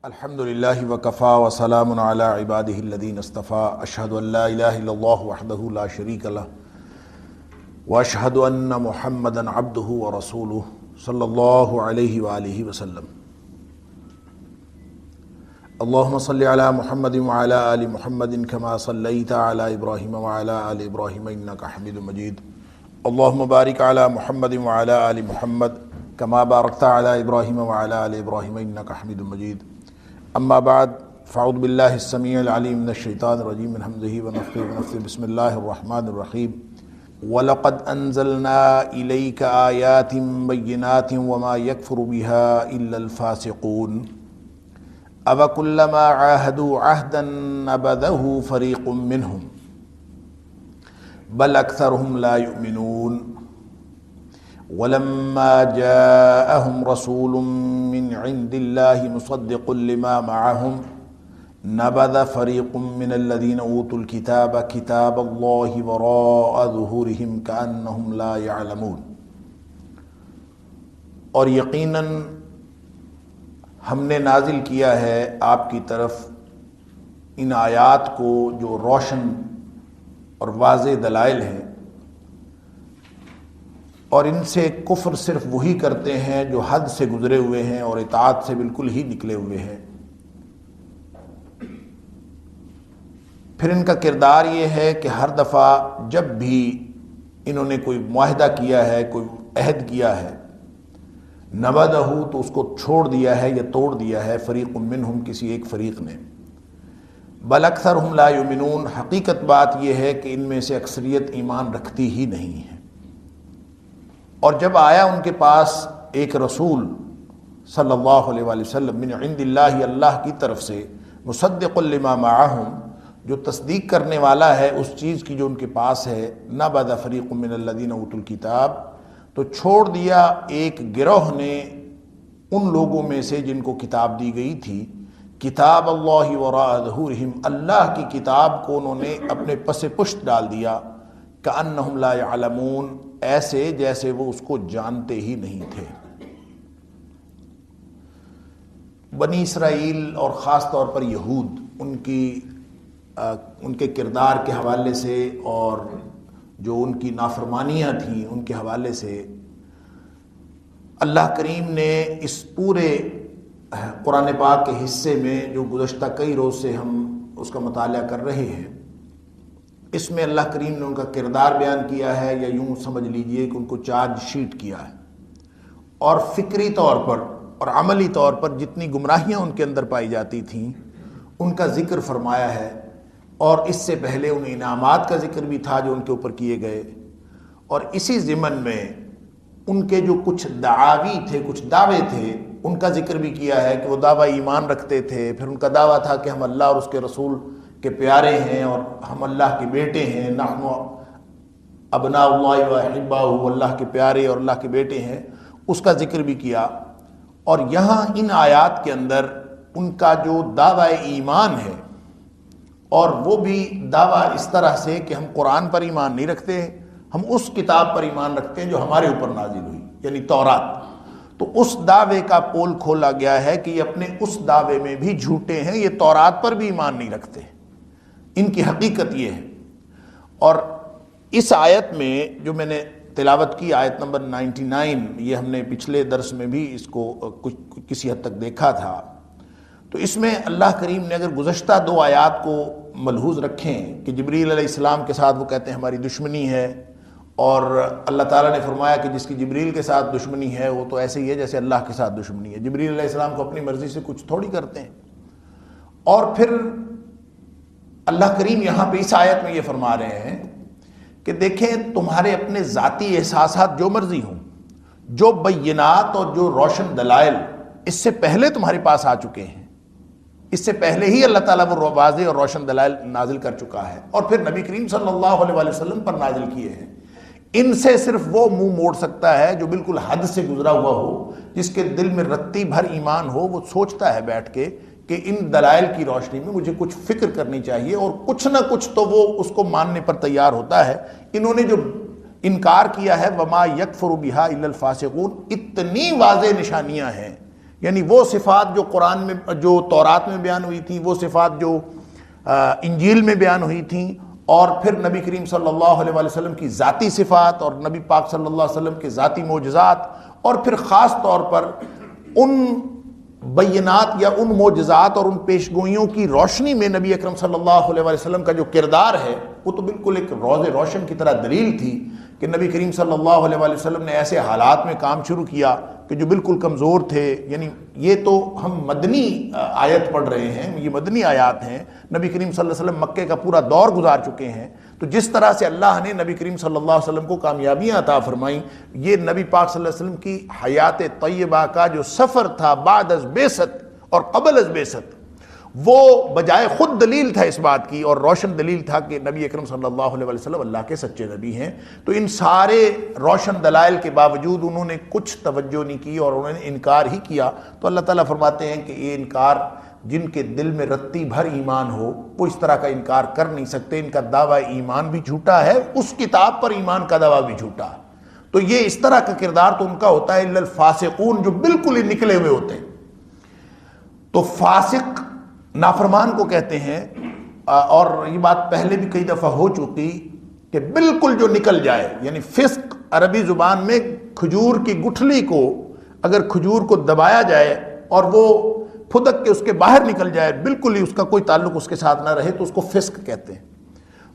الحمد للہ وکفا وسلام علی عبادہ الذین اصطفیٰ اشہد ان لا الہ الا اللہ وحدہ لا شریک لہ واشہد ان محمدا عبدہ ورسولہ صلی اللہ علیہ وآلہ وسلم۔ اللہم صلی علی محمد وعلی آل محمد کما صلیت علی ابراہیم وعلی آل ابراہیم انک حمید مجید۔ اللہم بارک علی محمد وعلی آل محمد کما بارکت علی ابراہیم وعلی آل ابراہیم انک حمید مجید۔ اما بعد فاعوذ باللہ السمیع العلیم من الشیطان الرجیم من حمزہ ونفخہ ونفثہ بسم اللہ الرحمن الرحیم۔ وَلَقَدْ أَنزَلْنَا إِلَيْكَ آيَاتٍ بَيِّنَاتٍ وَمَا يَكْفُرُ بِهَا إِلَّا الْفَاسِقُونَ أَوَكُلَّمَا عَاهَدُوا عَهْدًا نَبَذَهُ فَرِيقٌ مِّنْهُمْ بَلْ أَكْثَرُهُمْ لَا يُؤْمِنُونَ وَلَمَّا جَاءَهُمْ رَسُولٌ مِّنْ عِنْدِ اللَّهِ مُصَدِّقٌ لِمَا مَعَهُمْ نَبَذَ فَرِيقٌ مِّنَ الَّذِينَ أُوتُوا الْكِتَابَ كِتَابَ اللَّهِ وَرَاءَ ظُهُورِهِمْ كَأَنَّهُمْ لَا يَعْلَمُونَ۔ اور یقیناً ہم نے نازل کیا ہے آپ کی طرف ان آیات کو جو روشن اور واضح دلائل ہیں، اور ان سے کفر صرف وہی کرتے ہیں جو حد سے گزرے ہوئے ہیں اور اطاعت سے بالکل ہی نکلے ہوئے ہیں۔ پھر ان کا کردار یہ ہے کہ ہر دفعہ جب بھی انہوں نے کوئی معاہدہ کیا ہے، کوئی عہد کیا ہے، نبذہ تو اس کو چھوڑ دیا ہے یا توڑ دیا ہے، فریق منہم کسی ایک فریق نے، بل اکثرہم لا یؤمنون حقیقت بات یہ ہے کہ ان میں سے اکثریت ایمان رکھتی ہی نہیں ہے۔ اور جب آیا ان کے پاس ایک رسول صلی اللہ علیہ وآلہ وسلم من عند اللہ، اللہ کی طرف سے، مصدق لما معہم جو تصدیق کرنے والا ہے اس چیز کی جو ان کے پاس ہے، نبذ فریق من الذین اوتوا الکتاب تو چھوڑ دیا ایک گروہ نے ان لوگوں میں سے جن کو کتاب دی گئی تھی، کتاب اللہ وراء ظہورہم اللہ کی کتاب کو انہوں نے اپنے پس پشت ڈال دیا، کأنہم لا یعلمون ایسے جیسے وہ اس کو جانتے ہی نہیں تھے۔ بنی اسرائیل اور خاص طور پر یہود ان کے کردار کے حوالے سے اور جو ان کی نافرمانیاں تھیں ان کے حوالے سے اللہ کریم نے اس پورے قرآن پاک کے حصے میں جو گزشتہ کئی روز سے ہم اس کا مطالعہ کر رہے ہیں، اس میں اللہ کریم نے ان کا کردار بیان کیا ہے، یا یوں سمجھ لیجئے کہ ان کو چارج شیٹ کیا ہے، اور فکری طور پر اور عملی طور پر جتنی گمراہیاں ان کے اندر پائی جاتی تھیں ان کا ذکر فرمایا ہے، اور اس سے پہلے ان انعامات کا ذکر بھی تھا جو ان کے اوپر کیے گئے، اور اسی ضمن میں ان کے جو کچھ دعاوی تھے، کچھ دعوے تھے، ان کا ذکر بھی کیا ہے کہ وہ دعویٰ ایمان رکھتے تھے، پھر ان کا دعویٰ تھا کہ ہم اللہ اور اس کے رسول کے پیارے ہیں اور ہم اللہ کے بیٹے ہیں، نحن ابناء اللہ و احباؤہ، اللہ کے پیارے اور اللہ کے بیٹے ہیں، اس کا ذکر بھی کیا۔ اور یہاں ان آیات کے اندر ان کا جو دعویٰ ایمان ہے، اور وہ بھی دعویٰ اس طرح سے کہ ہم قرآن پر ایمان نہیں رکھتے، ہم اس کتاب پر ایمان رکھتے ہیں جو ہمارے اوپر نازل ہوئی، یعنی تورات، تو اس دعوے کا پول کھولا گیا ہے کہ یہ اپنے اس دعوے میں بھی جھوٹے ہیں، یہ تورات پر بھی ایمان نہیں رکھتے، ان کی حقیقت یہ ہے۔ اور اس آیت میں جو میں نے تلاوت کی، آیت نمبر 99، یہ ہم نے پچھلے درس میں بھی اس کو کسی حد تک دیکھا تھا، تو اس میں اللہ کریم نے اگر گزشتہ دو آیات کو ملحوظ رکھیں کہ جبریل علیہ السلام کے ساتھ وہ کہتے ہیں ہماری دشمنی ہے، اور اللہ تعالیٰ نے فرمایا کہ جس کی جبریل کے ساتھ دشمنی ہے وہ تو ایسے ہی ہے جیسے اللہ کے ساتھ دشمنی ہے، جبریل علیہ السلام کو اپنی مرضی سے کچھ تھوڑی کرتے ہیں۔ اور پھر اللہ کریم یہاں پہ اس آیت میں یہ فرما رہے ہیں کہ دیکھیں تمہارے اپنے ذاتی احساسات جو مرضی ہوں، جو بینات اور جو روشن دلائل اس سے پہلے تمہارے پاس آ چکے ہیں، اس سے پہلے ہی اللہ تعالیٰ وہ واضح اور روشن دلائل نازل کر چکا ہے اور پھر نبی کریم صلی اللہ علیہ وآلہ وسلم پر نازل کیے ہیں۔ ان سے صرف وہ منہ موڑ سکتا ہے جو بالکل حد سے گزرا ہوا ہو، جس کے دل میں رتی بھر ایمان ہو، وہ سوچتا ہے بیٹھ کے کہ ان دلائل کی روشنی میں مجھے کچھ فکر کرنی چاہیے، اور کچھ نہ کچھ تو وہ اس کو ماننے پر تیار ہوتا ہے۔ انہوں نے جو انکار کیا ہے وما یکفر بہا الا الفاسقون، اتنی واضح نشانیاں ہیں، یعنی وہ صفات جو قرآن میں، جو تورات میں بیان ہوئی تھیں، وہ صفات جو انجیل میں بیان ہوئی تھیں، اور پھر نبی کریم صلی اللہ علیہ وآلہ وسلم کی ذاتی صفات اور نبی پاک صلی اللہ علیہ وسلم کے ذاتی معجزات، اور پھر خاص طور پر ان بینات یا ان معجزات اور ان پیشگوئیوں کی روشنی میں نبی اکرم صلی اللہ علیہ وآلہ وسلم کا جو کردار ہے وہ تو بالکل ایک روز روشن کی طرح دلیل تھی کہ نبی کریم صلی اللہ علیہ وآلہ وسلم نے ایسے حالات میں کام شروع کیا کہ جو بالکل کمزور تھے۔ یعنی یہ تو ہم مدنی آیت پڑھ رہے ہیں، یہ مدنی آیات ہیں، نبی کریم صلی اللہ علیہ وسلم مکے کا پورا دور گزار چکے ہیں، تو جس طرح سے اللہ نے نبی کریم صلی اللہ علیہ وسلم کو کامیابیاں عطا فرمائیں، یہ نبی پاک صلی اللہ علیہ وسلم کی حیات طیبہ کا جو سفر تھا بعد از بعثت اور قبل از بعثت، وہ بجائے خود دلیل تھا اس بات کی، اور روشن دلیل تھا کہ نبی اکرم صلی اللہ علیہ وسلم اللہ کے سچے نبی ہیں۔ تو ان سارے روشن دلائل کے باوجود انہوں نے کچھ توجہ نہیں کی اور انہوں نے انکار ہی کیا، تو اللہ تعالیٰ فرماتے ہیں کہ یہ انکار، جن کے دل میں رتی بھر ایمان ہو وہ اس طرح کا انکار کر نہیں سکتے، ان کا دعویٰ ایمان بھی جھوٹا ہے، اس کتاب پر ایمان کا دعویٰ بھی جھوٹا ہے۔ تو یہ اس طرح کا کردار تو ان کا ہوتا ہے الا الفاسقون، جو بالکل ہی نکلے ہوئے ہوتے ہیں۔ تو فاسق نافرمان کو کہتے ہیں، اور یہ بات پہلے بھی کئی دفعہ ہو چکی کہ بالکل جو نکل جائے، یعنی فسق عربی زبان میں کھجور کی گٹھلی کو اگر کھجور کو دبایا جائے اور وہ پھدک کے اس کے باہر نکل جائے، بالکل ہی اس کا کوئی تعلق اس کے ساتھ نہ رہے، تو اس کو فسق کہتے ہیں۔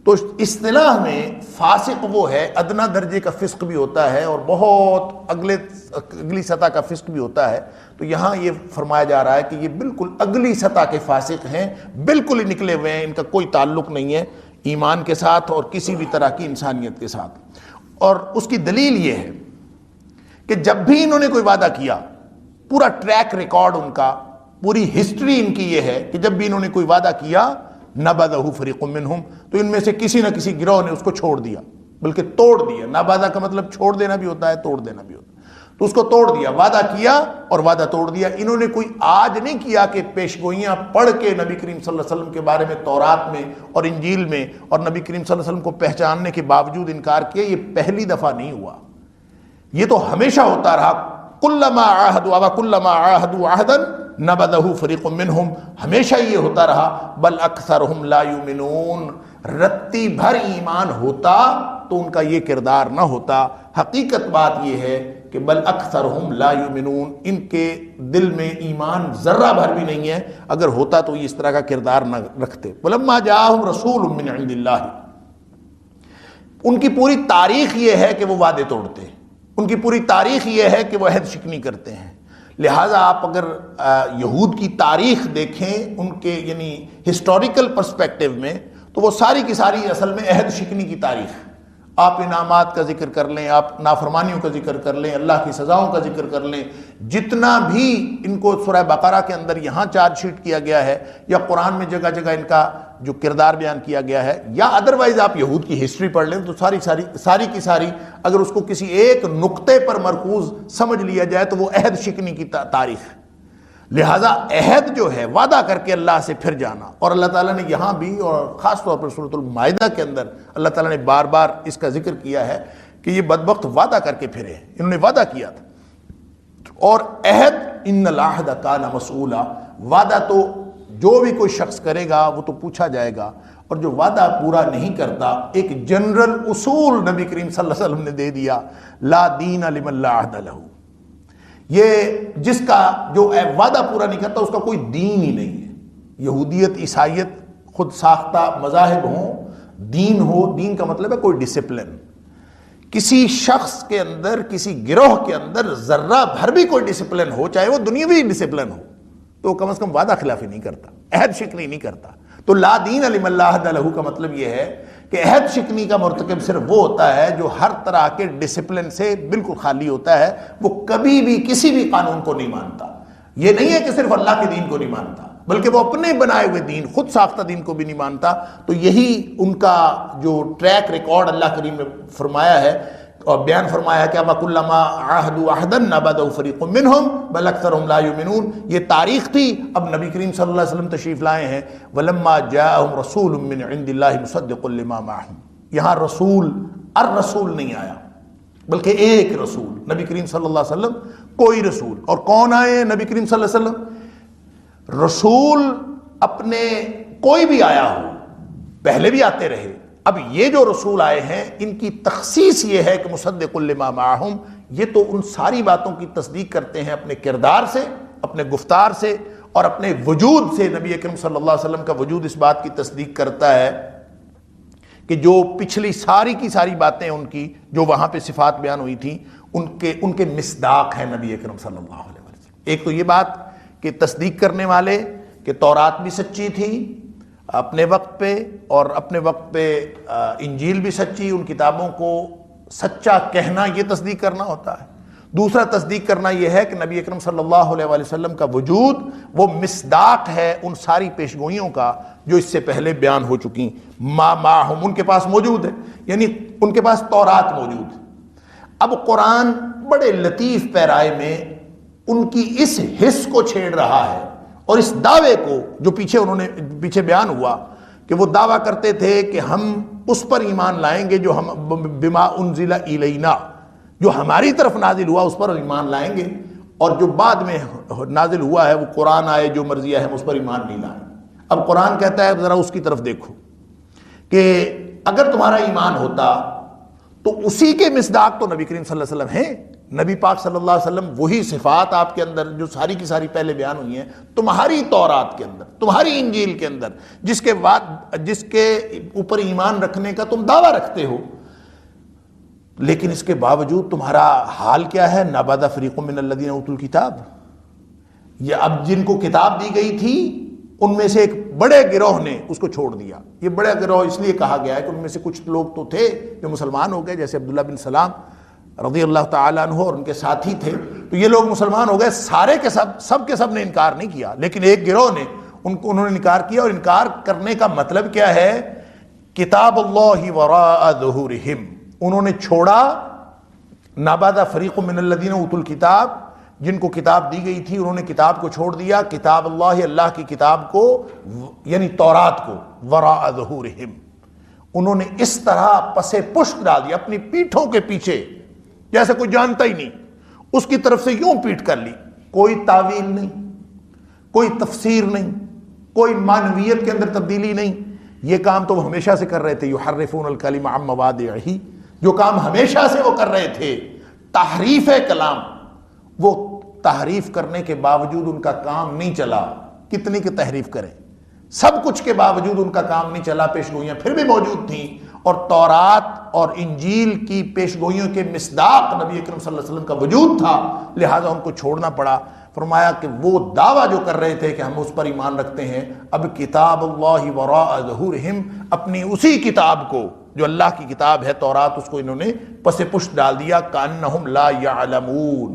تو اصطلاح میں فاسق وہ ہے، ادنا درجے کا فسق بھی ہوتا ہے اور بہت اگلی سطح کا فسق بھی ہوتا ہے۔ تو یہاں یہ فرمایا جا رہا ہے کہ یہ بالکل اگلی سطح کے فاسق ہیں، بالکل ہی نکلے ہوئے ہیں، ان کا کوئی تعلق نہیں ہے ایمان کے ساتھ اور کسی بھی طرح کی انسانیت کے ساتھ۔ اور اس کی دلیل یہ ہے کہ جب بھی انہوں نے کوئی وعدہ کیا، پورا ٹریک ریکارڈ ان کا، پوری ہسٹری ان کی یہ ہے کہ جب بھی انہوں نے کوئی وعدہ کیا نبذہ فریق منہم، تو ان میں سے کسی نہ کسی گروہ نے اس کو چھوڑ دیا، بلکہ توڑ دیا۔ نبذہ کا مطلب چھوڑ دینا بھی ہوتا ہے، توڑ دینا بھی ہوتا ہے، تو اس کو توڑ دیا، وعدہ کیا اور وعدہ توڑ دیا۔ انہوں نے کوئی آج نہیں کیا کہ پیشگوئیاں پڑھ کے نبی کریم صلی اللہ علیہ وسلم کے بارے میں تورات میں اور انجیل میں اور نبی کریم صلی اللہ علیہ وسلم کو پہچاننے کے باوجود انکار کیا، یہ پہلی دفعہ نہیں ہوا، یہ تو ہمیشہ ہوتا رہا۔ کلما عاہدوا وکلما عاہدوا عہدا نبذہ فریق منہم، ہمیشہ یہ ہوتا رہا۔ بل اکثرہم لا یؤمنون، رتی بھر ایمان ہوتا تو ان کا یہ کردار نہ ہوتا۔ حقیقت بات یہ ہے کہ بل اکثرہم لا یؤمنون، ان کے دل میں ایمان ذرہ بھر بھی نہیں ہے، اگر ہوتا تو یہ اس طرح کا کردار نہ رکھتے۔ ولما جاءہم رسول من عند اللہ، ان کی پوری تاریخ یہ ہے کہ وہ وعدے توڑتے ہیں، ان کی پوری تاریخ یہ ہے کہ وہ عہد شکنی کرتے ہیں۔ لہٰذا آپ اگر یہود کی تاریخ دیکھیں ان کے یعنی ہسٹوریکل پرسپیکٹیو میں، تو وہ ساری کی ساری اصل میں عہد شکنی کی تاریخ۔ آپ انعامات کا ذکر کر لیں، آپ نافرمانیوں کا ذکر کر لیں، اللہ کی سزاؤں کا ذکر کر لیں، جتنا بھی ان کو سورہ بقرہ کے اندر یہاں چارج شیٹ کیا گیا ہے یا قرآن میں جگہ جگہ ان کا جو کردار بیان کیا گیا ہے، یا ادروائز آپ یہود کی ہسٹری پڑھ لیں، تو ساری کی ساری اگر اس کو کسی ایک نقطے پر مرکوز سمجھ لیا جائے تو وہ عہد شکنی کی تاریخ۔ لہٰذا عہد جو ہے وعدہ کر کے اللہ سے پھر جانا، اور اللہ تعالیٰ نے یہاں بھی اور خاص طور پر سورۃ المائدہ کے اندر اللہ تعالیٰ نے بار بار اس کا ذکر کیا ہے کہ یہ بدبخت وعدہ کر کے پھرے، انہوں نے وعدہ کیا تھا۔ اور عہد ان العہد کان مسئولا، وعدہ تو جو بھی کوئی شخص کرے گا وہ تو پوچھا جائے گا، اور جو وعدہ پورا نہیں کرتا، ایک جنرل اصول نبی کریم صلی اللہ علیہ وسلم نے دے دیا، لا دین لمن لا عہد لہ، یہ جس کا جو وعدہ پورا نہیں کرتا اس کا کوئی دین ہی نہیں ہے۔ یہودیت، عیسائیت خود ساختہ مذاہب ہوں، دین ہو، دین کا مطلب ہے کوئی ڈسپلن۔ کسی شخص کے اندر، کسی گروہ کے اندر ذرہ بھر بھی کوئی ڈسپلن ہو، چاہے وہ دنیاوی ڈسپلن ہو، تو کم از کم وعدہ خلافی نہیں کرتا، عہد شکنی نہیں کرتا۔ تو لا دین لمن لا عہد لہ کا مطلب یہ ہے کہ عہد شکنی کا مرتکب صرف وہ ہوتا ہے جو ہر طرح کے ڈسپلن سے بالکل خالی ہوتا ہے، وہ کبھی بھی کسی بھی قانون کو نہیں مانتا۔ یہ نہیں ہے کہ صرف اللہ کے دین کو نہیں مانتا، بلکہ وہ اپنے بنائے ہوئے دین، خود ساختہ دین کو بھی نہیں مانتا۔ تو یہی ان کا جو ٹریک ریکارڈ اللہ کریم نے فرمایا ہے اور بیان فرمایا کہ وَكُلَّمَا عَاهَدُوا عَهْدًا نَبَذَهُ فَرِيقٌ مِّنْهُمْ بَلْ أَكْثَرُهُمْ لَا يُؤْمِنُونَ۔ یہ تاریخ تھی۔ اب نبی کریم صلی اللہ علیہ وسلم تشریف لائے ہیں، وَلَمَّا جَاءَهُمْ رَسُولٌ مِّنْ عِندِ اللَّهِ مُصَدِّقٌ لِّمَا مَعَهُمْ، یہاں رسول الرسول نہیں آیا بلکہ ایک رسول، نبی کریم صلی اللہ علیہ وسلم، کوئی رسول۔ اور کون آئے ہیں نبی کریم صلی اللہ علیہ وسلم؟ رسول اپنے کوئی بھی آیا ہو، پہلے بھی آتے رہے، اب یہ جو رسول آئے ہیں ان کی تخصیص یہ ہے کہ مصدق لما معہم، یہ تو ان ساری باتوں کی تصدیق کرتے ہیں اپنے کردار سے، اپنے گفتار سے اور اپنے وجود سے۔ نبی اکرم صلی اللہ علیہ وسلم کا وجود اس بات کی تصدیق کرتا ہے کہ جو پچھلی ساری کی ساری باتیں ان کی جو وہاں پہ صفات بیان ہوئی تھیں ان کے مصداق ہیں نبی اکرم صلی اللہ علیہ وسلم۔ ایک تو یہ بات کہ تصدیق کرنے والے کہ تورات بھی سچی تھی اپنے وقت پہ، اور اپنے وقت پہ انجیل بھی سچی، ان کتابوں کو سچا کہنا یہ تصدیق کرنا ہوتا ہے۔ دوسرا تصدیق کرنا یہ ہے کہ نبی اکرم صلی اللہ علیہ وآلہ وسلم کا وجود وہ مصداق ہے ان ساری پیشگوئیوں کا جو اس سے پہلے بیان ہو چکی، ما معہم، ان کے پاس موجود ہے، یعنی ان کے پاس تورات موجود ہے۔ اب قرآن بڑے لطیف پیرائے میں ان کی اس حس کو چھیڑ رہا ہے اور اس دعوے کو جو پیچھے بیان ہوا کہ وہ دعویٰ کرتے تھے کہ ہم اس پر ایمان لائیں گے جو ہم بما انزل الینا، جو ہماری طرف نازل ہوا اس پر ایمان لائیں گے، اور جو بعد میں نازل ہوا ہے وہ قرآن آئے جو مرضی ہے ہم اس پر ایمان نہیں لائیں۔ اب قرآن کہتا ہے ذرا اس کی طرف دیکھو کہ اگر تمہارا ایمان ہوتا تو اسی کے مصداق تو نبی کریم صلی اللہ علیہ وسلم ہیں۔ نبی پاک صلی اللہ علیہ وسلم وہی صفات آپ کے اندر جو ساری کی ساری پہلے بیان ہوئی ہیں تمہاری تورات کے اندر، تمہاری انجیل کے اندر، جس کے اوپر ایمان رکھنے کا تم دعویٰ رکھتے ہو، لیکن اس کے باوجود تمہارا حال کیا ہے؟ نَبَذَ فَرِيقٌ مِّنَ الَّذِينَ أُوتُوا الْكِتَابَ، یہ اب جن کو کتاب دی گئی تھی ان میں سے ایک بڑے گروہ نے اس کو چھوڑ دیا۔ یہ بڑے گروہ اس لیے کہا گیا ہے کہ ان میں سے کچھ لوگ تو تھے جو مسلمان ہو گئے، جیسے عبداللہ بن سلام رضی اللہ تعالیٰ عنہ اور ان کے ساتھی تھے، تو یہ لوگ مسلمان ہو گئے، سارے کے سب کے سب نے انکار نہیں کیا، لیکن ایک گروہ نے انہوں نے انکار کیا۔ اور انکار کرنے کا مطلب کیا ہے؟ کتاب اللہ وراء ظہورہم، انہوں نے چھوڑا نَبَذَ فَرِيقٌ مِّنَ الَّذِينَ أُوتُوا الْكِتَابَ، جن کو کتاب دی گئی تھی انہوں نے کتاب کو چھوڑ دیا، کتاب اللہ کی کتاب کو یعنی تورات کو، وراء ظہورہم، انہوں نے اس طرح پس پشت ڈال دیا اپنی پیٹھوں کے پیچھے، جیسے کوئی جانتا ہی نہیں، اس کی طرف سے یوں پیٹ کر لی، کوئی تعویل نہیں، کوئی تفسیر نہیں، کوئی معنویت کے اندر تبدیلی نہیں۔ یہ کام تو وہ ہمیشہ سے کر رہے تھے، یحرفون الکلم عن مواضعہ، جو کام ہمیشہ سے وہ کر رہے تھے، تحریف کلام، وہ تحریف کرنے کے باوجود ان کا کام نہیں چلا۔ کتنی کی تحریف کریں، سب کچھ کے باوجود ان کا کام نہیں چلا، پیشگوئیاں پھر بھی موجود تھیں، اور تورات اور انجیل کی پیشگوئیوں کے مصداق نبی اکرم صلی اللہ علیہ وسلم کا وجود تھا، لہٰذا ان کو چھوڑنا پڑا۔ فرمایا کہ وہ دعویٰ جو کر رہے تھے کہ ہم اس پر ایمان رکھتے ہیں، اب کتاب اللہ وراء ظہورہم، اپنی اسی کتاب کو جو اللہ کی کتاب ہے تورات، اس کو انہوں نے پس پشت ڈال دیا، کأنہم لا یعلمون،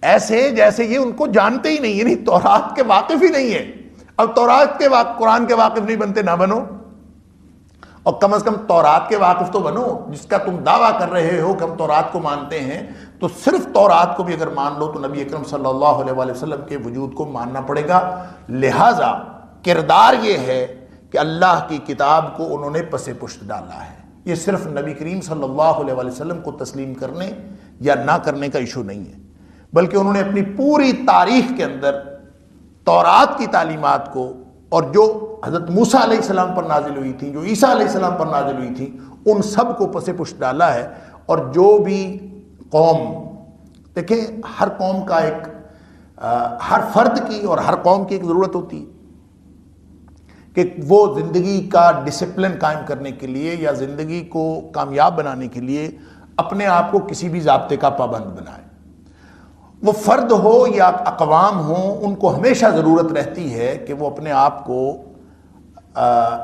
ایسے جیسے یہ ان کو جانتے ہی نہیں، یعنی تورات کے واقف ہی نہیں ہے۔ اب تورات کے قرآن کے واقف نہیں بنتے، نہ بنو، اور کم از کم تورات کے واقف تو بنو، جس کا تم دعویٰ کر رہے ہو کہ ہم تورات کو مانتے ہیں، تو صرف تورات کو بھی اگر مان لو تو نبی اکرم صلی اللہ علیہ وآلہ وسلم کے وجود کو ماننا پڑے گا۔ لہٰذا کردار یہ ہے کہ اللہ کی کتاب کو انہوں نے پس پشت ڈالا ہے۔ یہ صرف نبی کریم صلی اللہ علیہ وآلہ وسلم کو تسلیم کرنے یا نہ کرنے کا ایشو نہیں ہے، بلکہ انہوں نے اپنی پوری تاریخ کے اندر تورات کی تعلیمات کو، اور جو حضرت موسیٰ علیہ السلام پر نازل ہوئی تھی، جو عیسیٰ علیہ السلام پر نازل ہوئی تھی، ان سب کو پس پشت ڈالا ہے۔ اور جو بھی قوم، دیکھیں ہر قوم کا ایک ہر فرد کی اور ہر قوم کی ایک ضرورت ہوتی ہے کہ وہ زندگی کا ڈسپلن قائم کرنے کے لیے یا زندگی کو کامیاب بنانے کے لیے اپنے آپ کو کسی بھی ضابطے کا پابند بنائے۔ وہ فرد ہو یا اقوام ہوں، ان کو ہمیشہ ضرورت رہتی ہے کہ وہ اپنے آپ کو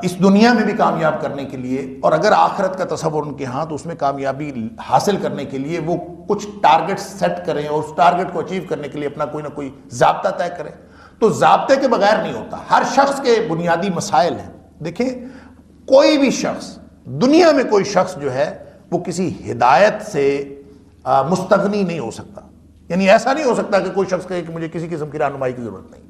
اس دنیا میں بھی کامیاب کرنے کے لیے، اور اگر آخرت کا تصور ان کے ہاں تو اس میں کامیابی حاصل کرنے کے لیے وہ کچھ ٹارگٹ سیٹ کریں اور اس ٹارگٹ کو اچیو کرنے کے لیے اپنا کوئی نہ کوئی ضابطہ طے کریں۔ تو ضابطے کے بغیر نہیں ہوتا. ہر شخص کے بنیادی مسائل ہیں. دیکھیں کوئی بھی شخص دنیا میں کوئی شخص جو ہے وہ کسی ہدایت سے مستغنی نہیں ہو سکتا. یعنی ایسا نہیں ہو سکتا کہ کوئی شخص کہے کہ مجھے کسی قسم کی رہنمائی کی ضرورت نہیں.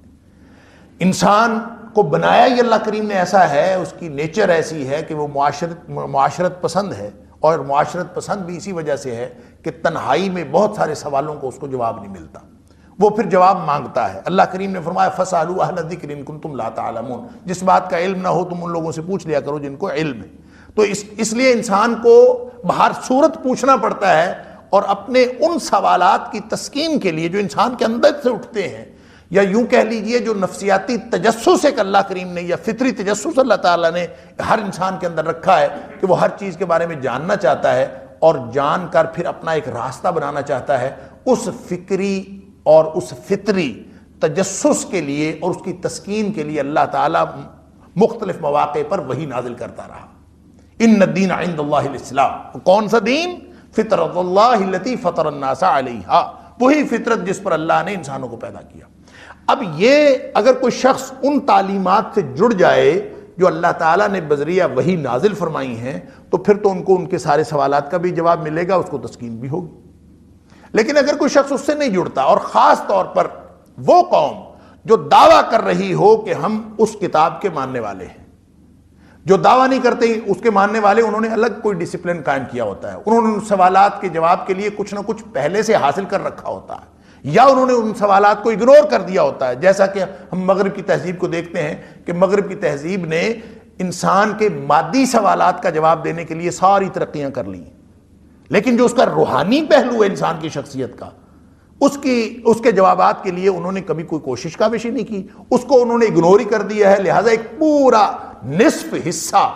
انسان کو بنایا ہی اللہ کریم نے ایسا ہے, اس کی نیچر ایسی ہے کہ وہ معاشرت پسند ہے, اور معاشرت پسند بھی اسی وجہ سے ہے کہ تنہائی میں بہت سارے سوالوں کو اس کو جواب نہیں ملتا, وہ پھر جواب مانگتا ہے. اللہ کریم نے فرمایا فَاسْأَلُوا أَهْلَ الذِّكْرِ إِن كُنتُمْ لَا تَعْلَمُونَ, جس بات کا علم نہ ہو تم ان لوگوں سے پوچھ لیا کرو جن کو علم ہے. تو اس لیے انسان کو بہر صورت پوچھنا پڑتا ہے, اور اپنے ان سوالات کی تسکین کے لیے جو انسان کے اندر سے اٹھتے ہیں, یا یوں کہہ لیجئے جو نفسیاتی تجسس ایک اللہ کریم نے یا فطری تجسس اللہ تعالیٰ نے ہر انسان کے اندر رکھا ہے کہ وہ ہر چیز کے بارے میں جاننا چاہتا ہے, اور جان کر پھر اپنا ایک راستہ بنانا چاہتا ہے. اس فکری اور اس فطری تجسس کے لیے اور اس کی تسکین کے لیے اللہ تعالیٰ مختلف مواقع پر وحی نازل کرتا رہا. ان الدین عند اللہ الاسلام, کون سا دین؟ فطرت اللہ التی فطر الناس علیہا, وہی فطرت جس پر اللہ نے انسانوں کو پیدا کیا. اب یہ اگر کوئی شخص ان تعلیمات سے جڑ جائے جو اللہ تعالیٰ نے بذریعہ وحی نازل فرمائی ہیں, تو پھر تو ان کو ان کے سارے سوالات کا بھی جواب ملے گا, اس کو تسکین بھی ہوگی. لیکن اگر کوئی شخص اس سے نہیں جڑتا, اور خاص طور پر وہ قوم جو دعویٰ کر رہی ہو کہ ہم اس کتاب کے ماننے والے ہیں, جو دعویٰ نہیں کرتے اس کے ماننے والے, انہوں نے الگ کوئی ڈسپلن قائم کیا ہوتا ہے, انہوں نے ان سوالات کے جواب کے لیے کچھ نہ کچھ پہلے سے حاصل کر رکھا ہوتا ہے, یا انہوں نے ان سوالات کو اگنور کر دیا ہوتا ہے. جیسا کہ ہم مغرب کی تہذیب کو دیکھتے ہیں کہ مغرب کی تہذیب نے انسان کے مادی سوالات کا جواب دینے کے لیے ساری ترقیاں کر لی, لیکن جو اس کا روحانی پہلو ہے انسان کی شخصیت کا, اس کے جوابات کے لیے انہوں نے کبھی کوئی کوشش کاوش ہی نہیں کی, اس کو انہوں نے اگنور ہی کر دیا ہے. لہٰذا ایک پورا نصف حصہ,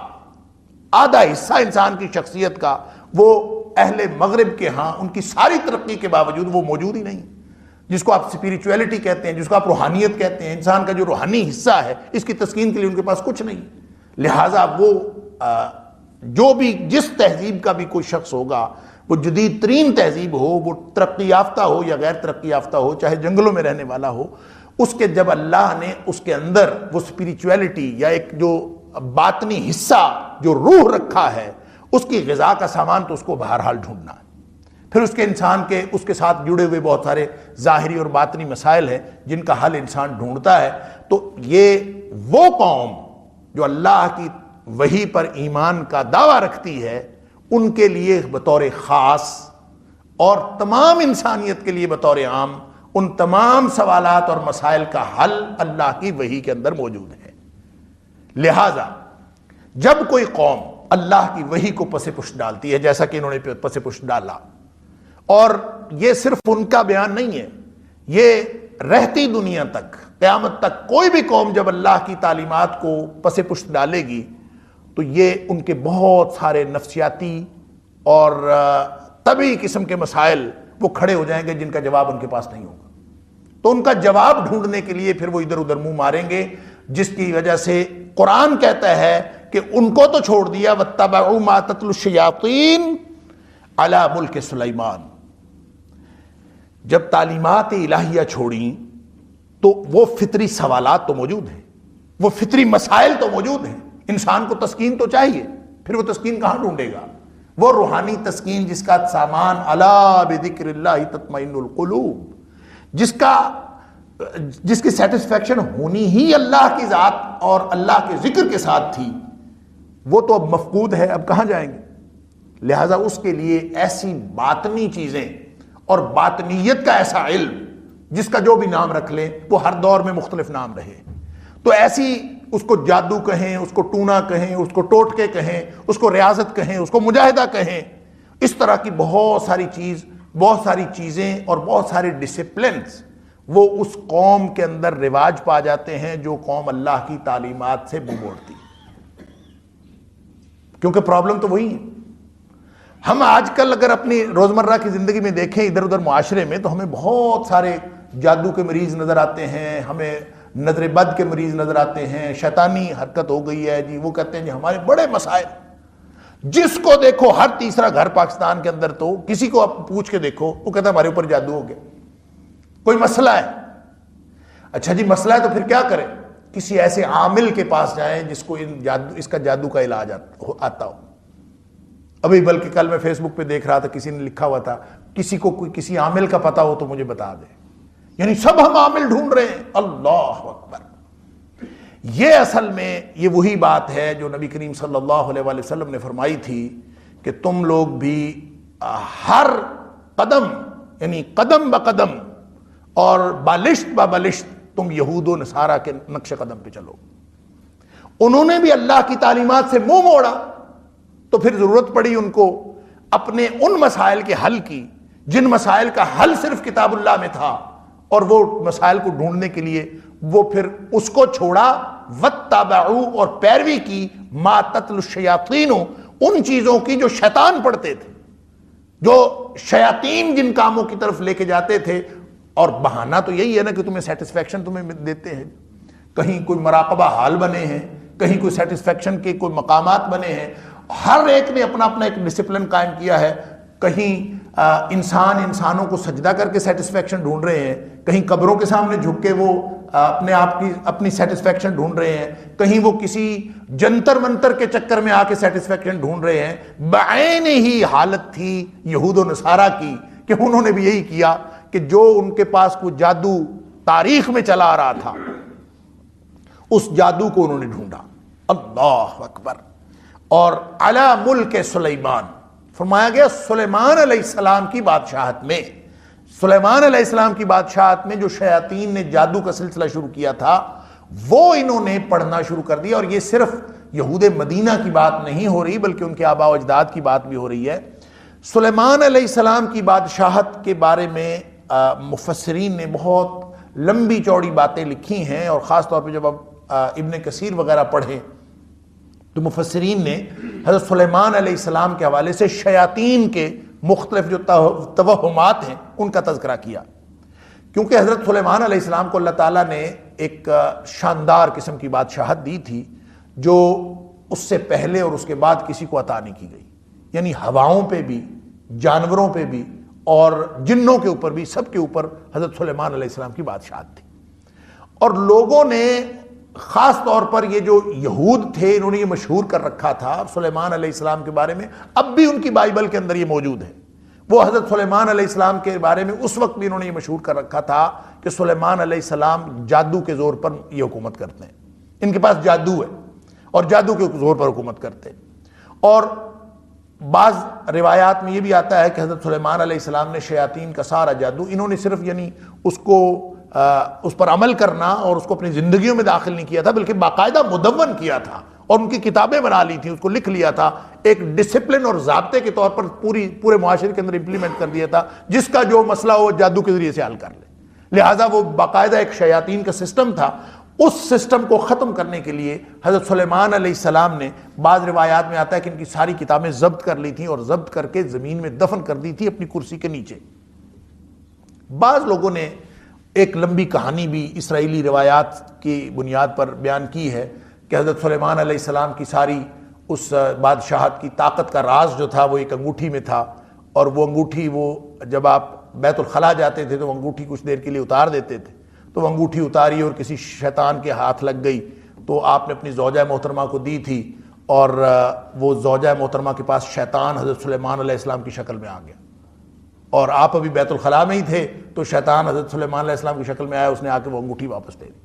آدھا حصہ انسان کی شخصیت کا وہ اہل مغرب کے ہاں ان کی ساری ترقی کے باوجود وہ موجود ہی نہیں, جس کو آپ اسپریچویلٹی کہتے ہیں, جس کو آپ روحانیت کہتے ہیں. انسان کا جو روحانی حصہ ہے اس کی تسکین کے لیے ان کے پاس کچھ نہیں. لہٰذا وہ جو بھی جس تہذیب کا بھی کوئی شخص ہوگا, وہ جدید ترین تہذیب ہو, وہ ترقی یافتہ ہو یا غیر ترقی یافتہ ہو, چاہے جنگلوں میں رہنے والا ہو, اس کے جب اللہ نے اس کے اندر وہ اسپریچویلٹی یا ایک جو باطنی حصہ جو روح رکھا ہے, اس کی غذا کا سامان تو اس کو بہرحال ڈھونڈنا ہے. پھر اس کے انسان کے اس کے ساتھ جڑے ہوئے بہت سارے ظاہری اور باطنی مسائل ہیں جن کا حل انسان ڈھونڈتا ہے. تو یہ وہ قوم جو اللہ کی وحی پر ایمان کا دعویٰ رکھتی ہے, ان کے لیے بطور خاص اور تمام انسانیت کے لیے بطور عام ان تمام سوالات اور مسائل کا حل اللہ کی وحی کے اندر موجود ہے. لہذا جب کوئی قوم اللہ کی وحی کو پس پشت ڈالتی ہے, جیسا کہ انہوں نے پس پشت ڈالا, اور یہ صرف ان کا بیان نہیں ہے, یہ رہتی دنیا تک قیامت تک کوئی بھی قوم جب اللہ کی تعلیمات کو پس پشت ڈالے گی تو یہ ان کے بہت سارے نفسیاتی اور طبعی قسم کے مسائل وہ کھڑے ہو جائیں گے جن کا جواب ان کے پاس نہیں ہوگا. تو ان کا جواب ڈھونڈنے کے لیے پھر وہ ادھر ادھر منہ ماریں گے, جس کی وجہ سے قرآن کہتا ہے کہ ان کو تو چھوڑ دیا وَاتَّبَعُوا مَا تَتْلُو الشَّيَاطِينُ عَلَى مُلْكِ سُلَيْمَانَ, جب تعلیمات الہیہ چھوڑیں تو وہ فطری سوالات تو موجود ہیں, وہ فطری مسائل تو موجود ہیں. انسان کو تسکین تو چاہیے, پھر وہ تسکین کہاں ڈھونڈے گا؟ وہ روحانی تسکین جس کا سامان الا بذکر اللہ تطمئن القلوب, جس کی سیٹسفیکشن ہونی ہی اللہ کی ذات اور اللہ کے ذکر کے ساتھ تھی, وہ تو اب مفقود ہے, اب کہاں جائیں گے؟ لہٰذا اس کے لیے ایسی باطنی چیزیں اور باطنیت کا ایسا علم جس کا جو بھی نام رکھ لیں, وہ ہر دور میں مختلف نام رہے, تو ایسی اس کو جادو کہیں, اس کو ٹونا کہیں, اس کو ٹوٹکے کہیں, اس کو ریاضت کہیں, اس کو مجاہدہ کہیں, اس طرح کی بہت ساری چیزیں اور بہت سارے ڈسپلنز وہ اس قوم کے اندر رواج پا جاتے ہیں جو قوم اللہ کی تعلیمات سے منہ موڑتی. کیونکہ پرابلم تو وہی ہے. ہم آج کل اگر اپنی روزمرہ کی زندگی میں دیکھیں ادھر ادھر معاشرے میں, تو ہمیں بہت سارے جادو کے مریض نظر آتے ہیں, ہمیں نظر بد کے مریض نظر آتے ہیں, شیطانی حرکت ہو گئی ہے جی. وہ کہتے ہیں جی ہمارے بڑے مسائل, جس کو دیکھو ہر تیسرا گھر پاکستان کے اندر, تو کسی کو آپ پوچھ کے دیکھو وہ کہتا ہے ہمارے اوپر جادو ہو گیا, کوئی مسئلہ ہے. اچھا جی مسئلہ ہے تو پھر کیا کریں؟ کسی ایسے عامل کے پاس جائیں جس کو اس کا جادو کا علاج آتا ہو. ابھی بلکہ کل میں فیس بک پہ دیکھ رہا تھا، کسی نے لکھا ہوا تھا کسی کو کوئی کسی عامل کا پتہ ہو تو مجھے بتا دے. یعنی سب ہم عامل ڈھونڈ رہے ہیں. اللہ اکبر. یہ اصل میں یہ وہی بات ہے جو نبی کریم صلی اللہ علیہ وآلہ وسلم نے فرمائی تھی کہ تم لوگ بھی ہر قدم یعنی قدم بقدم اور بالشت بالشت تم یہود و نصارہ کے نقش قدم پہ چلو. انہوں نے بھی اللہ کی تعلیمات سے منہ موڑا تو پھر ضرورت پڑی ان کو اپنے ان مسائل کے حل کی جن مسائل کا حل صرف کتاب اللہ میں تھا، اور وہ مسائل کو ڈھونڈنے کے لیے وہ پھر اس کو چھوڑا واتبعوا اور پیروی کی ما تتلو الشیاطین، ان چیزوں کی جو شیطان پڑھتے تھے، جو شیاطین جن کاموں کی طرف لے کے جاتے تھے. اور بہانہ تو یہی ہے نا کہ تمہیں سیٹسفیکشن تمہیں دیتے ہیں، کہیں کوئی مراقبہ حال بنے ہیں، کہیں کوئی سیٹسفیکشن کے کوئی مقامات بنے ہیں. ہر ایک نے اپنا اپنا ایک ڈسپلن قائم کیا ہے. کہیں انسانوں کو سجدہ کر کے سیٹسفیکشن ڈھونڈ رہے ہیں، کہیں قبروں کے سامنے جھک کے وہ اپنے آپ کی اپنی سیٹسفیکشن ڈھونڈ رہے ہیں، کہیں وہ کسی جنتر منتر کے چکر میں آ کے سیٹسفیکشن ڈھونڈ رہے ہیں. بعین ہی حالت تھی یہود و نصارہ کی کہ انہوں نے بھی یہی کیا کہ جو ان کے پاس کوئی جادو تاریخ میں چلا آ رہا تھا اس جادو کو انہوں نے ڈھونڈا. اللہ اکبر. اور علی ملک سلیمان فرمایا گیا سلیمان علیہ السلام کی بادشاہت میں، سلیمان علیہ السلام کی بادشاہت میں جو شیاطین نے جادو کا سلسلہ شروع کیا تھا وہ انہوں نے پڑھنا شروع کر دیا. اور یہ صرف یہود مدینہ کی بات نہیں ہو رہی بلکہ ان کے آباء و اجداد کی بات بھی ہو رہی ہے. سلیمان علیہ السلام کی بادشاہت کے بارے میں مفسرین نے بہت لمبی چوڑی باتیں لکھی ہیں، اور خاص طور پہ جب اب ابن کثیر وغیرہ پڑھیں تو مفسرین نے حضرت سلیمان علیہ السلام کے حوالے سے شیاطین کے مختلف جو توہمات ہیں ان کا تذکرہ کیا. کیونکہ حضرت سلیمان علیہ السلام کو اللہ تعالیٰ نے ایک شاندار قسم کی بادشاہت دی تھی جو اس سے پہلے اور اس کے بعد کسی کو عطا نہیں کی گئی. یعنی ہواؤں پہ بھی، جانوروں پہ بھی اور جنوں کے اوپر بھی، سب کے اوپر حضرت سلیمان علیہ السلام کی بادشاہت تھی. اور لوگوں نے خاص طور پر یہ جو یہود تھے انہوں نے یہ مشہور کر رکھا تھا سلیمان علیہ السلام کے بارے میں. اب بھی ان کی بائبل کے اندر یہ موجود ہے. وہ حضرت سلیمان علیہ السلام کے بارے میں اس وقت بھی انہوں نے یہ مشہور کر رکھا تھا کہ سلیمان علیہ السلام جادو کے زور پر یہ حکومت کرتے ہیں، ان کے پاس جادو ہے اور جادو کے زور پر حکومت کرتے ہیں. اور بعض روایات میں یہ بھی آتا ہے کہ حضرت سلیمان علیہ السلام نے شیاطین کا سارا جادو انہوں نے صرف یعنی اس پر عمل کرنا اور اس کو اپنی زندگیوں میں داخل نہیں کیا تھا بلکہ باقاعدہ مدون کیا تھا اور ان کی کتابیں بنا لی تھی، اس کو لکھ لیا تھا، ایک ڈسپلن اور ضابطے کے طور پر پورے معاشرے کے اندر امپلیمنٹ کر دیا تھا، جس کا جو مسئلہ ہو جادو کے ذریعے سے حل کر لے. لہٰذا وہ باقاعدہ ایک شیاطین کا سسٹم تھا. اس سسٹم کو ختم کرنے کے لیے حضرت سلیمان علیہ السلام نے، بعض روایات میں آتا ہے کہ ان کی ساری کتابیں ضبط کر لی تھیں اور ضبط کر کے زمین میں دفن کر دی تھی اپنی کرسی کے نیچے. بعض لوگوں نے ایک لمبی کہانی بھی اسرائیلی روایات کی بنیاد پر بیان کی ہے کہ حضرت سلیمان علیہ السلام کی ساری اس بادشاہت کی طاقت کا راز جو تھا وہ ایک انگوٹھی میں تھا، اور وہ انگوٹھی وہ جب آپ بیت الخلاء جاتے تھے تو وہ انگوٹھی کچھ دیر کے لیے اتار دیتے تھے، تو وہ انگوٹھی اتاری اور کسی شیطان کے ہاتھ لگ گئی تو آپ نے اپنی زوجہ محترمہ کو دی تھی، اور وہ زوجہ محترمہ کے پاس شیطان حضرت سلیمان علیہ السلام کی شکل میں آ گیا، اور آپ ابھی بیت الخلاء میں ہی تھے تو شیطان حضرت سلیمان علیہ السلام کی شکل میں آیا، اس نے آ کے وہ انگوٹھی واپس لے لی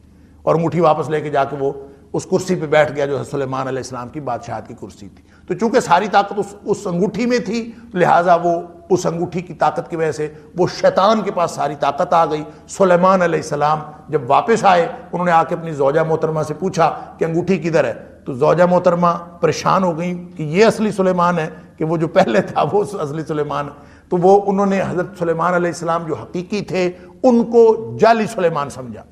اور انگوٹھی واپس لے کے جا کے وہ اس کرسی پہ بیٹھ گیا جو حضرت سلیمان علیہ السلام کی بادشاہت کی کرسی تھی. تو چونکہ ساری طاقت اس انگوٹھی میں تھی لہٰذا وہ اس انگوٹھی کی طاقت کی وجہ سے وہ شیطان کے پاس ساری طاقت آ گئی. سلیمان علیہ السلام جب واپس آئے انہوں نے آ کے اپنی زوجہ محترمہ سے پوچھا کہ انگوٹھی کدھر ہے، تو زوجہ محترمہ پریشان ہو گئیں کہ یہ اصلی سلیمان ہے کہ وہ جو پہلے تھا وہ اصلی سلیمان ہے. تو وہ انہوں نے حضرت سلیمان علیہ السلام جو حقیقی تھے ان کو جعلی سلیمان سمجھا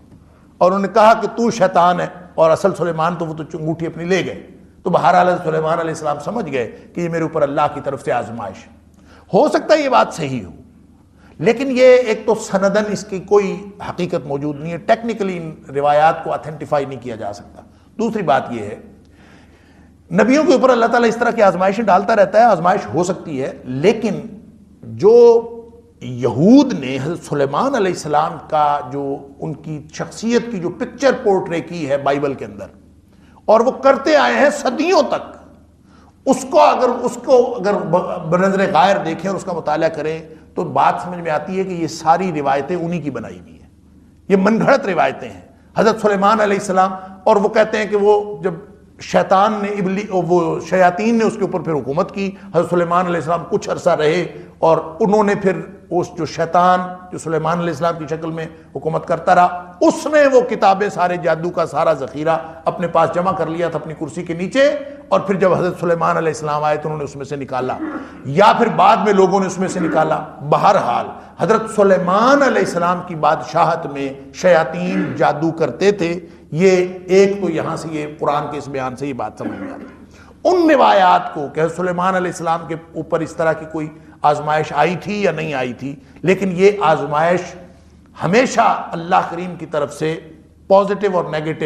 اور انہوں نے کہا کہ تو شیطان ہے اور اصل سلیمان تو وہ تو انگوٹھی اپنی لے گئے. تو بہرحال حضرت سلیمان علیہ السلام سمجھ گئے کہ یہ میرے اوپر اللہ کی طرف سے آزمائش ہے. ہو سکتا ہے یہ بات صحیح ہو، لیکن یہ ایک تو سندن اس کی کوئی حقیقت موجود نہیں ہے، ٹیکنیکلی ان روایات کو اتھینٹیفائی نہیں کیا جا سکتا. دوسری بات یہ ہے نبیوں کے اوپر اللہ تعالیٰ اس طرح کی آزمائشیں ڈالتا رہتا ہے، آزمائش ہو سکتی ہے، لیکن جو یہود نے حضرت سلیمان علیہ السلام کا جو ان کی شخصیت کی جو پکچر پورٹرے کی ہے بائبل کے اندر، اور وہ کرتے آئے ہیں صدیوں تک، اس کو اگر بنظر غائر دیکھیں اور اس کا مطالعہ کریں تو بات سمجھ میں آتی ہے کہ یہ ساری روایتیں انہی کی بنائی ہوئی ہیں، یہ من گھڑت روایتیں ہیں حضرت سلیمان علیہ السلام۔ اور وہ کہتے ہیں کہ وہ جب شیاطین نے اس کے اوپر پھر حکومت کی، حضرت سلیمان علیہ السلام کچھ عرصہ رہے، اور انہوں نے پھر اس جو شیطان جو سلیمان علیہ السلام کی شکل میں حکومت کرتا رہا، اس نے وہ کتابیں، سارے جادو کا سارا ذخیرہ اپنے پاس جمع کر لیا تھا اپنی کرسی کے نیچے، اور پھر جب حضرت سلیمان علیہ السلام آئے تو انہوں نے اس میں سے نکالا، یا پھر بعد میں لوگوں نے اس میں سے نکالا۔ بہرحال حضرت سلیمان علیہ السلام کی بادشاہت میں شیاطین جادو کرتے تھے۔ یہ ایک تو یہاں سے یہ قرآن کے اس بیان سے یہ بات سمجھ میں آتی ہے۔ ان روایات کو کہ سلیمان علیہ السلام کے اوپر اس طرح کی کوئی آزمائش آئی تھی یا نہیں آئی تھی، لیکن یہ آزمائش ہمیشہ اللہ کریم کی طرف سے پازیٹیو اور نیگیٹو،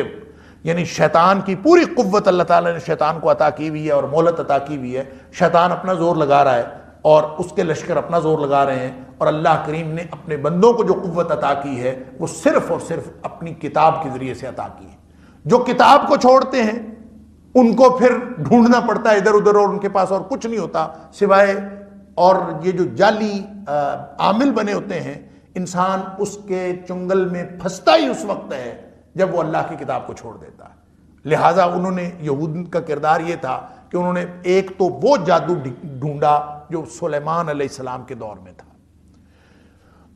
یعنی شیطان کی پوری قوت اللہ تعالیٰ نے شیطان کو عطا کی ہوئی ہے اور مہلت عطا کی ہوئی ہے۔ شیطان اپنا زور لگا رہا ہے اور اس کے لشکر اپنا زور لگا رہے ہیں، اور اللہ کریم نے اپنے بندوں کو جو قوت عطا کی ہے وہ صرف اور صرف اپنی کتاب کے ذریعے سے عطا کی ہے۔ جو کتاب کو چھوڑتے ہیں ان کو پھر ڈھونڈنا پڑتا ہے ادھر ادھر، اور ان کے پاس اور کچھ نہیں ہوتا سوائے، اور یہ جو جعلی عامل بنے ہوتے ہیں، انسان اس کے چنگل میں پھنستا ہی اس وقت ہے جب وہ اللہ کی کتاب کو چھوڑ دیتا ہے۔ لہٰذا انہوں نے، یہود کا کردار یہ تھا کہ انہوں نے ایک تو وہ جادو ڈھونڈا جو سلیمان علیہ السلام کے دور میں تھا،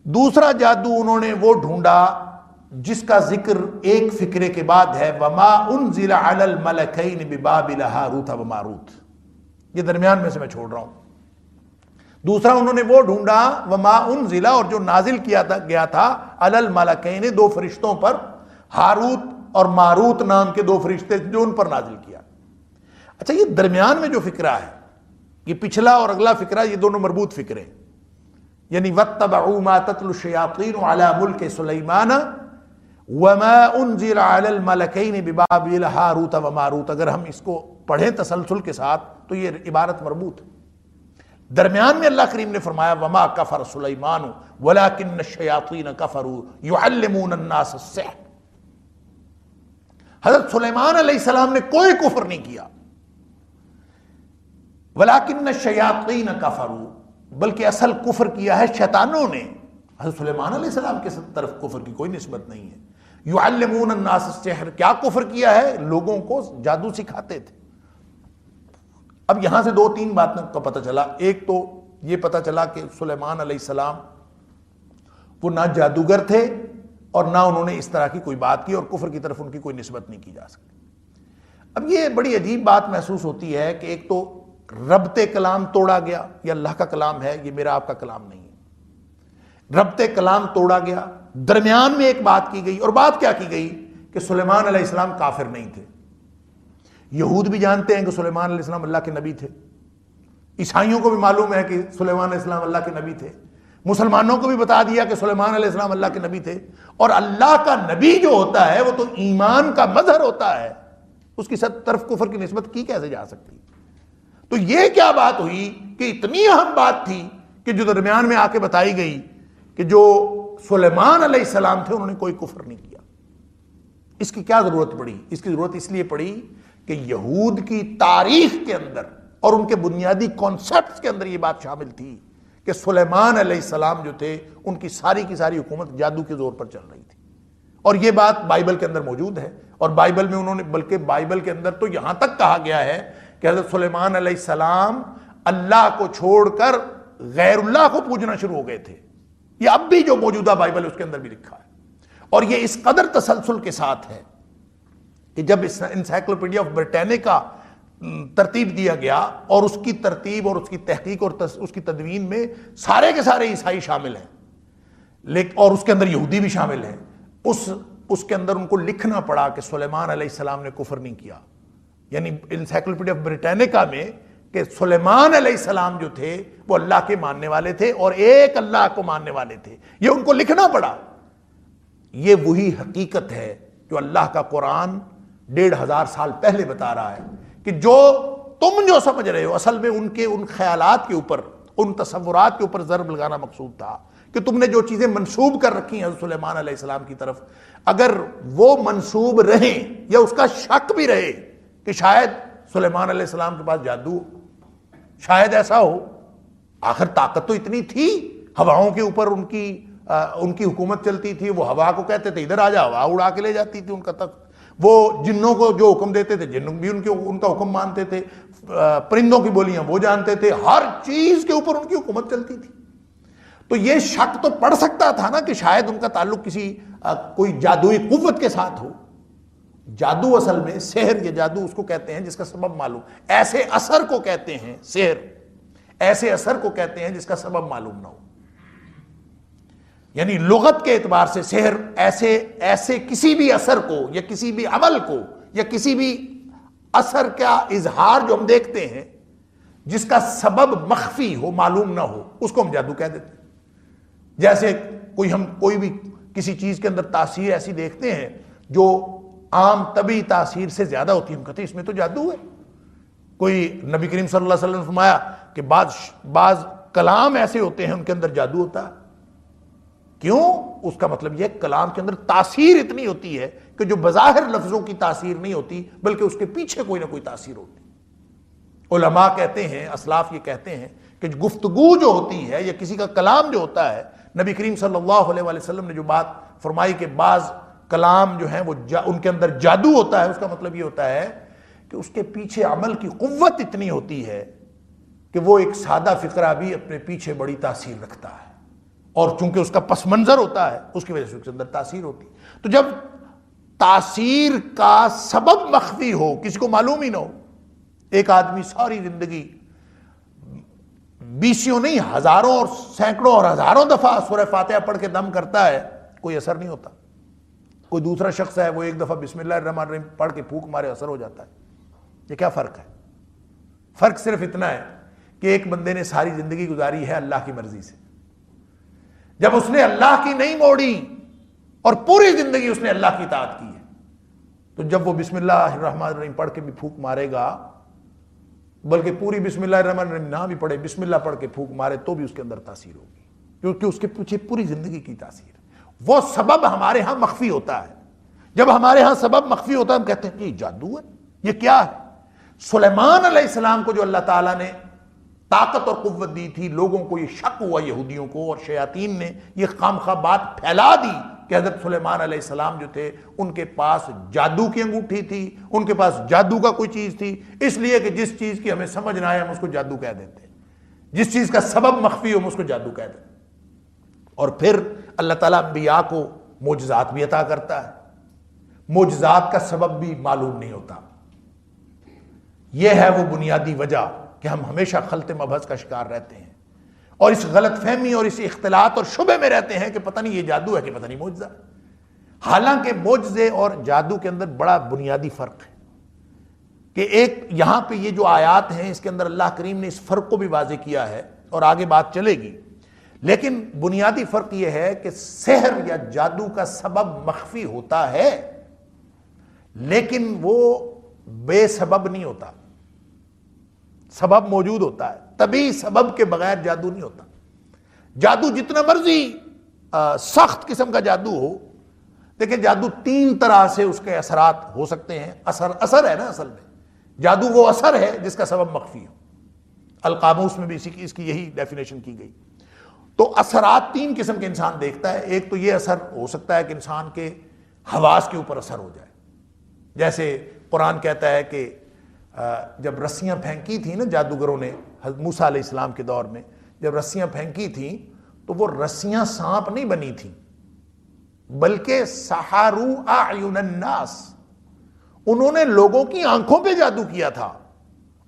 دوسرا جادو انہوں نے وہ ڈھونڈا جس کا ذکر ایک فقرے کے بعد ہے، وما انزل علی الملکین ببابل ہاروت و ماروت، یہ درمیان میں سے میں چھوڑ رہا ہوں۔ دوسرا انہوں نے وہ ڈھونڈا وما انزل، اور جو نازل کیا گیا تھا علی الملکین، دو فرشتوں پر، ہاروت اور ماروت نام کے دو فرشتے جو ان پر نازل کیا۔ اچھا، یہ درمیان میں جو فقرہ ہے، یہ پچھلا اور اگلا فقرہ، یہ دونوں مربوط فقرے، یعنی وَاتَّبَعُوا مَا تَتْلُو الشَّيَاطِينُ عَلَى مُلْكِ سُلَيْمَانَ وَمَا أُنزِلَ عَلَى الْمَلَكَيْنِ بِبَابِلَ ہاروت و ماروت۔ اگر ہم اس کو پڑھیں تسلسل کے ساتھ تو یہ عبارت مربوط ہے۔ درمیان میں اللہ کریم نے فرمایا وَمَا كَفَرَ سُلَيْمَانُ وَلَكِنَّ الشَّيَاطِينَ كَفَرُوا يُعَلِّمُونَ النَّاسَ السِّحْرَ۔ حضرت سلیمان علیہ السلام نے کوئی کفر نہیں کیا، وَلَكِنَّ الشَّيَاطِينَ كَفَرُوا، بلکہ اصل کفر کیا ہے شیطانوں نے۔ حضرت سلیمان علیہ السلام کے طرف کفر کی کوئی نسبت نہیں ہے۔ یعلمون الناس السحر، کیا کفر کیا ہے؟ لوگوں کو جادو سکھاتے تھے۔ اب یہاں سے دو تین باتوں کا پتہ چلا۔ ایک تو یہ پتہ چلا کہ سلیمان علیہ السلام وہ نہ جادوگر تھے اور نہ انہوں نے اس طرح کی کوئی بات کی، اور کفر کی طرف ان کی کوئی نسبت نہیں کی جا سکتی۔ اب یہ بڑی عجیب بات محسوس ہوتی ہے کہ ایک تو ربط کلام توڑا گیا، یہ اللہ کا کلام ہے، یہ میرا آپ کا کلام نہیں ہے۔ ربط کلام توڑا گیا، درمیان میں ایک بات کی گئی، اور بات کیا کی گئی کہ سلیمان علیہ السلام کافر نہیں تھے۔ یہود بھی جانتے ہیں کہ سلیمان علیہ السلام اللہ کے نبی تھے، عیسائیوں کو بھی معلوم ہے کہ سلیمان علیہ السلام اللہ کے نبی تھے، مسلمانوں کو بھی بتا دیا کہ سلیمان علیہ السلام اللہ کے نبی تھے۔ اور اللہ کا نبی جو ہوتا ہے وہ تو ایمان کا مظہر ہوتا ہے، اس کی طرف کفر کی نسبت کی کیسے جا سکتی؟ تو یہ کیا بات ہوئی کہ اتنی اہم بات تھی کہ جو درمیان میں آ کے بتائی گئی کہ جو سلیمان علیہ السلام تھے انہوں نے کوئی کفر نہیں کیا۔ اس کی کیا ضرورت پڑی؟ اس کی ضرورت اس لیے پڑی کہ یہود کی تاریخ کے اندر اور ان کے بنیادی کانسیپٹس کے اندر یہ بات شامل تھی کہ سلیمان علیہ السلام جو تھے ان کی ساری حکومت جادو کے زور پر چل رہی تھی، اور یہ بات بائبل کے اندر موجود ہے۔ اور بائبل میں انہوں نے، بلکہ بائبل کے اندر تو یہاں تک کہا گیا ہے کہ حضرت سلیمان علیہ السلام اللہ کو چھوڑ کر غیر اللہ کو پوجنا شروع ہو گئے تھے۔ یہ اب بھی جو موجودہ بائبل ہے اس کے اندر بھی لکھا ہے، اور یہ اس قدر تسلسل کے ساتھ ہے کہ جب انسائکلوپیڈیا آف بریٹینیکا ترتیب دیا گیا، اور اس کی ترتیب اور اس کی تحقیق اور اس کی تدوین میں سارے کے سارے عیسائی شامل ہیں، اور اس کے اندر یہودی بھی شامل ہیں، اس کے اندر ان کو لکھنا پڑا کہ سلیمان علیہ السلام نے کفر نہیں کیا، یعنی انسائکلوپیڈیا آف بریٹینیکا میں کہ سلیمان علیہ السلام جو تھے وہ اللہ کے ماننے والے تھے اور ایک اللہ کو ماننے والے تھے، یہ ان کو لکھنا پڑا۔ یہ وہی حقیقت ہے جو اللہ کا قرآن 1500 سال پہلے بتا رہا ہے کہ جو تم جو سمجھ رہے ہو، اصل میں ان کے ان خیالات کے اوپر ان تصورات کے اوپر ضرب لگانا مقصود تھا کہ تم نے جو چیزیں منسوب کر رکھی ہیں حضرت سلیمان علیہ السلام کی طرف، اگر وہ منسوب رہیں یا اس کا شک بھی رہے کہ شاید سلیمان علیہ السلام کے پاس جادو ہو، شاید ایسا ہو، آخر طاقت تو اتنی تھی، ہواؤں کے اوپر ان کی حکومت چلتی تھی، وہ ہوا کو کہتے تھے ادھر آ جا، ہوا اڑا کے لے جاتی تھی ان کا تخت، وہ جنوں کو جو حکم دیتے تھے جن بھی ان کا حکم مانتے تھے، پرندوں کی بولیاں وہ جانتے تھے، ہر چیز کے اوپر ان کی حکومت چلتی تھی. تو یہ شک تو پڑ سکتا تھا نا کہ شاید ان کا تعلق کسی کوئی جادوئی قوت کے ساتھ ہو. جادو اصل میں سحر یا جادو اس کو کہتے ہیں جس کا سبب معلوم، ایسے اثر کو کہتے ہیں سحر، ایسے اثر کو کہتے ہیں جس کا سبب معلوم نہ ہو. یعنی لغت کے اعتبار سے سحر ایسے کسی بھی اثر کو یا کسی بھی عمل کو یا کسی بھی اثر کا اظہار جو ہم دیکھتے ہیں جس کا سبب مخفی ہو، معلوم نہ ہو، اس کو ہم جادو کہہ دیتے ہیں. جیسے کوئی بھی کسی چیز کے اندر تاثیر ایسی دیکھتے ہیں جو عام طبعی تاثیر سے زیادہ ہوتی ہے، ہم کہتے ہیں اس میں تو جادو ہے. کوئی نبی کریم صلی اللہ علیہ وسلم نے فرمایا کہ بعض کلام ایسے ہوتے ہیں ان کے اندر جادو ہوتا ہے. کیوں؟ اس کا مطلب یہ کلام کے اندر تاثیر اتنی ہوتی ہے کہ جو بظاہر لفظوں کی تاثیر نہیں ہوتی بلکہ اس کے پیچھے کوئی نہ کوئی تاثیر ہوتی. علماء کہتے ہیں، اسلاف یہ کہتے ہیں کہ گفتگو جو ہوتی ہے یا کسی کا کلام جو ہوتا ہے، نبی کریم صلی اللہ علیہ وسلم نے جو بات فرمائی کہ بعض کلام جو ہیں وہ ان کے اندر جادو ہوتا ہے، اس کا مطلب یہ ہوتا ہے کہ اس کے پیچھے عمل کی قوت اتنی ہوتی ہے کہ وہ ایک سادہ فقرہ بھی اپنے پیچھے بڑی تاثیر رکھتا ہے، اور چونکہ اس کا پس منظر ہوتا ہے اس کی وجہ سے اس کے اندر تاثیر ہوتی ہے. تو جب تاثیر کا سبب مخفی ہو، کسی کو معلوم ہی نہ ہو، ایک آدمی ساری زندگی بیسیوں نہیں ہزاروں اور سینکڑوں اور ہزاروں دفعہ سورہ فاتحہ پڑھ کے دم کرتا ہے، کوئی اثر نہیں ہوتا. کوئی دوسرا شخص ہے وہ ایک دفعہ بسم اللہ الرحمن الرحیم پڑھ کے پھونک مارے، اثر ہو جاتا ہے. یہ کیا فرق ہے؟ فرق صرف اتنا ہے کہ ایک بندے نے ساری زندگی گزاری ہے اللہ کی مرضی سے، جب اس نے اللہ کی نہیں موڑی اور پوری زندگی اس نے اللہ کی اطاعت کی ہے، تو جب وہ بسم اللہ الرحمن الرحیم پڑھ کے بھی پھونک مارے گا، بلکہ پوری بسم اللہ الرحمن الرحیم نہ بھی پڑھے، بسم اللہ پڑھ کے پھونک مارے تو بھی اس کے اندر تاثیر ہوگی، کیونکہ اس کے پیچھے پوری زندگی کی تاثیر. وہ سبب ہمارے ہاں مخفی ہوتا ہے. جب ہمارے ہاں سبب مخفی ہوتا ہے ہم کہتے ہیں یہ جادو ہے، یہ کیا ہے؟ سلیمان علیہ السلام کو جو اللہ تعالیٰ نے طاقت اور قوت دی تھی، لوگوں کو یہ شک ہوا، یہودیوں کو اور شیاطین نے یہ خامخواہ بات پھیلا دی کہ حضرت سلیمان علیہ السلام جو تھے ان کے پاس جادو کی انگوٹھی تھی، ان کے پاس جادو کا کوئی چیز تھی، اس لیے کہ جس چیز کی ہمیں سمجھ نہ آئے ہم اس کو جادو کہہ دیتے ہیں، جس چیز کا سبب مخفی ہو ہم اس کو جادو کہہ دیتے ہیں. اور پھر اللہ تعالیٰ انبیاء کو معجزات بھی عطا کرتا ہے، معجزات کا سبب بھی معلوم نہیں ہوتا. یہ ہے وہ بنیادی وجہ کہ ہم ہمیشہ خلط مبحث کا شکار رہتے ہیں اور اس غلط فہمی اور اس اختلاط اور شبہ میں رہتے ہیں کہ پتہ نہیں یہ جادو ہے کہ پتہ نہیں معجزہ. حالانکہ معجزے اور جادو کے اندر بڑا بنیادی فرق ہے کہ ایک یہاں پہ یہ جو آیات ہیں اس کے اندر اللہ کریم نے اس فرق کو بھی واضح کیا ہے اور آگے بات چلے گی. لیکن بنیادی فرق یہ ہے کہ سحر یا جادو کا سبب مخفی ہوتا ہے لیکن وہ بے سبب نہیں ہوتا، سبب موجود ہوتا ہے. طبعی سبب کے بغیر جادو نہیں ہوتا. جادو جتنا مرضی سخت قسم کا جادو ہو، دیکھیں جادو تین طرح سے اس کے اثرات ہو سکتے ہیں. اثر ہے نا، اصل میں جادو وہ اثر ہے جس کا سبب مخفی ہو. القاموس میں بھی اس کی یہی ڈیفینیشن کی گئی. تو اثرات تین قسم کے انسان دیکھتا ہے. ایک تو یہ اثر ہو سکتا ہے کہ انسان کے حواس کے اوپر اثر ہو جائے، جیسے قرآن کہتا ہے کہ جب رسیاں پھینکی تھیں نا جادوگروں نے حضرت موسیٰ علیہ السلام کے دور میں، جب رسیاں پھینکی تھیں تو وہ رسیاں سانپ نہیں بنی تھیں بلکہ سحروا اعین الناس، انہوں نے لوگوں کی آنکھوں پہ جادو کیا تھا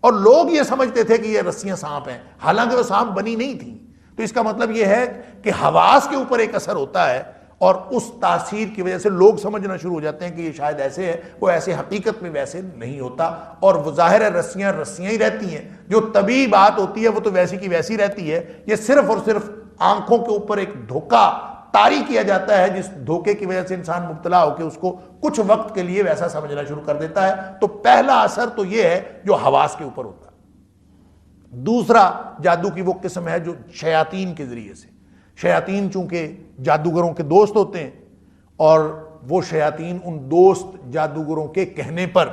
اور لوگ یہ سمجھتے تھے کہ یہ رسیاں سانپ ہیں، حالانکہ وہ سانپ بنی نہیں تھیں. تو اس کا مطلب یہ ہے کہ حواس کے اوپر ایک اثر ہوتا ہے اور اس تاثیر کی وجہ سے لوگ سمجھنا شروع ہو جاتے ہیں کہ یہ شاید ایسے ہے، وہ ایسے حقیقت میں ویسے نہیں ہوتا. اور وہ ظاہر ہے رسیاں ہی رہتی ہیں، جو طبعی بات ہوتی ہے وہ تو ویسی کی ویسی رہتی ہے. یہ صرف اور صرف آنکھوں کے اوپر ایک دھوکہ طاری کیا جاتا ہے جس دھوکے کی وجہ سے انسان مبتلا ہو کے اس کو کچھ وقت کے لیے ویسا سمجھنا شروع کر دیتا ہے. تو پہلا اثر تو یہ ہے جو حواس کے اوپر ہوتا ہے. دوسرا جادو کی وہ قسم ہے جو شیاطین کے ذریعے سے، شیاطین چونکہ جادوگروں کے دوست ہوتے ہیں اور وہ شیاطین ان دوست جادوگروں کے کہنے پر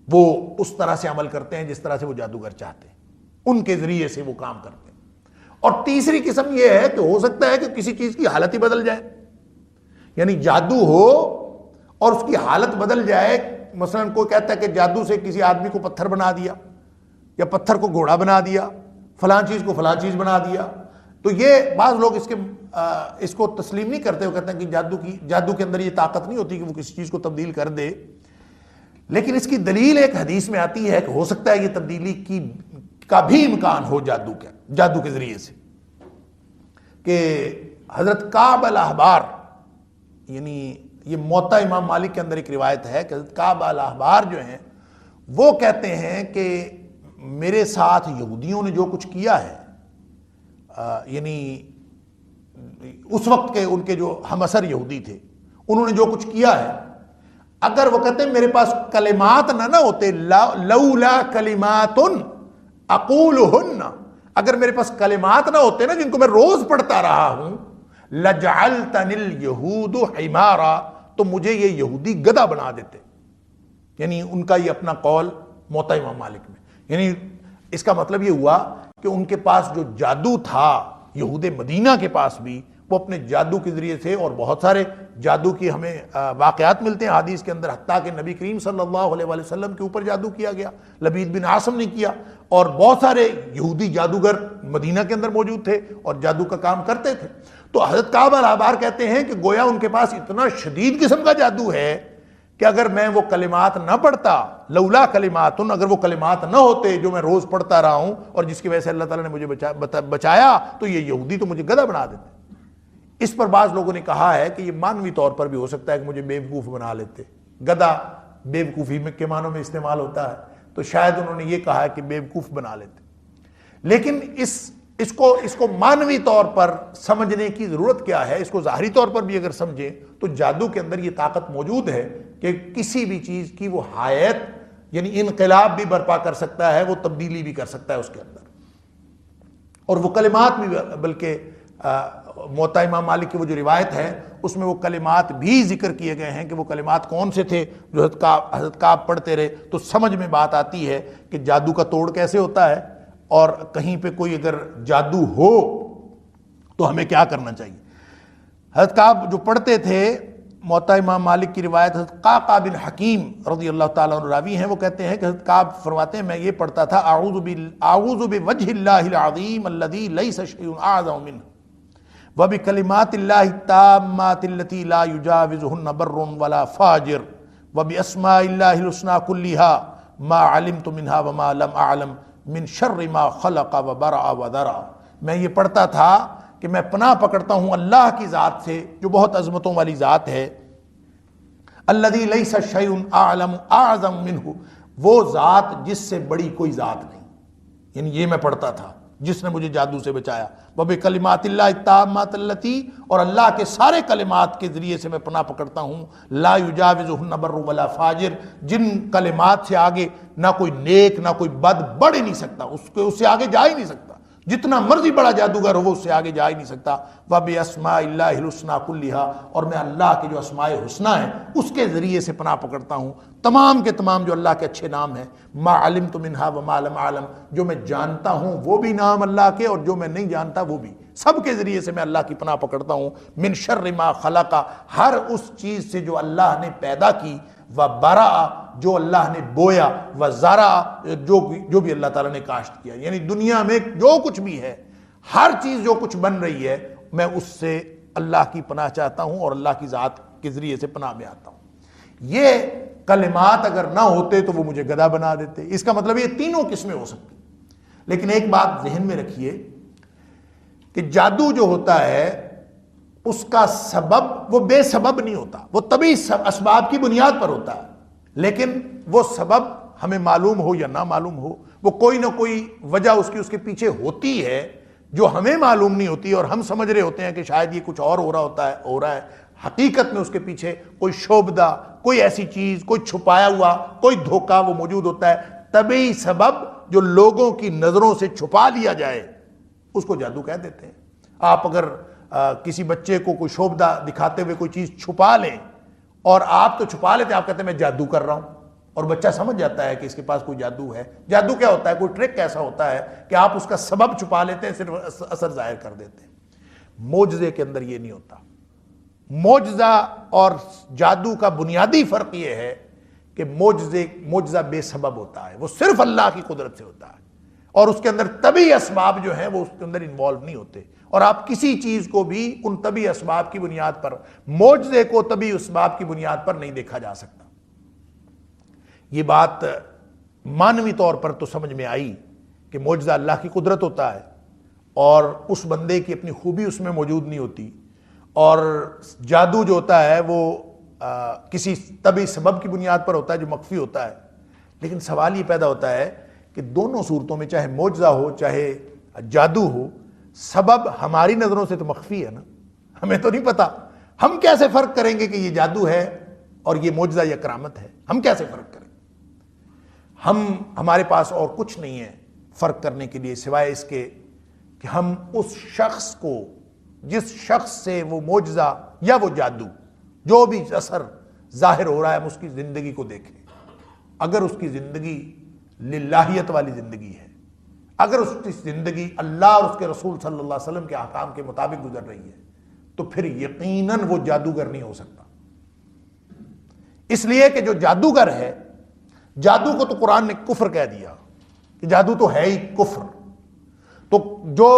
وہ اس طرح سے عمل کرتے ہیں جس طرح سے وہ جادوگر چاہتے ہیں، ان کے ذریعے سے وہ کام کرتے ہیں۔ اور تیسری قسم یہ ہے کہ ہو سکتا ہے کہ کسی چیز کی حالت ہی بدل جائے، یعنی جادو ہو اور اس کی حالت بدل جائے۔ مثلا کوئی کہتا ہے کہ جادو سے کسی آدمی کو پتھر بنا دیا، یا پتھر کو گھوڑا بنا دیا، فلاں چیز کو فلاں چیز بنا دیا، تو یہ بعض لوگ اس کو تسلیم نہیں کرتے، وہ کہتے ہیں کہ جادو کے اندر یہ طاقت نہیں ہوتی کہ وہ کسی چیز کو تبدیل کر دے۔ لیکن اس کی دلیل ایک حدیث میں آتی ہے کہ ہو سکتا ہے یہ تبدیلی کا بھی امکان ہو جادو کے ذریعے سے، کہ حضرت کعب الاحبار، یعنی یہ موطا امام مالک کے اندر ایک روایت ہے کہ حضرت کعب الاحبار جو ہیں وہ کہتے ہیں کہ میرے ساتھ یہودیوں نے جو کچھ کیا ہے، یعنی اس وقت کے ان کے جو ہم اثر یہودی تھے، انہوں نے جو کچھ کیا ہے، اگر وہ کہتے ہیں میرے پاس کلمات نہ ہوتے، لولا کلمات اقولہن، اگر میرے پاس کلمات نہ ہوتے نا جن کو میں روز پڑھتا رہا ہوں، لجعلتنی الیہود حمارا، تو مجھے یہ یہودی گدھا بنا دیتے۔ یعنی ان کا یہ اپنا قول موطا امام مالک میں، یعنی اس کا مطلب یہ ہوا کہ ان کے پاس جو جادو تھا، یہود مدینہ کے پاس بھی، وہ اپنے جادو کے ذریعے سے، اور بہت سارے جادو کی ہمیں واقعات ملتے ہیں حدیث کے اندر، حتیٰ کہ نبی کریم صلی اللہ علیہ وآلہ وسلم کے اوپر جادو کیا گیا، لبید بن عاصم نے کیا، اور بہت سارے یہودی جادوگر مدینہ کے اندر موجود تھے اور جادو کا کام کرتے تھے۔ تو حضرت کعب الاحبار کہتے ہیں کہ گویا ان کے پاس اتنا شدید قسم کا جادو ہے کہ اگر میں وہ کلمات نہ پڑھتا، لولا کلمات، اگر وہ کلمات نہ ہوتے جو میں روز پڑھتا رہا ہوں اور جس کی وجہ سے اللہ تعالیٰ نے مجھے بچایا، تو یہ یہودی تو مجھے گدھا بنا دیتے۔ اس پر بعض لوگوں نے کہا ہے کہ یہ مانوی طور پر بھی ہو سکتا ہے کہ مجھے بیوقوف بنا لیتے، گدھا بیوقوفی کے معنوں میں استعمال ہوتا ہے، تو شاید انہوں نے یہ کہا ہے کہ بیوقوف بنا لیتے۔ لیکن اس کو مانوی طور پر سمجھنے کی ضرورت کیا ہے؟ اس کو ظاہری طور پر بھی اگر سمجھیں تو جادو کے اندر یہ طاقت موجود ہے کہ کسی بھی چیز کی وہ حیات، یعنی انقلاب بھی برپا کر سکتا ہے، وہ تبدیلی بھی کر سکتا ہے اس کے اندر، اور وہ کلمات بھی، بلکہ موطا امام مالک کی وہ جو روایت ہے اس میں وہ کلمات بھی ذکر کیے گئے ہیں کہ وہ کلمات کون سے تھے جو حضرت کعب پڑھتے رہے۔ تو سمجھ میں بات آتی ہے کہ جادو کا توڑ کیسے ہوتا ہے، اور کہیں پہ کوئی اگر جادو ہو تو ہمیں کیا کرنا چاہیے۔ حضرت کعب جو پڑھتے تھے، موطا امام مالک کی روایت حضرت قعقاع بن حکیم رضی اللہ تعالیٰ عنہ راوی ہیں، وہ کہتے ہیں کہ حضرت کعب فرماتے ہیں میں یہ پڑھتا تھا اعوذ بوجہ اللہ العظیم الذی لیس شیء اعظم منہ وبکلمات اللہ التامات التي لا یجاوزہن بر ولا فاجر وباسماء اللہ الحسنى كلها ما علمت منها وما لم اعلم من شر ما خلق وبرأ وذرأ۔ میں یہ پڑھتا تھا کہ میں پناہ پکڑتا ہوں اللہ کی ذات سے جو بہت عظمتوں والی ذات ہے، الذی لیس شیء اعظم منہ، وہ ذات جس سے بڑی کوئی ذات نہیں، یعنی یہ میں پڑھتا تھا جس نے مجھے جادو سے بچایا۔ وبکلمات اللہ التامات التی، اور اللہ کے سارے کلمات کے ذریعے سے میں پناہ پکڑتا ہوں، لا یجاوزہن بر ولا فاجر، جن کلمات سے آگے نہ کوئی نیک نہ کوئی بد بڑھ ہی نہیں سکتا، اس سے آگے جا ہی نہیں سکتا، جتنا مرضی بڑا جادوگر ہو وہ اس سے آگے جا ہی نہیں سکتا۔ وباسماء اللہ الحسنى كلها، اور میں اللہ کے جو اسماء حسنی ہیں اس کے ذریعے سے پناہ پکڑتا ہوں، تمام کے تمام جو اللہ کے اچھے نام ہیں، ما علمت منها وما لم اعلم، جو میں جانتا ہوں وہ بھی نام اللہ کے اور جو میں نہیں جانتا وہ بھی، سب کے ذریعے سے میں اللہ کی پناہ پکڑتا ہوں۔ من شر ما خلق، ہر اس چیز سے جو اللہ نے پیدا کی، وبرأ، جو اللہ نے بویا، وزرع، جو بھی اللہ تعالیٰ نے کاشت کیا، یعنی دنیا میں جو کچھ بھی ہے، ہر چیز جو کچھ بن رہی ہے، میں اس سے اللہ کی پناہ چاہتا ہوں اور اللہ کی ذات کے ذریعے سے پناہ میں آتا ہوں۔ یہ کلمات اگر نہ ہوتے تو وہ مجھے گدھا بنا دیتے۔ اس کا مطلب یہ تینوں قسمیں ہو سکتی، لیکن ایک بات ذہن میں رکھیے کہ جادو جو ہوتا ہے اس کا سبب وہ بے سبب نہیں ہوتا، وہ طبعی اسباب کی بنیاد پر ہوتا ہے، لیکن وہ سبب ہمیں معلوم ہو یا نہ معلوم ہو، وہ کوئی نہ کوئی وجہ اس کے پیچھے ہوتی ہے جو ہمیں معلوم نہیں ہوتی، اور ہم سمجھ رہے ہوتے ہیں کہ شاید یہ کچھ اور ہو رہا ہے، حقیقت میں اس کے پیچھے کوئی شعبدہ، کوئی ایسی چیز، کوئی چھپایا ہوا کوئی دھوکہ وہ موجود ہوتا ہے۔ طبعی سبب جو لوگوں کی نظروں سے چھپا لیا جائے اس کو جادو کہہ دیتے ہیں۔ آپ اگر کسی بچے کو کوئی شوبدہ دکھاتے ہوئے کوئی چیز چھپا لیں، اور آپ تو چھپا لیتے ہیں، آپ کہتے ہیں میں جادو کر رہا ہوں، اور بچہ سمجھ جاتا ہے کہ اس کے پاس کوئی جادو ہے۔ جادو کیا ہوتا ہے؟ کوئی ٹرک ایسا ہوتا ہے کہ آپ اس کا سبب چھپا لیتے ہیں، صرف اثر ظاہر کر دیتے ہیں۔ معجزے کے اندر یہ نہیں ہوتا۔ معجزہ اور جادو کا بنیادی فرق یہ ہے کہ معجزہ بے سبب ہوتا ہے، وہ صرف اللہ کی قدرت سے ہوتا ہے، اور اس کے اندر طبعی اسباب جو ہیں وہ اس کے اندر انوالو نہیں ہوتے، اور آپ کسی چیز کو بھی ان طبعی اسباب کی بنیاد پر، معجزے کو طبعی اسباب کی بنیاد پر نہیں دیکھا جا سکتا۔ یہ بات مانوی طور پر تو سمجھ میں آئی کہ معجزہ اللہ کی قدرت ہوتا ہے، اور اس بندے کی اپنی خوبی اس میں موجود نہیں ہوتی، اور جادو جو ہوتا ہے وہ کسی طبعی سبب کی بنیاد پر ہوتا ہے جو مخفی ہوتا ہے۔ لیکن سوال یہ پیدا ہوتا ہے کہ دونوں صورتوں میں، چاہے معجزہ ہو چاہے جادو ہو، سبب ہماری نظروں سے تو مخفی ہے نا، ہمیں تو نہیں پتا۔ ہم کیسے فرق کریں گے کہ یہ جادو ہے اور یہ معجزہ یا کرامت ہے؟ ہم کیسے فرق کریں؟ ہمارے پاس اور کچھ نہیں ہے فرق کرنے کے لیے سوائے اس کے کہ ہم اس شخص کو، جس شخص سے وہ معجزہ یا وہ جادو جو بھی اثر ظاہر ہو رہا ہے، ہم اس کی زندگی کو دیکھیں۔ اگر اس کی زندگی للہیت والی زندگی ہے، اگر اس کی زندگی اللہ اور اس کے رسول صلی اللہ علیہ وسلم کے احکام کے مطابق گزر رہی ہے، تو پھر یقیناً وہ جادوگر نہیں ہو سکتا۔ اس لیے کہ جو جادوگر ہے، جادو کو تو قرآن نے کفر کہہ دیا کہ جادو تو ہے ہی کفر۔ تو جو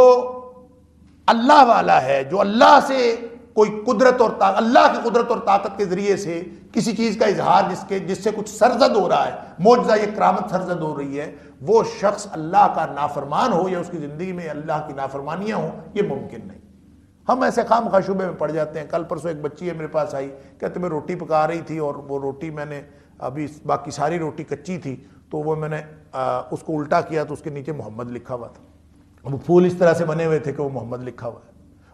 اللہ والا ہے، جو اللہ سے کوئی قدرت اور اللہ کی قدرت اور طاقت کے ذریعے سے کسی چیز کا اظہار، جس سے کچھ سرزد ہو رہا ہے، معجزہ یا کرامت سرزد ہو رہی ہے، وہ شخص اللہ کا نافرمان ہو یا اس کی زندگی میں اللہ کی نافرمانیاں ہوں، یہ ممکن نہیں۔ ہم ایسے خام خواہ شبے میں پڑ جاتے ہیں۔ کل پرسوں ایک بچی ہے میرے پاس آئی، کہتے میں روٹی پکا رہی تھی، اور وہ روٹی میں نے ابھی باقی ساری روٹی کچی تھی، تو وہ میں نے اس کو الٹا کیا تو اس کے نیچے محمد لکھا ہوا تھا۔ وہ پھول اس طرح سے بنے ہوئے تھے کہ وہ محمد لکھا ہوا ہے،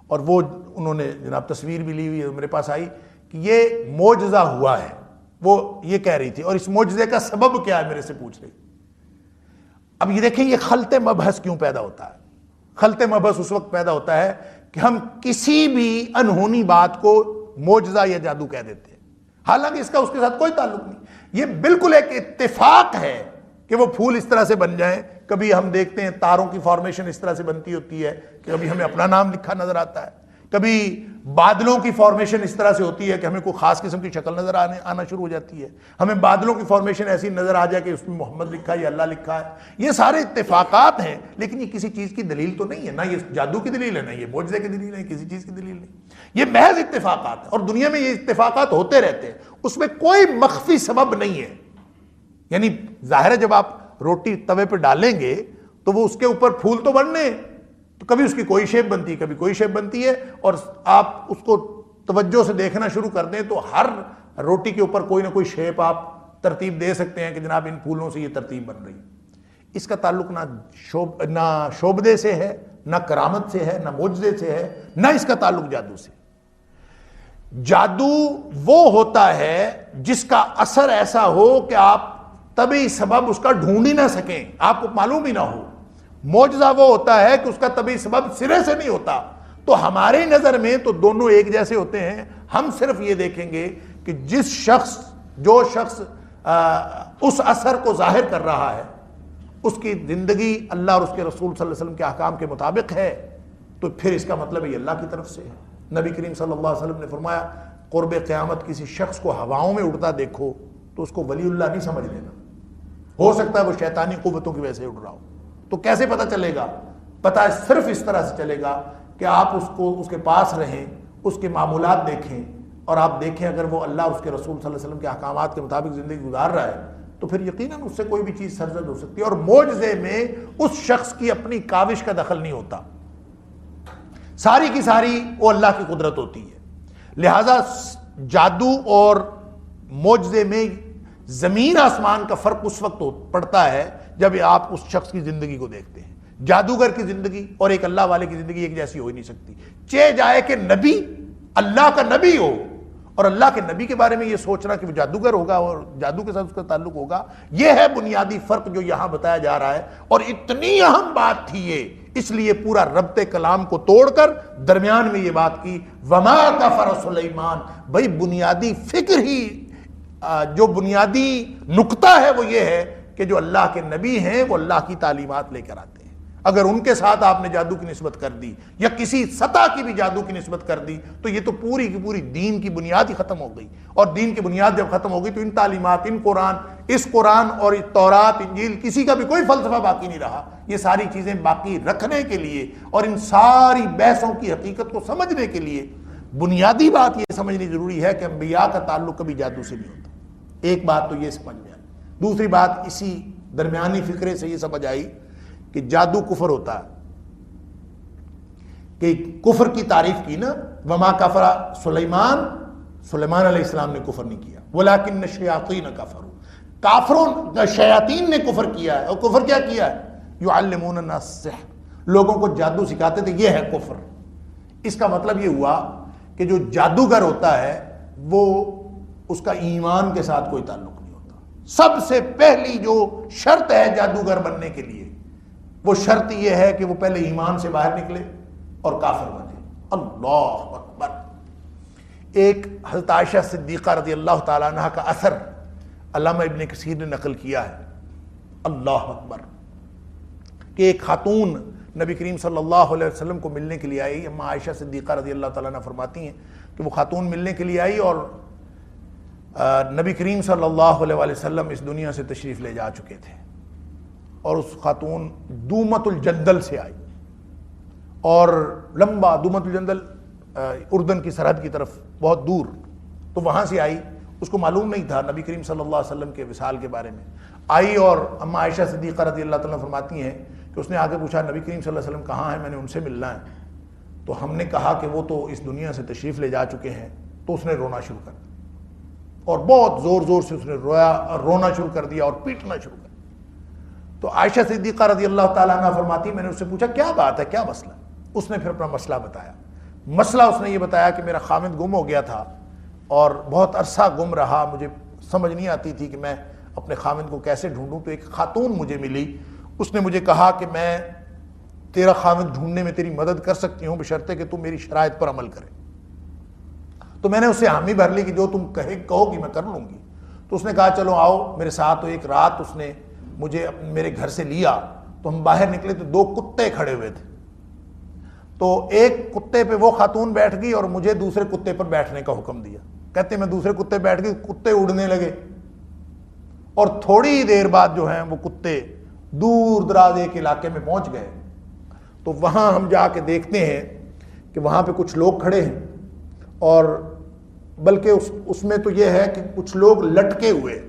اور وہ انہوں نے جناب تصویر بھی لی ہوئی ہے، میرے پاس آئی کہ یہ معجزہ ہوا ہے، وہ یہ کہہ رہی تھی، اور اس معجزے کا سبب کیا ہے میرے سے پوچھ رہی۔ اب یہ دیکھیں یہ خلط مبحث کیوں پیدا ہوتا ہے؟ خلط مبحث اس وقت پیدا ہوتا ہے کہ ہم کسی بھی انہونی بات کو معجزہ یا جادو کہہ دیتے ہیں، حالانکہ اس کا اس کے ساتھ کوئی تعلق نہیں۔ یہ بالکل ایک اتفاق ہے کہ وہ پھول اس طرح سے بن جائیں۔ کبھی ہم دیکھتے ہیں تاروں کی فارمیشن اس طرح سے بنتی ہوتی ہے کہ کبھی ہمیں اپنا نام لکھا نظر آتا ہے، کبھی بادلوں کی فارمیشن اس طرح سے ہوتی ہے کہ ہمیں کوئی خاص قسم کی شکل نظر آنا شروع ہو جاتی ہے، ہمیں بادلوں کی فارمیشن ایسی نظر آ جائے کہ اس میں محمد لکھا ہے یا اللہ لکھا ہے۔ یہ سارے اتفاقات ہیں، لیکن یہ کسی چیز کی دلیل تو نہیں ہے، نہ یہ جادو کی دلیل ہے، نہ یہ معجزے کی دلیل ہے، کسی چیز کی دلیل نہیں۔ یہ محض اتفاقات ہیں، اور دنیا میں یہ اتفاقات ہوتے رہتے ہیں، اس میں کوئی مخفی سبب نہیں ہے۔ یعنی ظاہر ہے جب آپ روٹی توے پہ ڈالیں گے تو وہ اس کے اوپر پھول تو بننے، تو کبھی اس کی کوئی شیپ بنتی ہے، کبھی کوئی شیپ بنتی ہے، اور آپ اس کو توجہ سے دیکھنا شروع کر دیں تو ہر روٹی کے اوپر کوئی نہ کوئی شیپ آپ ترتیب دے سکتے ہیں کہ جناب ان پھولوں سے یہ ترتیب بن رہی ہے۔ اس کا تعلق نہ شوبدے سے ہے، نہ کرامت سے ہے، نہ معجزے سے ہے، نہ اس کا تعلق جادو سے۔ جادو وہ ہوتا ہے جس کا اثر ایسا ہو کہ آپ طبعی سبب اس کا ڈھونڈ ہی نہ سکیں، آپ کو معلوم ہی نہ ہو۔ معجزہ وہ ہوتا ہے کہ اس کا طبعی سبب سرے سے نہیں ہوتا۔ تو ہماری نظر میں تو دونوں ایک جیسے ہوتے ہیں، ہم صرف یہ دیکھیں گے کہ جو شخص اس اثر کو ظاہر کر رہا ہے، اس کی زندگی اللہ اور اس کے رسول صلی اللہ علیہ وسلم کے احکام کے مطابق ہے، تو پھر اس کا مطلب یہ اللہ کی طرف سے ہے۔ نبی کریم صلی اللہ علیہ وسلم نے فرمایا، قرب قیامت کسی شخص کو ہواؤں میں اڑتا دیکھو تو اس کو ولی اللہ نہیں سمجھ لینا، ہو سکتا ہے وہ شیطانی قوتوں کی وجہ سے اڑ رہا ہو۔ تو کیسے پتہ چلے گا؟ پتہ صرف اس طرح سے چلے گا کہ آپ اس کے پاس رہیں، اس کے معمولات دیکھیں، اور آپ دیکھیں اگر وہ اللہ اور اس کے رسول صلی اللہ علیہ وسلم کے احکامات کے مطابق زندگی گزار رہا ہے تو پھر یقیناً اس سے کوئی بھی چیز سرزد ہو سکتی ہے۔ اور معجزے میں اس شخص کی اپنی کاوش کا دخل نہیں ہوتا، ساری کی ساری وہ اللہ کی قدرت ہوتی ہے۔ لہذا جادو اور معجزے میں زمین آسمان کا فرق اس وقت پڑتا ہے جب آپ اس شخص کی زندگی کو دیکھتے ہیں۔ جادوگر کی زندگی اور ایک اللہ والے کی زندگی ایک جیسی ہو ہی نہیں سکتی۔ چہ جائے کہ نبی اللہ کا نبی ہو اور اللہ کے نبی کے بارے میں یہ سوچنا کہ وہ جادوگر ہوگا اور جادو کے ساتھ اس کا تعلق ہوگا، یہ ہے بنیادی فرق جو یہاں بتایا جا رہا ہے۔ اور اتنی اہم بات تھی یہ، اس لیے پورا ربط کلام کو توڑ کر درمیان میں یہ بات کی وما کفر سلیمان۔ بھائی بنیادی فکر ہی، جو بنیادی نقطہ ہے وہ یہ ہے کہ جو اللہ کے نبی ہیں وہ اللہ کی تعلیمات لے کر آتے ہیں۔ اگر ان کے ساتھ آپ نے جادو کی نسبت کر دی یا کسی سطح کی بھی جادو کی نسبت کر دی تو یہ تو پوری کی پوری دین کی بنیاد ہی ختم ہو گئی۔ اور دین کی بنیاد جب ختم ہو گئی تو ان تعلیمات، ان قرآن، اس قرآن اور تورات، انجیل، کسی کا بھی کوئی فلسفہ باقی نہیں رہا۔ یہ ساری چیزیں باقی رکھنے کے لیے اور ان ساری بحثوں کی حقیقت کو سمجھنے کے لیے بنیادی بات یہ سمجھنی ضروری ہے کہ انبیاء کا تعلق کبھی جادو سے نہیں ہوتا۔ ایک بات تو یہ سمجھ میں آئی۔ دوسری بات اسی درمیانی فکرے سے یہ سمجھ آئی کہ جادو کفر ہوتا ہے، کہ کفر کی تعریف کی نا، وما کفر سلیمان علیہ السلام نے کفر نہیں کیا، ولکن الشیاطین کفروا، کافروں شیاطین نے کفر کیا ہے۔ اور کفر کیا کیا ہے؟ یعلمون الناس السحر، لوگوں کو جادو سکھاتے تھے، یہ ہے کفر۔ اس کا مطلب یہ ہوا کہ جو جادوگر ہوتا ہے وہ اس کا ایمان کے ساتھ کوئی تعلق نہیں ہوتا۔ سب سے پہلی جو شرط ہے جادوگر بننے کے لیے، وہ شرط یہ ہے کہ وہ پہلے ایمان سے باہر نکلے اور کافر بنے۔ اللہ اکبر۔ ایک حضرت عائشہ صدیقہ رضی اللہ تعالیٰ عنہ کا اثر علامہ ابن کثیر نے نقل کیا ہے، اللہ اکبر، کہ ایک خاتون نبی کریم صلی اللہ علیہ وسلم کو ملنے کے لیے آئی۔ اما عائشہ صدیقہ رضی اللہ تعالیٰ عنہ فرماتی ہیں کہ وہ خاتون ملنے کے لیے آئی اور نبی کریم صلی اللہ علیہ وسلم اس دنیا سے تشریف لے جا چکے تھے، اور اس خاتون دومت الجندل سے آئی، اور لمبا دومت الجندل اردن کی سرحد کی طرف بہت دور، تو وہاں سے آئی۔ اس کو معلوم نہیں تھا نبی کریم صلی اللہ علیہ وسلم کے وصال کے بارے میں، آئی اور اما عائشہ صدیقہ رضی اللہ تعالیٰ فرماتی ہیں کہ اس نے آگے پوچھا نبی کریم صلی اللہ علیہ وسلم کہاں ہیں، میں نے ان سے ملنا ہے۔ تو ہم نے کہا کہ وہ تو اس دنیا سے تشریف لے جا چکے ہیں۔ تو اس نے رونا شروع کر دیا اور بہت زور زور سے اس نے رونا شروع کر دیا اور پیٹنا شروع کر دیا۔ تو عائشہ صدیقہ رضی اللہ تعالیٰ عنہ فرماتی میں نے اس سے پوچھا کیا بات ہے، کیا مسئلہ؟ اس نے پھر اپنا مسئلہ بتایا۔ مسئلہ اس نے یہ بتایا کہ میرا خامد گم ہو گیا تھا اور بہت عرصہ گم رہا، مجھے سمجھ نہیں آتی تھی کہ میں اپنے خامد کو کیسے ڈھونڈوں۔ تو ایک خاتون مجھے ملی، اس نے مجھے کہا کہ میں تیرا خامد ڈھونڈنے میں تیری مدد کر سکتی ہوں بشرطے کہ تم میری شرائط پر عمل کرے۔ تو میں نے اس سے حامی بھر لی کہ جو تم کہو گی میں کر لوں گی۔ تو اس نے کہا چلو آؤ میرے ساتھ۔ تو ایک رات اس نے مجھے میرے گھر سے لیا، تو ہم باہر نکلے تو دو کتے کھڑے ہوئے تھے۔ تو ایک کتے پہ وہ خاتون بیٹھ گئی اور مجھے دوسرے کتے پر بیٹھنے کا حکم دیا۔ کہتے میں دوسرے کتے بیٹھ گئی، کتے اڑنے لگے، اور تھوڑی دیر بعد جو ہیں وہ کتے دور دراز ایک علاقے میں پہنچ گئے۔ تو وہاں ہم جا کے دیکھتے ہیں کہ وہاں پہ کچھ لوگ کھڑے ہیں، اور بلکہ اس میں تو یہ ہے کہ کچھ لوگ لٹکے ہوئے،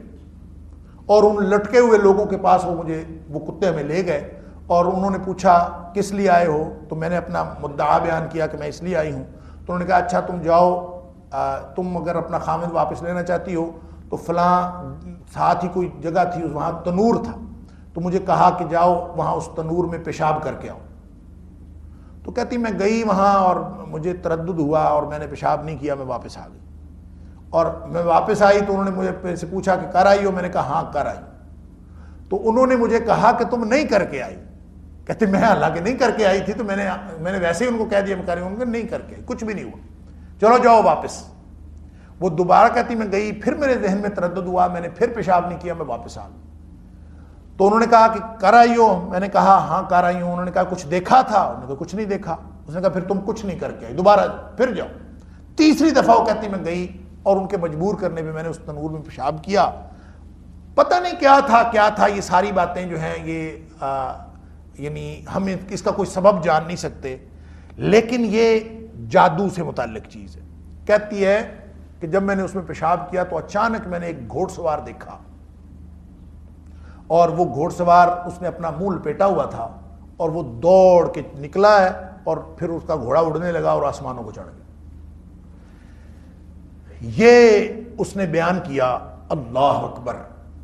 اور ان لٹکے ہوئے لوگوں کے پاس وہ کتے ہمیں لے گئے، اور انہوں نے پوچھا کس لیے آئے ہو؟ تو میں نے اپنا مدعا بیان کیا کہ میں اس لیے آئی ہوں۔ تو انہوں نے کہا اچھا تم جاؤ، تم اگر اپنا خامد واپس لینا چاہتی ہو تو فلاں ساتھ ہی کوئی جگہ تھی، وہاں تنور تھا، تو مجھے کہا کہ جاؤ وہاں اس تنور میں پیشاب کر کے آؤ۔ تو کہتی میں گئی وہاں اور مجھے تردد ہوا اور میں نے پیشاب نہیں کیا، میں واپس آ گئی۔ اور میں واپس آئی تو انہوں نے مجھے سے پوچھا کہ کر آئی ہو؟ میں نے کہا ہاں کر آئی۔ تو انہوں نے مجھے کہا کہ تم نہیں کر کے آئی۔ کہتے میں حالانکہ نہیں کر کے آئی تھی، تو میں نے ویسے ہی ان کو کہہ دیا میں کر رہی ہوں، نہیں کر کے آئی، کچھ بھی نہیں ہوا، چلو جاؤ واپس۔ وہ دوبارہ کہتی میں گئی، پھر میرے ذہن میں تردد ہوا، میں نے پھر پیشاب نہیں کیا، میں واپس آ گئی۔ تو انہوں نے کہا کہ کر آئی ہو؟ میں نے کہا ہاں کر آئی ہوں۔ انہوں نے کہا کچھ دیکھا تھا؟ انہوں نے کہا کچھ نہیں دیکھا۔ اس نے کہا پھر تم کچھ نہیں کر کے آئی، دوبارہ پھر جاؤ۔ تیسری دفعہ وہ کہتی میں گئی اور ان کے مجبور کرنے پہ میں نے اس تنور میں پیشاب کیا۔ پتہ نہیں کیا تھا یہ ساری باتیں جو ہیں یہ یعنی ہم اس کا کوئی سبب جان نہیں سکتے، لیکن یہ جادو سے متعلق چیز ہے۔ کہتی ہے کہ جب میں نے اس میں پیشاب کیا تو اچانک میں نے ایک گھوڑ سوار دیکھا، اور وہ گھوڑ سوار اس نے اپنا منہ لپیٹا ہوا تھا، اور وہ دوڑ کے نکلا ہے، اور پھر اس کا گھوڑا اڑنے لگا اور آسمانوں کو چڑھ گیا۔ یہ اس نے بیان کیا، اللہ اکبر۔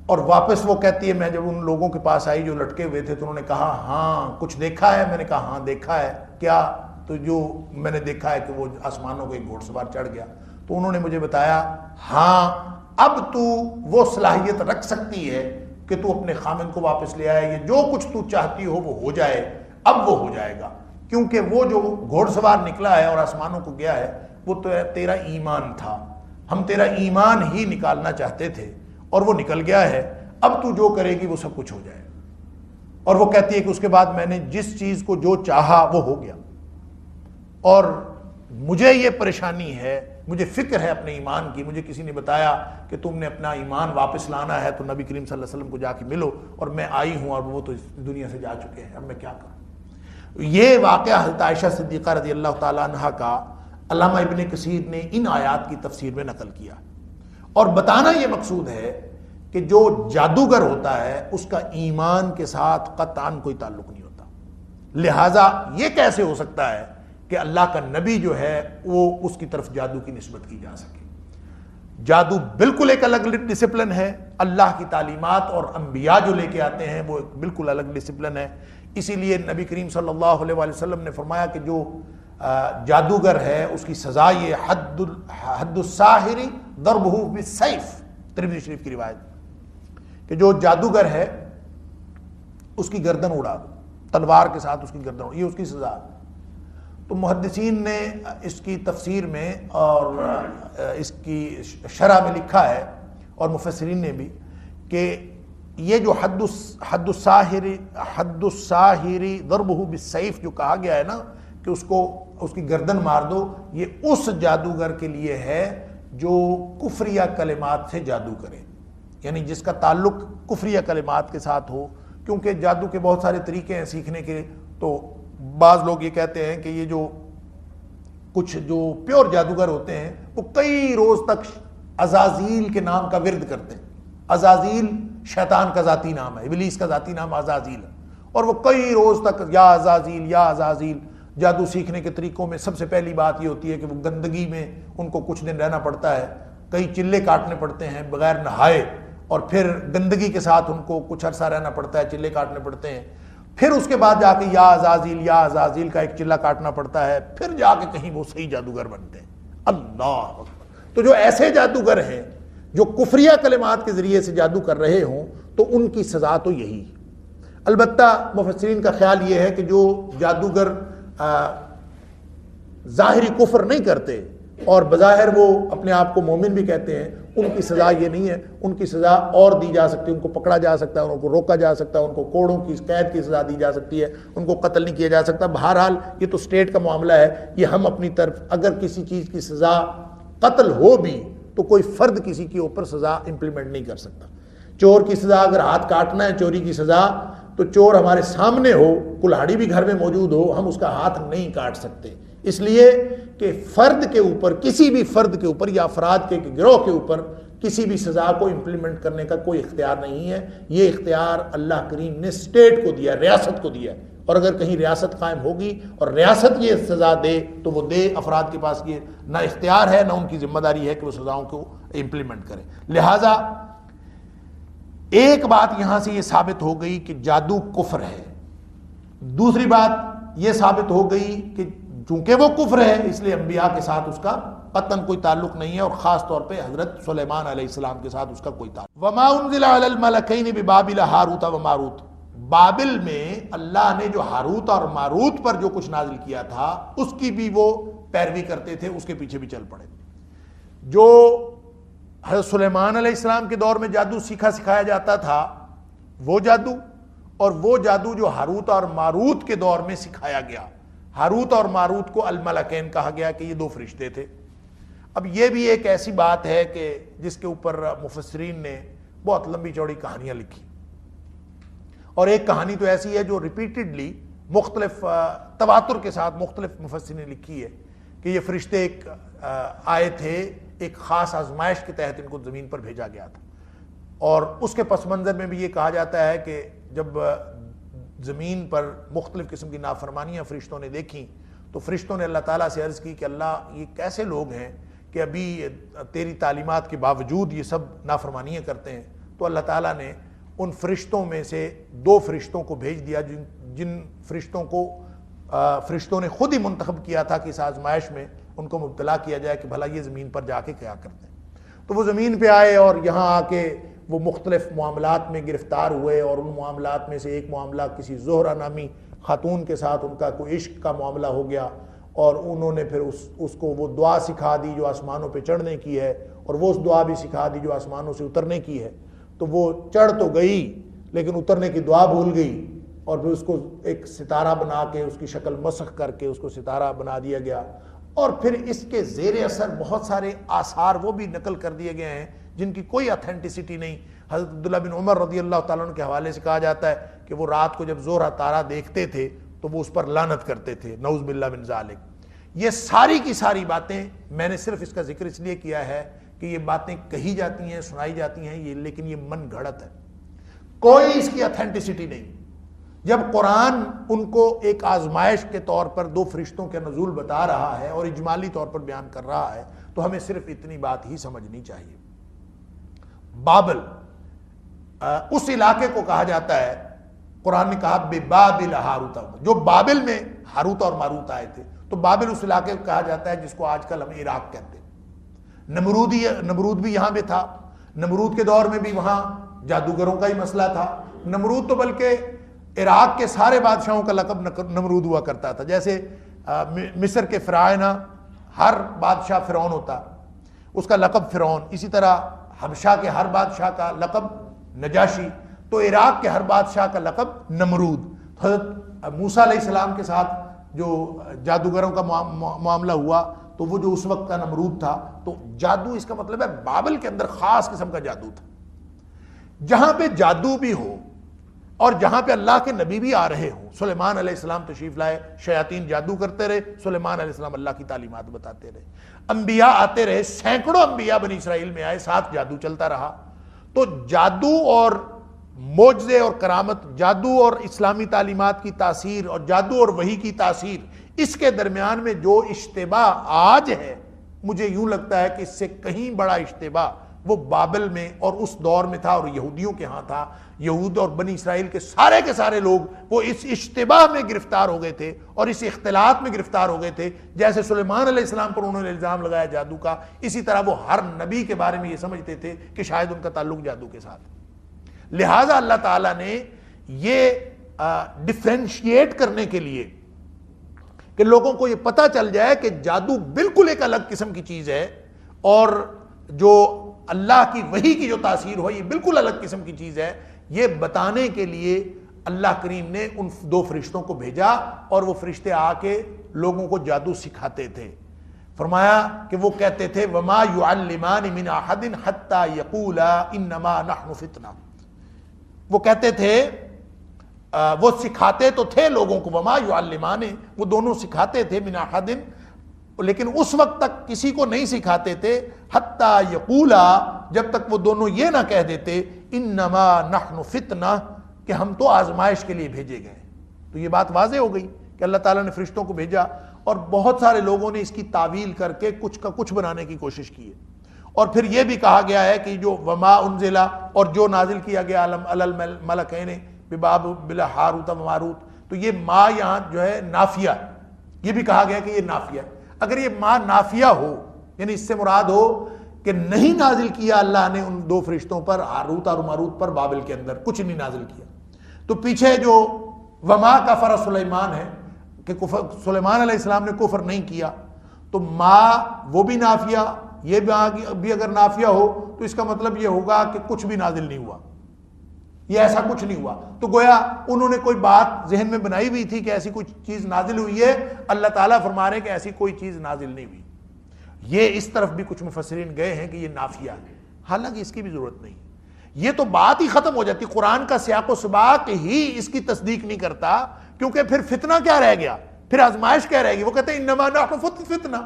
اور واپس وہ کہتی ہے میں جب ان لوگوں کے پاس آئی جو لٹکے ہوئے تھے تو انہوں نے کہا ہاں کچھ دیکھا ہے؟ میں نے کہا ہاں دیکھا ہے۔ کیا؟ تو جو میں نے دیکھا ہے کہ وہ آسمانوں کو ایک گھوڑ سوار چڑھ گیا۔ تو انہوں نے مجھے بتایا ہاں اب تو وہ صلاحیت رکھ سکتی ہے کہ تو اپنے خامن کو واپس لے آئے، یہ جو کچھ تو چاہتی ہو وہ ہو جائے، اب وہ ہو جائے گا، کیونکہ وہ جو گھوڑ سوار نکلا ہے اور آسمانوں کو گیا ہے وہ تو تیرا ایمان تھا، ہم تیرا ایمان ہی نکالنا چاہتے تھے اور وہ نکل گیا ہے، اب تو جو کرے گی وہ سب کچھ ہو جائے۔ اور وہ کہتی ہے کہ اس کے بعد میں نے جس چیز کو جو چاہا وہ ہو گیا، اور مجھے یہ پریشانی ہے، مجھے فکر ہے اپنے ایمان کی، مجھے کسی نے بتایا کہ تم نے اپنا ایمان واپس لانا ہے تو نبی کریم صلی اللہ علیہ وسلم کو جا کے ملو، اور میں آئی ہوں اور وہ تو اس دنیا سے جا چکے ہیں، اب میں کیا کروں۔ یہ واقعہ حضرت عائشہ صدیقہ رضی اللہ تعالیٰ عنہ کا علامہ ابن کثیر نے ان آیات کی تفسیر میں نقل کیا، اور بتانا یہ مقصود ہے کہ جو جادوگر ہوتا ہے اس کا ایمان کے ساتھ قطعاً کوئی تعلق نہیں ہوتا، لہٰذا یہ کیسے ہو سکتا ہے کہ اللہ کا نبی جو ہے وہ اس کی طرف جادو کی نسبت کی جا سکے۔ جادو بالکل ایک الگ ڈسپلن ہے، اللہ کی تعلیمات اور انبیاء جو لے کے آتے ہیں وہ ایک بالکل الگ ڈسپلن ہے، اسی لیے نبی کریم صلی اللہ علیہ وآلہ وسلم نے فرمایا کہ جو جادوگر ہے اس کی سزا یہ حد الساحر ضربہ بالسیف، ترمذی شریف کی روایت کہ جو جادوگر ہے اس کی گردن اڑا دو، تلوار کے ساتھ اس کی گردن اڑا، یہ اس کی سزا ہے۔ تو محدثین نے اس کی تفسیر میں اور اس کی شرح میں لکھا ہے اور مفسرین نے بھی کہ یہ جو حد الساحر ضربہ بالسیف جو کہا گیا ہے نا کہ اس کی گردن مار دو، یہ اس جادوگر کے لیے ہے جو کفریہ کلمات سے جادو کرے، یعنی جس کا تعلق کفریہ کلمات کے ساتھ ہو، کیونکہ جادو کے بہت سارے طریقے ہیں سیکھنے کے۔ تو بعض لوگ یہ کہتے ہیں کہ یہ جو کچھ جو پیور جادوگر ہوتے ہیں وہ کئی روز تک عزازیل کے نام کا ورد کرتے ہیں۔ عزازیل شیطان کا ذاتی نام ہے، ابلیس کا ذاتی نام عزازیل ہے، اور وہ کئی روز تک یا عزازیل یا عزازیل۔ جادو سیکھنے کے طریقوں میں سب سے پہلی بات یہ ہوتی ہے کہ وہ گندگی میں ان کو کچھ دن رہنا پڑتا ہے، کئی چلے کاٹنے پڑتے ہیں بغیر نہائے، اور پھر گندگی کے ساتھ ان کو کچھ عرصہ رہنا پڑتا ہے، چلے کاٹنے پڑتے ہیں، پھر اس کے بعد جا کے یا عزازیل کا ایک چلہ کاٹنا پڑتا ہے، پھر جا کے کہیں وہ صحیح جادوگر بنتے ہیں۔ اللہ اکبر۔ تو جو ایسے جادوگر ہیں جو کفریہ کلمات کے ذریعے سے جادو کر رہے ہوں تو ان کی سزا تو یہی۔ البتہ مفسرین کا خیال یہ ہے کہ جو جادوگر ظاہری کفر نہیں کرتے اور بظاہر وہ اپنے آپ کو مومن بھی کہتے ہیں، ان کی سزا یہ نہیں ہے، ان کی سزا اور دی جا سکتی ہے، ان کو پکڑا جا سکتا ہے، ان کو روکا جا سکتا ہے، ان کو کوڑوں کی قید کی سزا دی جا سکتی ہے، ان کو قتل نہیں کیا جا سکتا۔ بہرحال یہ تو اسٹیٹ کا معاملہ ہے، یہ ہم اپنی طرف اگر کسی چیز کی سزا قتل ہو بھی تو کوئی فرد کسی کے اوپر سزا امپلیمنٹ نہیں کر سکتا۔ چور کی سزا اگر ہاتھ کاٹنا ہے چوری کی سزا، تو چور ہمارے سامنے ہو، کلہاڑی بھی گھر میں موجود ہو، ہم اس کا ہاتھ نہیں کاٹ سکتے، اس لیے کہ فرد کے اوپر، کسی بھی فرد کے اوپر یا افراد کے گروہ کے اوپر کسی بھی سزا کو امپلیمنٹ کرنے کا کوئی اختیار نہیں ہے۔ یہ اختیار اللہ کریم نے اسٹیٹ کو دیا، ریاست کو دیا، اور اگر کہیں ریاست قائم ہوگی اور ریاست یہ سزا دے تو وہ دے، افراد کے پاس یہ نہ اختیار ہے نہ ان کی ذمہ داری ہے کہ وہ سزاؤں کو امپلیمنٹ کریں۔ لہٰذا ایک بات یہاں سے یہ ثابت ہو گئی کہ جادو کفر ہے، دوسری بات یہ ثابت ہو گئی کہ چونکہ وہ کفر ہے اس لیے انبیاء کے ساتھ اس کا قطعاً کوئی تعلق نہیں ہے، اور خاص طور پہ حضرت سلیمان علیہ السلام کے ساتھ اس کا کوئی تعلق۔ وما انزل علی الملکین ببابل ہاروت و ماروت، بابل میں اللہ نے جو ہاروت اور ماروت پر جو کچھ نازل کیا تھا اس کی بھی وہ پیروی کرتے تھے، اس کے پیچھے بھی چل پڑے۔ جو حضرت سلیمان علیہ السلام کے دور میں جادو سکھایا جاتا تھا وہ جادو، اور وہ جادو جو ہاروت اور ماروت کے دور میں سکھایا گیا، ہاروت اور ماروت کو الملکین کہا گیا کہ یہ دو فرشتے تھے۔ اب یہ بھی ایک ایسی بات ہے کہ جس کے اوپر مفسرین نے بہت لمبی چوڑی کہانیاں لکھی، اور ایک کہانی تو ایسی ہے جو ریپیٹڈلی مختلف تواتر کے ساتھ مختلف مفسرین نے لکھی ہے کہ یہ فرشتے ایک آئے تھے، ایک خاص آزمائش کے تحت ان کو زمین پر بھیجا گیا تھا، اور اس کے پس منظر میں بھی یہ کہا جاتا ہے کہ جب زمین پر مختلف قسم کی نافرمانیاں فرشتوں نے دیکھیں تو فرشتوں نے اللہ تعالیٰ سے عرض کی کہ اللہ یہ کیسے لوگ ہیں کہ ابھی تیری تعلیمات کے باوجود یہ سب نافرمانیاں کرتے ہیں۔ تو اللہ تعالیٰ نے ان فرشتوں میں سے دو فرشتوں کو بھیج دیا جن فرشتوں کو فرشتوں نے خود ہی منتخب کیا تھا کہ اس آزمائش میں ان کو مبتلا کیا جائے کہ بھلا یہ زمین پر جا کے کیا کرتے ہیں۔ تو وہ زمین پہ آئے اور یہاں آ کے وہ مختلف معاملات میں گرفتار ہوئے، اور ان معاملات میں سے ایک معاملہ کسی زہرہ نامی خاتون کے ساتھ ان کا کوئی عشق کا معاملہ ہو گیا، اور انہوں نے پھر اس کو وہ دعا سکھا دی جو آسمانوں پہ چڑھنے کی ہے، اور وہ اس دعا بھی سکھا دی جو آسمانوں سے اترنے کی ہے۔ تو وہ چڑھ تو گئی لیکن اترنے کی دعا بھول گئی، اور پھر اس کو ایک ستارہ بنا کے اس کی شکل مسخ کر کے اس کو ستارہ بنا دیا گیا، اور پھر اس کے زیر اثر بہت سارے آثار وہ بھی نقل کر دیے گئے ہیں جن کی کوئی اتھینٹسٹی نہیں۔ حضرت عبداللہ بن عمر رضی اللہ تعالیٰ عنہ کے حوالے سے کہا جاتا ہے کہ وہ رات کو جب زہرہ تارہ دیکھتے تھے تو وہ اس پر لعنت کرتے تھے، نعوذ باللہ من ذالک۔ یہ ساری کی ساری باتیں میں نے صرف اس کا ذکر اس لیے کیا ہے کہ یہ باتیں کہی جاتی ہیں، سنائی جاتی ہیں، لیکن یہ من گھڑت ہے، کوئی اس کی اتھینٹسٹی نہیں۔ جب قرآن ان کو ایک آزمائش کے طور پر دو فرشتوں کے نزول بتا رہا ہے اور اجمالی طور پر بیان کر رہا ہے تو ہمیں صرف اتنی بات ہی سمجھنی چاہیے۔ بابل اس علاقے کو کہا جاتا ہے، قرآن نے کہا بے بابل ہاروت، جو بابل میں ہاروت اور ماروت آئے تھے، تو بابل اس علاقے کو کہا جاتا ہے جس کو آج کل ہم عراق کہتے ہیں۔ نمرود بھی یہاں پہ تھا، نمرود کے دور میں بھی وہاں جادوگروں کا ہی مسئلہ تھا۔ نمرود تو بلکہ عراق کے سارے بادشاہوں کا لقب نمرود ہوا کرتا تھا، جیسے مصر کے فرعونہ، ہر بادشاہ فرعون ہوتا، اس کا لقب فرعون، اسی طرح حبشہ کے ہر بادشاہ کا لقب نجاشی، تو عراق کے ہر بادشاہ کا لقب نمرود۔ حضرت موسیٰ علیہ السلام کے ساتھ جو جادوگروں کا معاملہ ہوا تو وہ جو اس وقت کا نمرود تھا، تو جادو اس کا مطلب ہے بابل کے اندر خاص قسم کا جادو تھا۔ جہاں پہ جادو بھی ہو اور جہاں پہ اللہ کے نبی بھی آ رہے ہوں، سلیمان علیہ السلام تشریف لائے، شیاطین جادو کرتے رہے، سلیمان علیہ السلام اللہ کی تعلیمات بتاتے رہے، انبیاء آتے رہے، سینکڑوں انبیاء بنی اسرائیل میں آئے، ساتھ جادو چلتا رہا۔ تو جادو اور معجزے اور کرامت، جادو اور اسلامی تعلیمات کی تاثیر اور جادو اور وحی کی تاثیر، اس کے درمیان میں جو اشتباہ آج ہے، مجھے یوں لگتا ہے کہ اس سے کہیں بڑا اشتباہ وہ بابل میں اور اس دور میں تھا اور یہودیوں کے ہاں تھا۔ یہود اور بنی اسرائیل کے سارے لوگ وہ اس اشتباہ میں گرفتار ہو گئے تھے اور اس اختلاط میں گرفتار ہو گئے تھے، جیسے سلیمان علیہ السلام پر انہوں نے الزام لگایا جادو کا، اسی طرح وہ ہر نبی کے بارے میں یہ سمجھتے تھے کہ شاید ان کا تعلق جادو کے ساتھ۔ لہٰذا اللہ تعالیٰ نے یہ ڈفرینشیٹ کرنے کے لیے کہ لوگوں کو یہ پتہ چل جائے کہ جادو بالکل ایک الگ قسم کی چیز ہے، اور جو اللہ کی وحی کی جو تاثیر ہو یہ بالکل الگ قسم کی چیز ہے، یہ بتانے کے لیے اللہ کریم نے ان دو فرشتوں کو بھیجا، اور وہ فرشتے آ کے لوگوں کو جادو سکھاتے تھے۔ فرمایا کہ وہ کہتے تھے وَمَا يُعَلِّمَانِ مِنْ أَحَدٍ حَتَّى يَقُولَا إِنَّمَا نَحْنُ فِتْنَةٌ، وہ کہتے تھے، وہ سکھاتے تو تھے لوگوں کو، وَمَا يُعَلِّمَانِ، وہ دونوں سکھاتے تھے، مِنْ أَحَدٍ، لیکن اس وقت تک کسی کو نہیں سکھاتے تھے، حَتَّى يَقُولَا، جب تک وہ دونوں یہ نہ کہہ دیتے انما نحن فتنہ، کہ ہم تو آزمائش کے لیے بھیجے گئے۔ تو یہ بات واضح ہو گئی کہ اللہ تعالیٰ نے فرشتوں کو بھیجا، اور بہت سارے لوگوں نے اس کی تعویل کر کے کچھ کا کچھ بنانے کی کوشش کی ہے۔ اور پھر یہ بھی کہا گیا ہے کہ جو وما انزلا، اور جو نازل کیا گیا علی الملکین ببابل ہاروت و ماروت، تو یہ ما یہاں جو ہے نافیہ، یہ بھی کہا گیا کہ یہ نافیہ۔ اگر یہ ما نافیہ ہو، یعنی اس سے مراد ہو کہ نہیں نازل کیا اللہ نے ان دو فرشتوں پر، ہاروت اور ماروت پر، بابل کے اندر کچھ نہیں نازل کیا، تو پیچھے جو وما کفر سلیمان ہے کہ سلیمان علیہ السلام نے کفر نہیں کیا، تو ما وہ بھی نافیہ، یہ بھی اگر نافیہ ہو تو اس کا مطلب یہ ہوگا کہ کچھ بھی نازل نہیں ہوا، یہ ایسا کچھ نہیں ہوا۔ تو گویا انہوں نے کوئی بات ذہن میں بنائی ہوئی تھی کہ ایسی کوئی چیز نازل ہوئی ہے، اللہ تعالیٰ فرما رہے ہیں کہ ایسی کوئی چیز نازل نہیں ہوئی۔ یہ اس طرف بھی کچھ مفسرین گئے ہیں کہ یہ نافیہ ہے، حالانکہ اس کی بھی ضرورت نہیں، یہ تو بات ہی ختم ہو جاتی۔ قرآن کا سیاق و سباق ہی اس کی تصدیق نہیں کرتا، کیونکہ پھر فتنہ کیا رہ گیا، پھر آزمائش کیا رہے گی۔ وہ کہتے ہیں انما نحن فتنہ،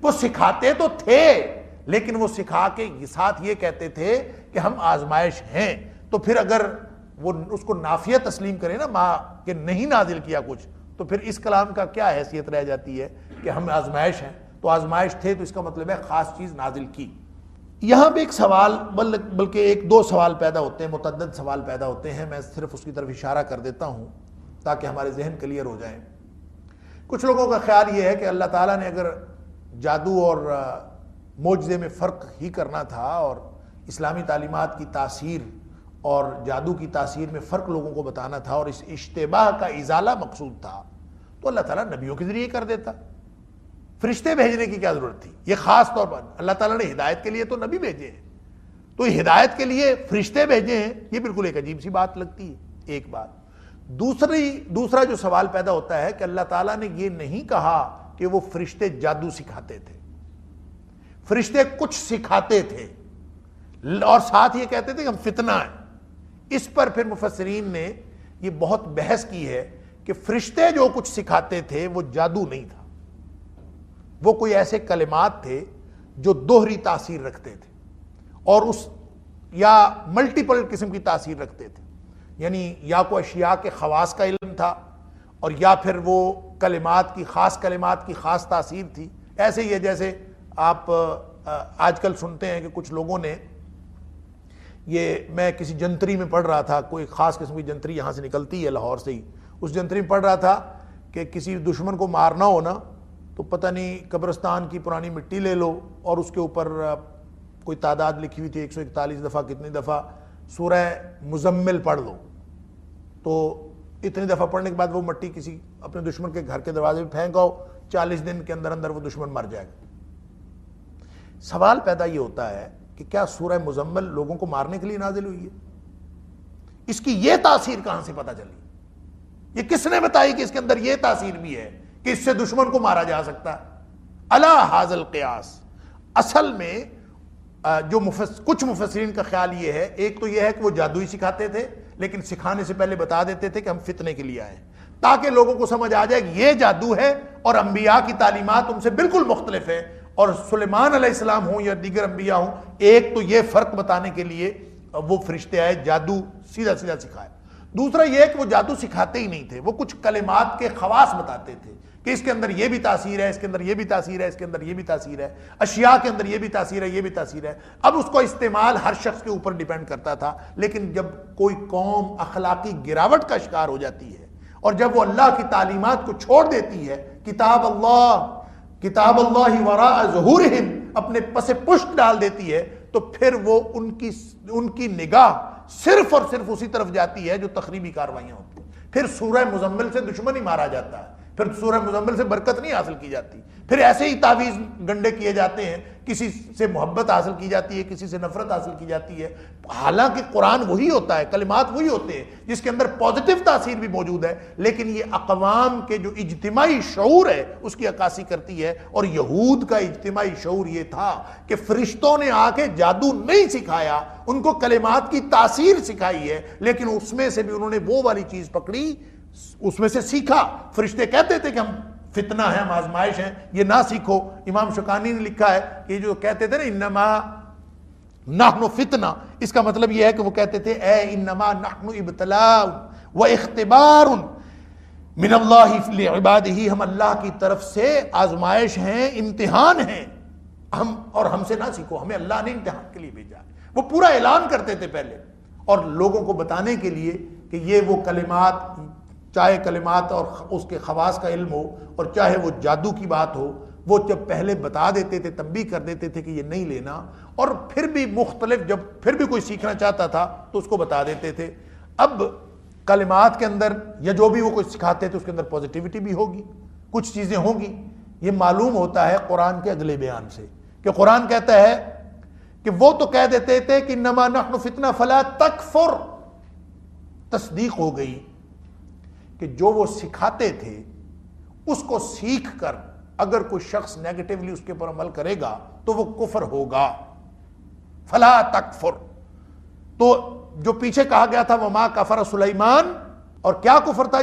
وہ سکھاتے تو تھے لیکن وہ سکھا کے ساتھ یہ کہتے تھے کہ ہم آزمائش ہیں، تو پھر اگر وہ اس کو نافیہ تسلیم کرے نا ماں کہ نہیں نازل کیا کچھ، تو پھر اس کلام کا کیا حیثیت رہ جاتی ہے کہ ہم آزمائش ہیں، تو آزمائش تھے تو اس کا مطلب ہے خاص چیز نازل کی۔ یہاں پہ ایک سوال، بلکہ ایک دو سوال پیدا ہوتے ہیں، متعدد سوال پیدا ہوتے ہیں، میں صرف اس کی طرف اشارہ کر دیتا ہوں تاکہ ہمارے ذہن کلیئر ہو جائیں۔ کچھ لوگوں کا خیال یہ ہے کہ اللہ تعالیٰ نے اگر جادو اور معجزے میں فرق ہی کرنا تھا اور اسلامی تعلیمات کی تاثیر اور جادو کی تاثیر میں فرق لوگوں کو بتانا تھا اور اس اشتباہ کا ازالہ مقصود تھا، تو اللہ تعالیٰ نبیوں کے ذریعے کر دیتا، فرشتے بھیجنے کی کیا ضرورت تھی؟ یہ خاص طور پر اللہ تعالیٰ نے ہدایت کے لیے تو نبی بھیجے ہیں، تو ہدایت کے لیے فرشتے بھیجے ہیں، یہ بالکل ایک عجیب سی بات لگتی ہے، ایک بات۔ دوسرا جو سوال پیدا ہوتا ہے کہ اللہ تعالیٰ نے یہ نہیں کہا کہ وہ فرشتے جادو سکھاتے تھے، فرشتے کچھ سکھاتے تھے اور ساتھ یہ کہتے تھے کہ ہم فتنہ ہیں۔ اس پر پھر مفسرین نے یہ بہت بحث کی ہے کہ فرشتے جو کچھ سکھاتے تھے وہ جادو نہیں تھا، وہ کوئی ایسے کلمات تھے جو دوہری تاثیر رکھتے تھے اور اس یا ملٹیپل قسم کی تاثیر رکھتے تھے، یعنی یا کوئی اشیاء کے خواص کا علم تھا اور یا پھر وہ کلمات کی خاص تاثیر تھی۔ ایسے ہی ہے جیسے آپ آج کل سنتے ہیں کہ کچھ لوگوں نے، یہ میں کسی جنتری میں پڑھ رہا تھا، کوئی خاص قسم کی جنتری یہاں سے نکلتی ہے لاہور سے ہی، اس جنتری میں پڑھ رہا تھا کہ کسی دشمن کو مارنا ہو نا تو پتہ نہیں قبرستان کی پرانی مٹی لے لو اور اس کے اوپر کوئی تعداد لکھی ہوئی تھی 141 دفعہ کتنی دفعہ سورہ مزمل پڑھ لو، تو اتنی دفعہ پڑھنے کے بعد وہ مٹی کسی اپنے دشمن کے گھر کے دروازے پہ پھینک آؤ، 40 دن کے اندر وہ دشمن مر جائے گا۔ سوال پیدا یہ ہوتا ہے کہ کیا سورہ مزمل لوگوں کو مارنے کے لیے نازل ہوئی ہے؟ اس کی یہ تاثیر کہاں سے پتہ چلی؟ یہ کس نے بتائی کہ اس کے اندر یہ تاثیر بھی ہے کہ اس سے دشمن کو مارا جا سکتا ہے؟ الا ھذا القیاس۔ اصل میں جو کچھ مفسرین کا خیال یہ ہے، ایک تو یہ ہے کہ وہ جادوئی سکھاتے تھے لیکن سکھانے سے پہلے بتا دیتے تھے کہ ہم فتنے کے لیے آئے ہیں، تاکہ لوگوں کو سمجھ آ جائے کہ یہ جادو ہے اور انبیاء کی تعلیمات ان سے بالکل مختلف ہے، اور سلیمان علیہ السلام ہوں یا دیگر انبیاء ہوں، ایک تو یہ فرق بتانے کے لیے وہ فرشتے آئے، جادو سیدھا سکھائے۔ دوسرا یہ کہ وہ جادو سکھاتے ہی نہیں تھے، وہ کچھ کلمات کے خواص بتاتے تھے کہ اس کے اندر یہ بھی تاثیر ہے، اس کے اندر یہ بھی تاثیر ہے، اس کے اندر یہ بھی تاثیر ہے، اشیاء کے اندر یہ بھی تاثیر ہے، یہ بھی تاثیر ہے۔ اب اس کو استعمال ہر شخص کے اوپر ڈیپینڈ کرتا تھا، لیکن جب کوئی قوم اخلاقی گراوٹ کا شکار ہو جاتی ہے اور جب وہ اللہ کی تعلیمات کو چھوڑ دیتی ہے، کتاب اللہ وراء ظہورہم، اپنے پس پشت ڈال دیتی ہے، تو پھر وہ ان کی نگاہ صرف اور صرف اسی طرف جاتی ہے جو تخریبی کاروائیاں ہوتی ہیں۔ پھر سورہ مزمل سے دشمن ہی مارا جاتا ہے، پھر سورہ مزمل سے برکت نہیں حاصل کی جاتی، پھر ایسے ہی تعویذ گنڈے کیے جاتے ہیں، کسی سے محبت حاصل کی جاتی ہے، کسی سے نفرت حاصل کی جاتی ہے، حالانکہ قرآن وہی ہوتا ہے، کلمات وہی ہوتے ہیں جس کے اندر پازیٹیو تاثیر بھی موجود ہے، لیکن یہ اقوام کے جو اجتماعی شعور ہے اس کی عکاسی کرتی ہے۔ اور یہود کا اجتماعی شعور یہ تھا کہ فرشتوں نے آ کے جادو نہیں سکھایا، ان کو کلمات کی تاثیر سکھائی ہے، لیکن اس میں سے بھی انہوں نے وہ والی چیز پکڑی، اس میں سے سیکھا۔ فرشتے کہتے تھے کہ ہم فتنہ ہے، ہم آزمائش ہیں، یہ نہ سیکھو۔ امام شوکانی نے لکھا ہے کہ جو کہتے تھے نا انما نحن فتنہ، اس کا مطلب یہ ہے کہ وہ کہتے تھے اے انما نحن ابتلاء و اختبار من اللہ لعبادہ، ہم اللہ کی طرف سے آزمائش ہیں، امتحان ہیں، اور ہم سے نہ سیکھو، ہمیں اللہ نے امتحان کے لیے بھیجا ہے۔ وہ پورا اعلان کرتے تھے پہلے، اور لوگوں کو بتانے کے لیے کہ یہ وہ کلمات، چاہے کلمات اور اس کے خواص کا علم ہو اور چاہے وہ جادو کی بات ہو، وہ جب پہلے بتا دیتے تھے، تنبیہ کر دیتے تھے کہ یہ نہیں لینا، اور پھر بھی مختلف جب پھر بھی کوئی سیکھنا چاہتا تھا تو اس کو بتا دیتے تھے۔ اب کلمات کے اندر یا جو بھی وہ کوئی سکھاتے تھے اس کے اندر پازیٹیوٹی بھی ہوگی، کچھ چیزیں ہوں گی۔ یہ معلوم ہوتا ہے قرآن کے اگلے بیان سے کہ قرآن کہتا ہے کہ وہ تو کہہ دیتے تھے کہ انما نحن فتنہ فلا تکفر، تصدیق ہو گئی کہ جو وہ سکھاتے تھے اس کو سیکھ کر اگر کوئی شخص نیگیٹیولی اس کے پر عمل کرے گا تو وہ کفر ہوگا، فلا تکفر۔ تو جو پیچھے کہا گیا تھا وما کفر سلیمان، اور کیا کفر تھا؟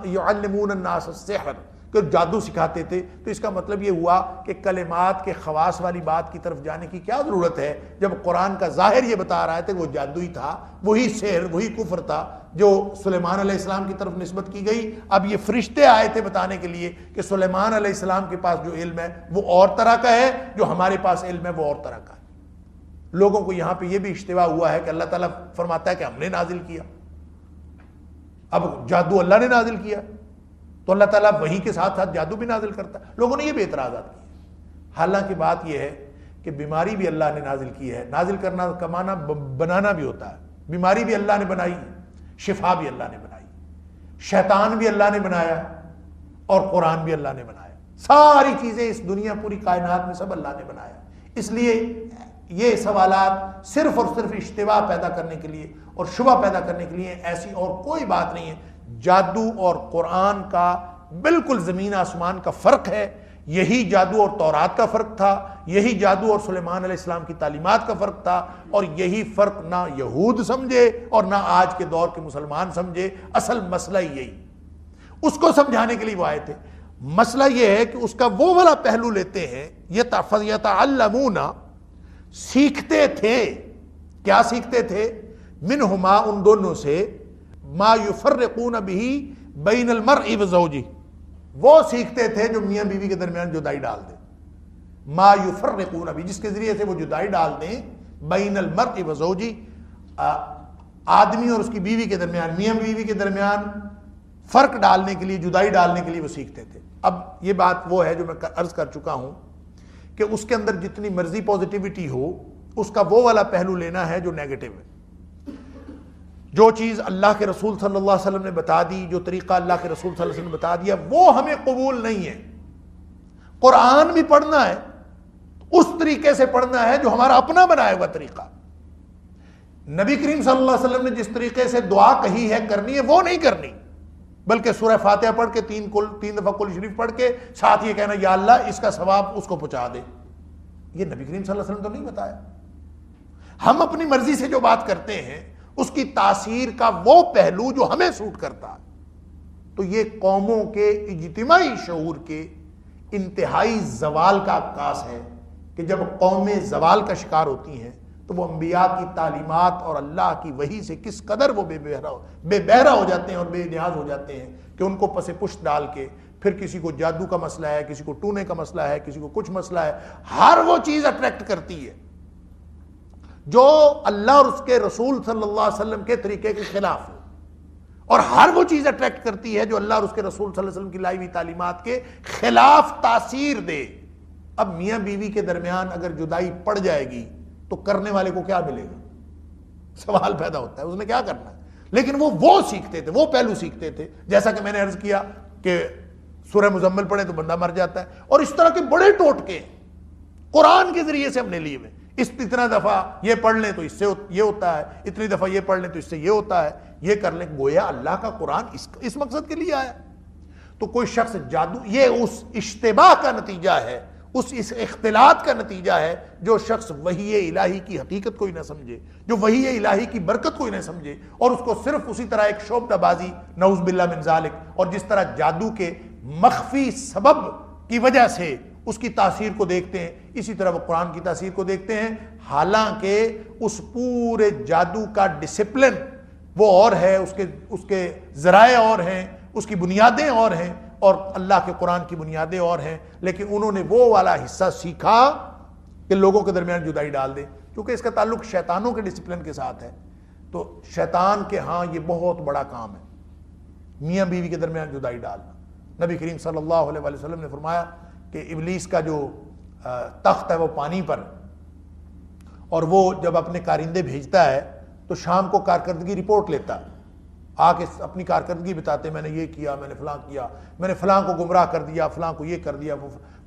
یعلمون الناس السحر، کہ جادو سکھاتے تھے۔ تو اس کا مطلب یہ ہوا کہ کلمات کے خواص والی بات کی طرف جانے کی کیا ضرورت ہے جب قرآن کا ظاہر یہ بتا رہا ہے کہ وہ جادوئی تھا، وہی سحر، وہی کفر تھا جو سلیمان علیہ السلام کی طرف نسبت کی گئی۔ اب یہ فرشتے آئے تھے بتانے کے لیے کہ سلیمان علیہ السلام کے پاس جو علم ہے وہ اور طرح کا ہے، جو ہمارے پاس علم ہے وہ اور طرح کا ہے۔ لوگوں کو یہاں پہ یہ بھی اشتباہ ہوا ہے کہ اللہ تعالیٰ فرماتا ہے کہ ہم نے نازل کیا، اب جادو اللہ نے نازل کیا تو اللہ تعالیٰ وحی کے ساتھ ساتھ جادو بھی نازل کرتا ہے۔ لوگوں نے یہ بھی اعتراضات کیے، حالانکہ بات یہ ہے کہ بیماری بھی اللہ نے نازل کی ہے. نازل کرنا کا معنی بنانا بھی ہوتا ہے. بیماری بھی اللہ نے بنائی, شفا بھی اللہ نے بنائی, شیطان بھی اللہ نے بنایا اور قرآن بھی اللہ نے بنایا. ساری چیزیں اس دنیا پوری کائنات میں سب اللہ نے بنایا. اس لیے یہ سوالات صرف اور صرف اشتباہ پیدا کرنے کے لیے اور شبہ پیدا کرنے کے لیے, ایسی اور کوئی بات نہیں ہے. جادو اور قرآن کا بالکل زمین آسمان کا فرق ہے. یہی جادو اور تورات کا فرق تھا, یہی جادو اور سلیمان علیہ السلام کی تعلیمات کا فرق تھا, اور یہی فرق نہ یہود سمجھے اور نہ آج کے دور کے مسلمان سمجھے. اصل مسئلہ یہی, اس کو سمجھانے کے لیے وہ آئے تھے. مسئلہ یہ ہے کہ اس کا وہ والا پہلو لیتے ہیں, یتعلمون, سیکھتے تھے. کیا سیکھتے تھے؟ منہما, ان دونوں سے, ما یفرقون به بین المرء وزوجہ, وہ سیکھتے تھے جو میاں بیوی کے درمیان جدائی ڈال دیں. ما یفرقون به, جس کے ذریعے سے وہ جدائی ڈال دیں, بین المرء وزوجہ, آدمی اور اس کی بیوی کے درمیان, میاں بیوی کے درمیان فرق ڈالنے کے لیے, جدائی ڈالنے کے لیے وہ سیکھتے تھے. اب یہ بات وہ ہے جو میں عرض کر چکا ہوں کہ اس کے اندر جتنی مرضی پازیٹیوٹی ہو, اس کا وہ والا پہلو لینا ہے جو نیگیٹو ہے. جو چیز اللہ کے رسول صلی اللہ علیہ وسلم نے بتا دی, جو طریقہ اللہ کے رسول صلی اللہ علیہ وسلم نے بتا دیا, وہ ہمیں قبول نہیں ہے. قرآن بھی پڑھنا ہے, اس طریقے سے پڑھنا ہے جو ہمارا اپنا بنایا ہوا طریقہ. نبی کریم صلی اللہ علیہ وسلم نے جس طریقے سے دعا کہی ہے کرنی ہے, وہ نہیں کرنی, بلکہ سورہ فاتحہ پڑھ کے تین دفعہ کل شریف پڑھ کے ساتھ یہ کہنا یا اللہ اس کا ثواب اس کو پہنچا دے. یہ نبی کریم صلی اللہ علیہ وسلم تو نہیں بتایا. ہم اپنی مرضی سے جو بات کرتے ہیں اس کی تاثیر کا وہ پہلو جو ہمیں سوٹ کرتا ہے. تو یہ قوموں کے اجتماعی شعور کے انتہائی زوال کا عکاس ہے کہ جب قومیں زوال کا شکار ہوتی ہیں تو وہ انبیاء کی تعلیمات اور اللہ کی وحی سے کس قدر وہ بے بہرا ہو جاتے ہیں اور بے نیاز ہو جاتے ہیں کہ ان کو پس پشت ڈال کے پھر کسی کو جادو کا مسئلہ ہے, کسی کو ٹونے کا مسئلہ ہے, کسی کو کچھ مسئلہ ہے, ہر وہ چیز اٹریکٹ کرتی ہے جو اللہ اور اس کے رسول صلی اللہ علیہ وسلم کے طریقے کے خلاف ہے, اور ہر وہ چیز اٹریکٹ کرتی ہے جو اللہ اور اس کے رسول صلی اللہ علیہ وسلم کی لائی ہوئی تعلیمات کے خلاف تاثیر دے. اب میاں بیوی کے درمیان اگر جدائی پڑ جائے گی تو کرنے والے کو کیا ملے گا؟ سوال پیدا ہوتا ہے, اس نے کیا کرنا ہے. لیکن وہ سیکھتے تھے, وہ پہلو سیکھتے تھے. جیسا کہ میں نے عرض کیا کہ سورہ مزمل پڑھے تو بندہ مر جاتا ہے, اور اس طرح کے بڑے ٹوٹکے قرآن کے ذریعے سے ہم نے لیے ہوئے. اتنا دفعہ یہ پڑھ لیں تو اس سے یہ ہوتا ہے, اتنی دفعہ یہ پڑھ لیں تو اس سے یہ ہوتا ہے, یہ کر لیں. گویا اللہ کا قرآن اس مقصد کے لیے آیا. تو کوئی شخص جادو, یہ اس اشتباہ کا نتیجہ ہے, اس اختلاط کا نتیجہ ہے جو شخص وحی الہی کی حقیقت کو ہی نہ سمجھے, جو وحی الہی کی برکت کو ہی نہ سمجھے, اور اس کو صرف اسی طرح ایک شعبدہ بازی, نعوذ باللہ من ذالک, اور جس طرح جادو کے مخفی سبب کی وجہ سے اس کی تاثیر کو دیکھتے ہیں, اسی طرح وہ قرآن کی تاثیر کو دیکھتے ہیں. حالانکہ اس پورے جادو کا ڈسپلن وہ اور ہے, اس کے ذرائع اور ہیں, اس کی بنیادیں اور ہیں, اور اللہ کے قرآن کی بنیادیں اور ہیں. لیکن انہوں نے وہ والا حصہ سیکھا کہ لوگوں کے درمیان جدائی ڈال دیں. کیونکہ اس کا تعلق شیطانوں کے ڈسپلن کے ساتھ ہے, تو شیطان کے ہاں یہ بہت بڑا کام ہے, میاں بیوی کے درمیان جدائی ڈالنا. نبی کریم صلی اللہ علیہ وسلم نے فرمایا کہ ابلیس کا جو تخت ہے وہ پانی پر, اور وہ جب اپنے کارندے بھیجتا ہے تو شام کو کارکردگی رپورٹ لیتا ہے, آ کے اپنی کارکردگی بتاتے, میں نے یہ کیا, میں نے فلاں کیا, میں نے فلاں کو گمراہ کر دیا, فلاں کو یہ کر دیا.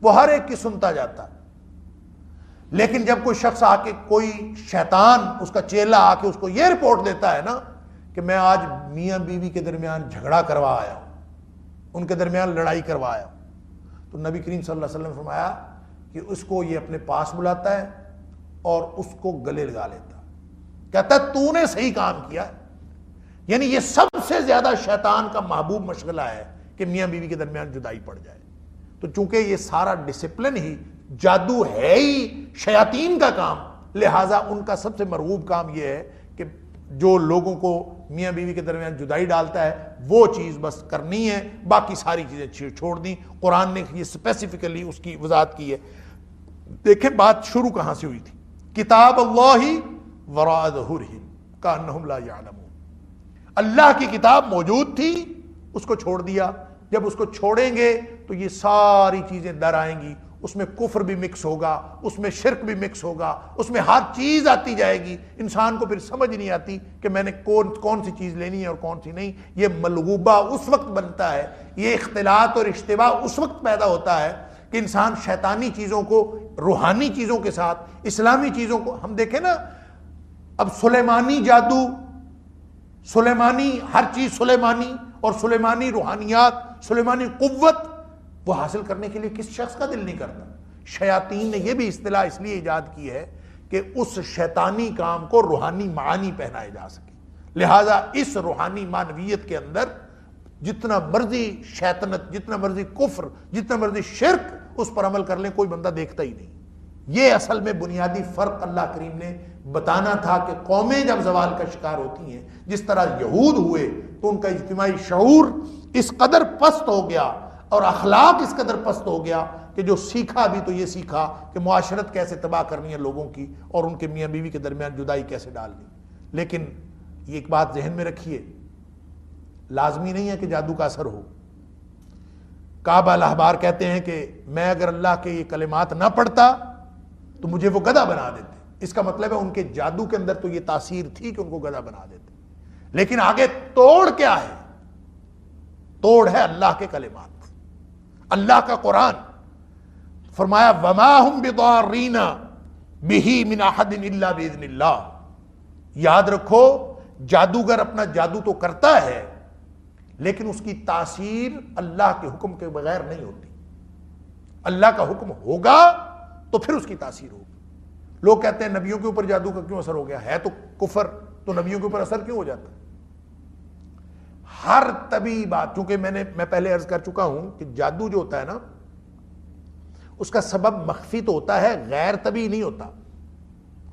وہ ہر ایک کی سنتا جاتا. لیکن جب کوئی شخص آ کے, کوئی شیطان اس کا چیلا آ کے اس کو یہ رپورٹ دیتا ہے نا کہ میں آج میاں بیوی کے درمیان جھگڑا کروا آیا ہوں, ان کے درمیان لڑائی کروا آیا ہوں, تو نبی کریم صلی اللہ علیہ وسلم نے فرمایا کہ اس کو یہ اپنے پاس بلاتا ہے اور اس کو گلے لگا لیتا, کہتا ہے تو نے صحیح کام کیا. یعنی یہ سب سے زیادہ شیطان کا محبوب مشغلہ ہے کہ میاں بیوی کے درمیان جدائی پڑ جائے. تو چونکہ یہ سارا ڈسپلن ہی, جادو ہے ہی شیاطین کا کام, لہٰذا ان کا سب سے مرغوب کام یہ ہے کہ جو لوگوں کو میاں بیوی کے درمیان جدائی ڈالتا ہے وہ چیز بس کرنی ہے, باقی ساری چیزیں چھوڑ دیں. قرآن نے یہ اسپیسیفکلی اس کی وضاحت کی ہے. دیکھیں بات شروع کہاں سے ہوئی تھی, کتاب اللہ وراء ظہورہم کأنہم لا یعلمون. اللہ کی کتاب موجود تھی, اس کو چھوڑ دیا. جب اس کو چھوڑیں گے تو یہ ساری چیزیں در آئیں گی, اس میں کفر بھی مکس ہوگا، اس میں شرک بھی مکس ہوگا، اس میں ہر چیز آتی جائے گی، انسان کو پھر سمجھ نہیں آتی کہ میں نے کون سی چیز لینی ہے اور کون سی نہیں۔ یہ ملغوبہ اس وقت بنتا ہے، یہ اختلاط اور اشتباہ اس وقت پیدا ہوتا ہے کہ انسان شیطانی چیزوں کو روحانی چیزوں کے ساتھ، اسلامی چیزوں کو، ہم دیکھیں نا اب سلیمانی جادو، سلیمانی ہر چیز سلیمانی، اور سلیمانی روحانیات، سلیمانی قوت وہ حاصل کرنے کے لیے کس شخص کا دل نہیں کرتا؟ شیاطین نے یہ بھی اصطلاح اس لیے ایجاد کی ہے کہ اس شیطانی کام کو روحانی معانی پہنائے جا سکے، لہذا اس روحانی معنویت کے اندر جتنا مرضی شیطنت، جتنا مرضی کفر، جتنا مرضی شرک اس پر عمل کر لیں، کوئی بندہ دیکھتا ہی نہیں۔ یہ اصل میں بنیادی فرق اللہ کریم نے بتانا تھا کہ قومیں جب زوال کا شکار ہوتی ہیں، جس طرح یہود ہوئے تو ان کا اجتماعی شعور اس قدر پست ہو گیا اور اخلاق اس قدر پست ہو گیا کہ جو سیکھا بھی تو یہ سیکھا کہ معاشرت کیسے تباہ کرنی ہے لوگوں کی، اور ان کے میاں بیوی کے درمیان جدائی کیسے ڈالنی۔ لیکن یہ ایک بات ذہن میں رکھیے، لازمی نہیں ہے کہ جادو کا اثر ہو۔ کعب الاحبار کہتے ہیں کہ میں اگر اللہ کے یہ کلمات نہ پڑھتا تو مجھے وہ گدھا بنا دیتے۔ اس کا مطلب ہے ان کے جادو کے اندر تو یہ تاثیر تھی کہ ان کو گدھا بنا دیتے، لیکن آگے توڑ کیا ہے؟ توڑ ہے اللہ کے کلمات، اللہ کا قرآن۔ فرمایا وما هم بضارین بہ من احد الا باذن اللہ۔ یاد رکھو جادوگر اپنا جادو تو کرتا ہے لیکن اس کی تاثیر اللہ کے حکم کے بغیر نہیں ہوتی۔ اللہ کا حکم ہوگا تو پھر اس کی تاثیر ہوگی۔ لوگ کہتے ہیں نبیوں کے اوپر جادو کا کیوں اثر ہو گیا؟ ہے تو کفر، تو نبیوں کے اوپر اثر کیوں ہو جاتا ہے؟ ہر طبی بات، چونکہ میں پہلے عرض کر چکا ہوں کہ جادو جو ہوتا ہے نا اس کا سبب مخفی تو ہوتا ہے، غیر طبی نہیں ہوتا،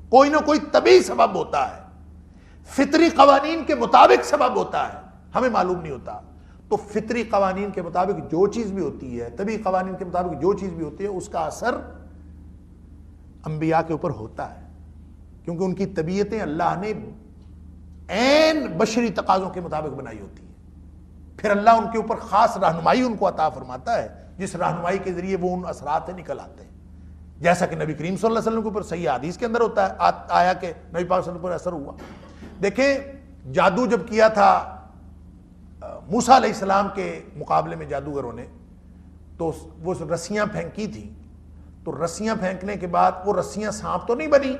کوئی نہ کوئی طبی سبب ہوتا ہے، فطری قوانین کے مطابق سبب ہوتا ہے، ہمیں معلوم نہیں ہوتا۔ تو فطری قوانین کے مطابق جو چیز بھی ہوتی ہے، طبی قوانین کے مطابق جو چیز بھی ہوتی ہے، اس کا اثر انبیاء کے اوپر ہوتا ہے، کیونکہ ان کی طبیعتیں اللہ نے عین بشری تقاضوں کے مطابق بنائی ہوتی ہیں۔ پھر اللہ ان کے اوپر خاص رہنمائی ان کو عطا فرماتا ہے، جس رہنمائی کے ذریعے وہ ان اثرات سے نکل آتے ہیں، جیسا کہ نبی کریم صلی اللہ علیہ وسلم کے اوپر صحیح حدیث کے اندر ہوتا ہے، آیا کہ نبی پاک صلی اللہ علیہ وسلم پر اثر ہوا۔ دیکھیں جادو جب کیا تھا موسیٰ علیہ السلام کے مقابلے میں جادوگروں نے، تو وہ رسیاں پھینکی تھیں، تو رسیاں پھینکنے کے بعد وہ رسیاں سانپ تو نہیں بنی،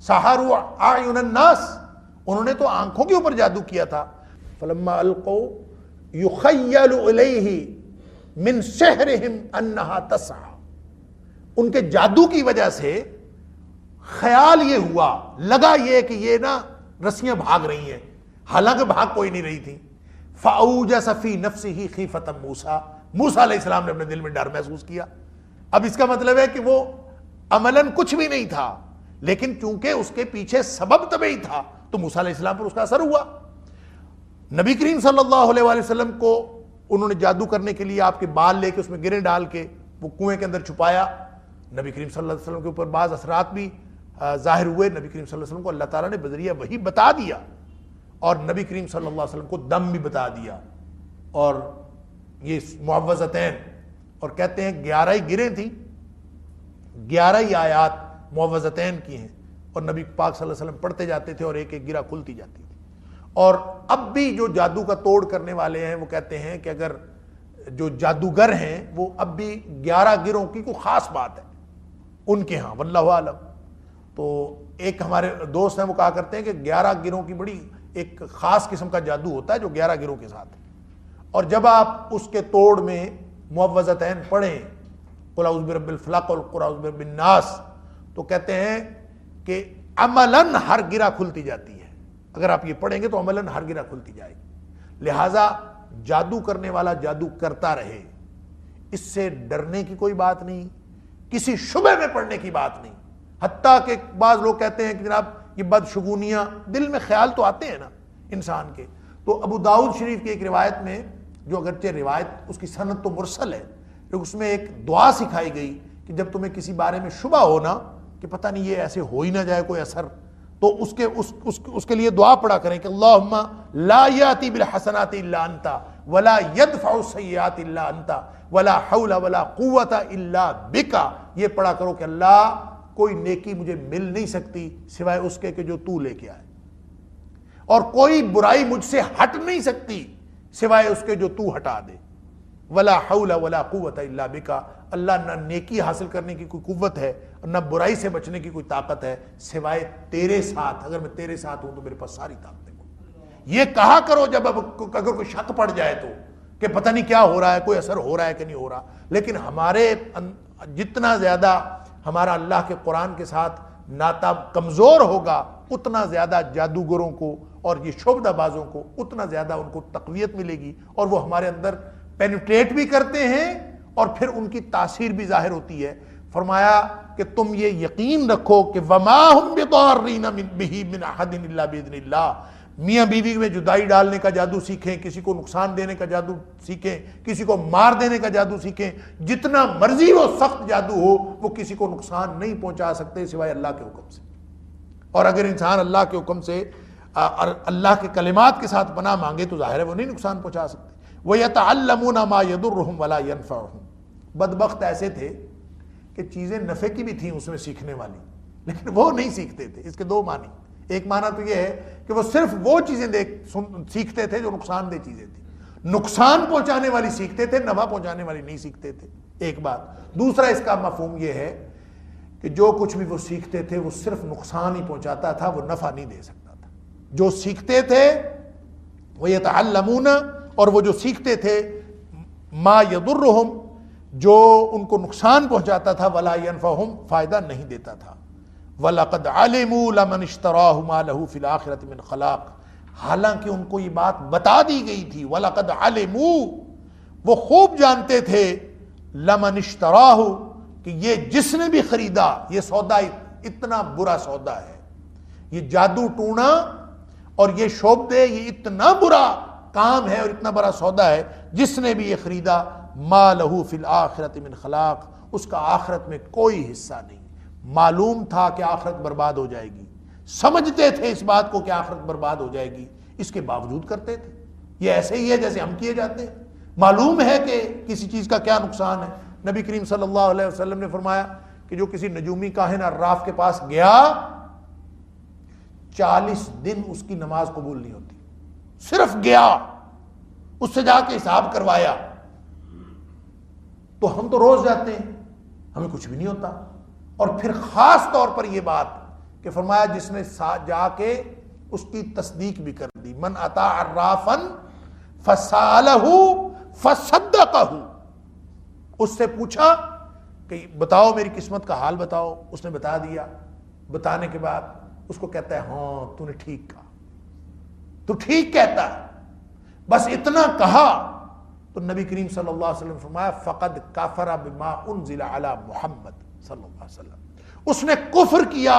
سحروا اعین الناس، انہوں نے تو آنکھوں کے اوپر جادو کیا تھا۔ فلما القوا یخیل الیہ من سحرہم انہا تسعی، ان کے جادو کی وجہ سے خیال یہ ہوا، لگا یہ کہ یہ نا رسیاں بھاگ رہی ہیں، حالانکہ بھاگ کوئی نہیں رہی تھی۔ فاوجس فی نفسہ خیفۃ موسیٰ، موسیٰ علیہ السلام نے اپنے دل میں ڈر محسوس کیا۔ اب اس کا مطلب ہے کہ وہ عملاً کچھ بھی نہیں تھا، لیکن چونکہ اس کے پیچھے سبب طبعی تھا تو موسیٰ علیہ السلام پر اس کا اثر ہوا۔ نبی کریم صلی اللہ علیہ وآلہ وسلم کو انہوں نے جادو کرنے کے لیے آپ کے بال لے کے اس میں گریں ڈال کے وہ کنویں کے اندر چھپایا۔ نبی کریم صلی اللہ علیہ وسلم کے اوپر بعض اثرات بھی ظاہر ہوئے، نبی کریم صلی اللہ علیہ وسلم کو اللہ تعالیٰ نے بذریعہ وحی بتا دیا، اور نبی کریم صلی اللہ علیہ وسلم کو دم بھی بتا دیا، اور یہ معوذتین، اور کہتے ہیں 11 ہی گریں تھیں، 11 ہی آیات معوذتین کی ہیں، اور نبی پاک صلی اللہ علیہ وسلم پڑھتے جاتے تھے اور ایک ایک گرہ کھلتی جاتی تھی۔ اور اب بھی جو جادو کا توڑ کرنے والے ہیں وہ کہتے ہیں کہ اگر جو جادوگر ہیں وہ اب بھی 11 گروں کی کوئی خاص بات ہے ان کے ہاں، واللہ عالم۔ تو ایک ہمارے دوست ہیں وہ کہا کرتے ہیں کہ 11 گروں کی بڑی ایک خاص قسم کا جادو ہوتا ہے جو 11 گروں کے ساتھ ہے، اور جب آپ اس کے توڑ میں معوذتین پڑھیں، قل اعوذ برب الفلق اور قل اعوذ برب الناس، تو کہتے ہیں کہ عملاً ہر گرہ کھلتی جاتی ہے، اگر آپ یہ پڑھیں گے تو عملاً ہر گرہ کھلتی جائے گی۔ لہٰذا جادو کرنے والا جادو کرتا رہے، اس سے ڈرنے کی کوئی بات نہیں، کسی شبہ میں پڑنے کی بات نہیں۔ حتیٰ کہ بعض لوگ کہتے ہیں کہ جناب یہ بدشگونیاں، دل میں خیال تو آتے ہیں نا انسان کے۔ تو ابو داؤد شریف کی ایک روایت میں، جو اگرچہ روایت اس کی سند تو مرسل ہے، لیکن اس میں ایک دعا سکھائی گئی کہ جب تمہیں کسی بارے میں شبہ ہو نا کہ پتہ نہیں یہ ایسے ہو ہی نہ جائے کوئی اثر، تو اس کے لیے دعا پڑھا کریں کہ اللہم لا یاتی بالحسنات الا انت ولا یدفع السیئات الا انت ولا حول ولا قوت الا بک. یہ پڑھا کرو کہ اللہ کوئی نیکی مجھے مل نہیں سکتی سوائے اس کے کہ جو تو لے کے آئے، اور کوئی برائی مجھ سے ہٹ نہیں سکتی سوائے اس کے جو تو ہٹا دے. ولا حول ولا قوت الا بک. اللہ نہ نیکی حاصل کرنے کی کوئی قوت ہے اور نہ برائی سے بچنے کی کوئی طاقت ہے سوائے تیرے ساتھ. اگر میں تیرے ساتھ ہوں تو میرے پاس ساری طاقتیں. یہ کہا کرو جب اگر کوئی شک پڑ جائے تو کہ پتہ نہیں کیا ہو رہا ہے، کوئی اثر ہو رہا ہے کہ نہیں ہو رہا. لیکن ہمارے جتنا زیادہ ہمارا اللہ کے قرآن کے ساتھ ناطہ کمزور ہوگا اتنا زیادہ جادوگروں کو اور یہ شعبدہ بازوں کو اتنا زیادہ ان کو تقویت ملے گی، اور وہ ہمارے اندر پینیٹریٹ بھی کرتے ہیں اور پھر ان کی تاثیر بھی ظاہر ہوتی ہے. فرمایا کہ تم یہ یقین رکھو کہ وما ہم بضارین بہ من احد الا باذن اللہ. میاں بیوی میں جدائی ڈالنے کا جادو سیکھیں، کسی کو نقصان دینے کا جادو سیکھیں، کسی کو مار دینے کا جادو سیکھیں، جتنا مرضی وہ سخت جادو ہو وہ کسی کو نقصان نہیں پہنچا سکتے سوائے اللہ کے حکم سے. اور اگر انسان اللہ کے حکم سے اللہ کے کلمات کے ساتھ پناہ مانگے تو ظاہر ہے وہ نہیں نقصان پہنچا سکتے. وَيَتَعَلَّمُونَ مَا يَضُرُّهُمْ وَلَا يَنفَعُهُمْ. بدبخت ایسے تھے کہ چیزیں نفع کی بھی تھیں اس میں سیکھنے والی، لیکن وہ نہیں سیکھتے تھے. اس کے دو معنی. ایک معنی تو یہ ہے کہ وہ صرف وہ چیزیں سیکھتے تھے جو نقصان دہ چیزیں تھیں، نقصان پہنچانے والی سیکھتے تھے، نفع پہنچانے والی نہیں سیکھتے تھے. ایک بات. دوسرا اس کا مفہوم یہ ہے کہ جو کچھ بھی وہ سیکھتے تھے وہ صرف نقصان ہی پہنچاتا تھا، وہ نفع نہیں دے سکتا تھا. جو سیکھتے تھے وہ یتعلمون، اور وہ جو سیکھتے تھے ما یضرہم، جو ان کو نقصان پہنچاتا تھا، ولا ینفعہم، فائدہ نہیں دیتا تھا. وَلَقَدْ عَلِمُوا لَمَنِ اشْتَرَاهُ مَا لَهُ فِي الْآخِرَةِ مِنْ خَلَاقٍ. حالانکہ ان کو یہ بات بتا دی گئی تھی. وَلَقَدْ عَلِمُوا، وہ خوب جانتے تھے، لَمَنِ اشْتَرَاهُ، کہ یہ جس نے بھی خریدا، یہ سودا اتنا برا سودا ہے، یہ جادو ٹونا اور یہ شعبدے، یہ اتنا برا کام ہے اور اتنا بڑا سودا ہے. جس نے بھی یہ خریدا، مَا لَهُ فِي الْآخِرَةِ مِنْ خَلَاقٍ، اس کا آخرت میں کوئی حصہ نہیں. معلوم تھا کہ آخرت برباد ہو جائے گی، سمجھتے تھے اس بات کو کہ آخرت برباد ہو جائے گی، اس کے باوجود کرتے تھے. یہ ایسے ہی ہے جیسے ہم کیے جاتے ہیں. معلوم ہے کہ کسی چیز کا کیا نقصان ہے. نبی کریم صلی اللہ علیہ وسلم نے فرمایا کہ جو کسی نجومی کاہن عراف کے پاس گیا 40 دن اس کی نماز قبول نہیں ہوتی. صرف گیا، اس سے جا کے حساب کروایا. تو ہم تو روز جاتے ہیں، ہمیں کچھ بھی نہیں ہوتا. اور پھر خاص طور پر یہ بات کہ فرمایا جس نے جا کے اس کی تصدیق بھی کر دی. من اتا عرافا فسالہ فصدقہ، اس سے پوچھا کہ بتاؤ میری قسمت کا حال بتاؤ، اس نے بتا دیا. بتانے کے بعد اس کو کہتا ہے ہاں تو نے ٹھیک کہا، تو ٹھیک کہتا ہے، بس اتنا کہا. تو نبی کریم صلی اللہ علیہ وسلم فرمایا فقد کفر بما انزل علی محمد صلی اللہ علیہ وسلم. اس نے کفر کیا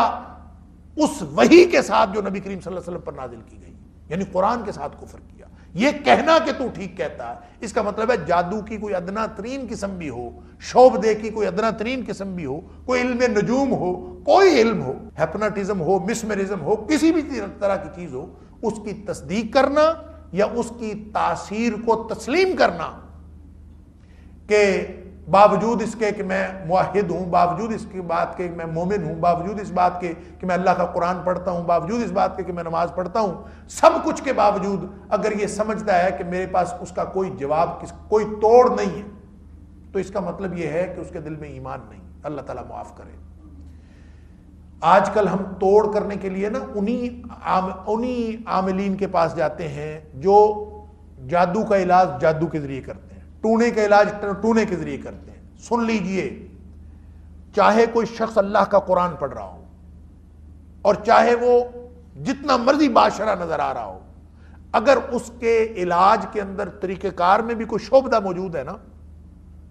اس وحی کے ساتھ جو نبی کریم صلی اللہ علیہ وسلم پر نازل کی گئی، یعنی قرآن کے ساتھ کفر کیا. یہ کہنا کہ تو ٹھیک کہتا ہے، اس کا مطلب ہے جادو کی کوئی ادنا ترین قسم بھی ہو، شعبدے کی کوئی ادنا ترین قسم بھی ہو، کوئی علم نجوم ہو، کوئی علم ہو، ہیپناٹزم ہو، مسمرزم ہو، کسی بھی طرح کی چیز ہو، اس کی تصدیق کرنا یا اس کی تاثیر کو تسلیم کرنا کہ باوجود اس کے کہ میں موحد ہوں، باوجود اس کی بات کے میں مومن ہوں، باوجود اس بات کے کہ میں اللہ کا قرآن پڑھتا ہوں، باوجود اس بات کے کہ میں نماز پڑھتا ہوں، سب کچھ کے باوجود اگر یہ سمجھتا ہے کہ میرے پاس اس کا کوئی جواب، کوئی توڑ نہیں ہے، تو اس کا مطلب یہ ہے کہ اس کے دل میں ایمان نہیں. اللہ تعالیٰ معاف کرے. آج کل ہم توڑ کرنے کے لیے نا انہی عاملین کے پاس جاتے ہیں جو جادو کا علاج جادو کے ذریعے کرتے ہیں، ٹونے کا علاج ٹونے کے ذریعے کرتے ہیں. سن لیجئے، چاہے کوئی شخص اللہ کا قرآن پڑھ رہا ہو اور چاہے وہ جتنا مرضی باشرہ نظر آ رہا ہو، اگر اس کے علاج کے اندر طریقہ کار میں بھی کوئی شعبدہ موجود ہے نا،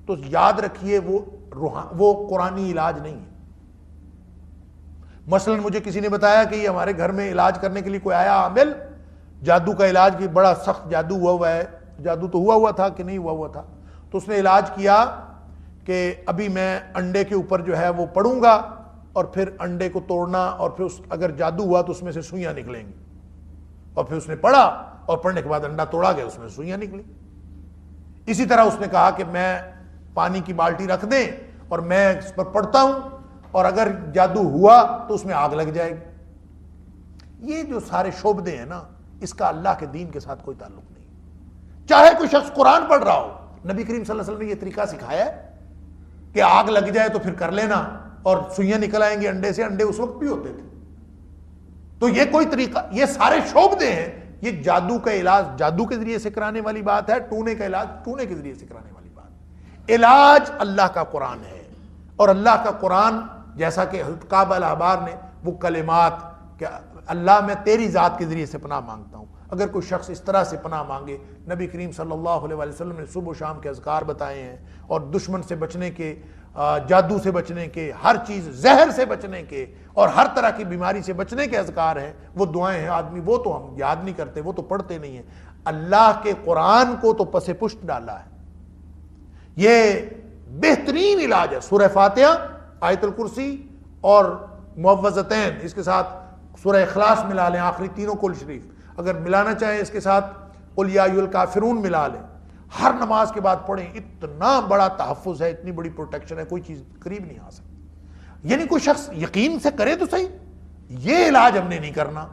تو یاد رکھیے وہ قرآنی علاج نہیں ہے. مثلا مجھے کسی نے بتایا کہ یہ ہمارے گھر میں علاج کرنے کے لیے کوئی آیا عامل، جادو کا علاج کی بڑا سخت جادو ہوا ہے. جادو تو ہوا تھا کہ نہیں ہوا تھا، تو اس نے علاج کیا کہ ابھی میں انڈے کے اوپر جو ہے وہ پڑوں گا اور پھر انڈے کو توڑنا اور پھر اگر جادو ہوا تو اس میں سے سوئیاں نکلیں گی، اور پھر اس نے پڑھا اور پڑھنے کے بعد انڈا توڑا گیا، اس میں سوئیاں نکلی۔ اسی طرح اس نے کہا کہ میں پانی کی بالٹی رکھ دیں اور میں اس پر پڑھتا ہوں اور اگر جادو ہوا تو اس میں آگ لگ جائے گی۔ یہ جو سارے شعبدے ہیں نا، اس کا اللہ کے دین کے ساتھ کوئی تعلق نہیں۔ چاہے کوئی شخص قرآن پڑھ رہا ہو، نبی کریم صلی اللہ علیہ وسلم نے یہ طریقہ سکھایا ہے کہ آگ لگ جائے تو پھر کر لینا، اور سوئیاں نکل آئیں گی انڈے سے، انڈے اس وقت بھی ہوتے تھے۔ تو یہ کوئی طریقہ، یہ سارے شعبدے ہیں۔ یہ جادو کا علاج جادو کے ذریعے سے کرانے والی بات ہے، ٹونے کا علاج ٹونے کے ذریعے سے کرانے والی بات۔ علاج اللہ کا قرآن ہے، اور اللہ کا قرآن جیسا کہ کعب الاحبار نے وہ کلمات کہ اللہ میں تیری ذات کے ذریعے سے پناہ مانگتا ہوں، اگر کوئی شخص اس طرح سے پناہ مانگے، نبی کریم صلی اللہ علیہ وسلم نے صبح و شام کے اذکار بتائے ہیں، اور دشمن سے بچنے کے، جادو سے بچنے کے، ہر چیز زہر سے بچنے کے اور ہر طرح کی بیماری سے بچنے کے اذکار ہیں، وہ دعائیں ہیں آدمی، وہ تو ہم یاد نہیں کرتے، وہ تو پڑھتے نہیں ہیں۔ اللہ کے قرآن کو تو پس پشت ڈالا ہے۔ یہ بہترین علاج ہے۔ سورہ فاتحہ، آیت الکرسی اور معوذتین، اس کے ساتھ سورہ اخلاص ملا لیں، آخری تینوں کل شریف اگر ملانا چاہیں اس کے ساتھ قل یا ایھا الکافرون ملا لیں، ہر نماز کے بعد پڑھیں۔ اتنا بڑا تحفظ ہے، اتنی بڑی پروٹیکشن ہے، کوئی چیز قریب نہیں آ سکتی۔ یعنی کوئی شخص یقین سے کرے تو صحیح، یہ علاج ہم نے نہیں کرنا۔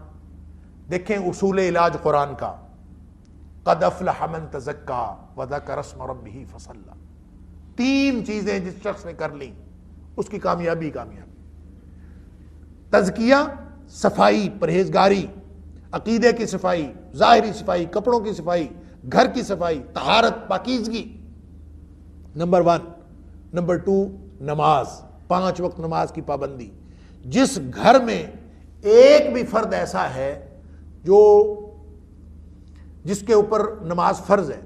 دیکھیں اصول علاج قرآن کا، قد افلح من تزکا وذکر اسم ربہ فصلی، تین چیزیں جس شخص نے کر لیں اس کی کامیابی کامیابی۔ تزکیہ، صفائی، پرہیزگاری، عقیدے کی صفائی، ظاہری صفائی، کپڑوں کی صفائی، گھر کی صفائی، طہارت، پاکیزگی، نمبر 1۔ نمبر 2، نماز، 5 وقت نماز کی پابندی۔ جس گھر میں ایک بھی فرد ایسا ہے جس کے اوپر نماز فرض ہے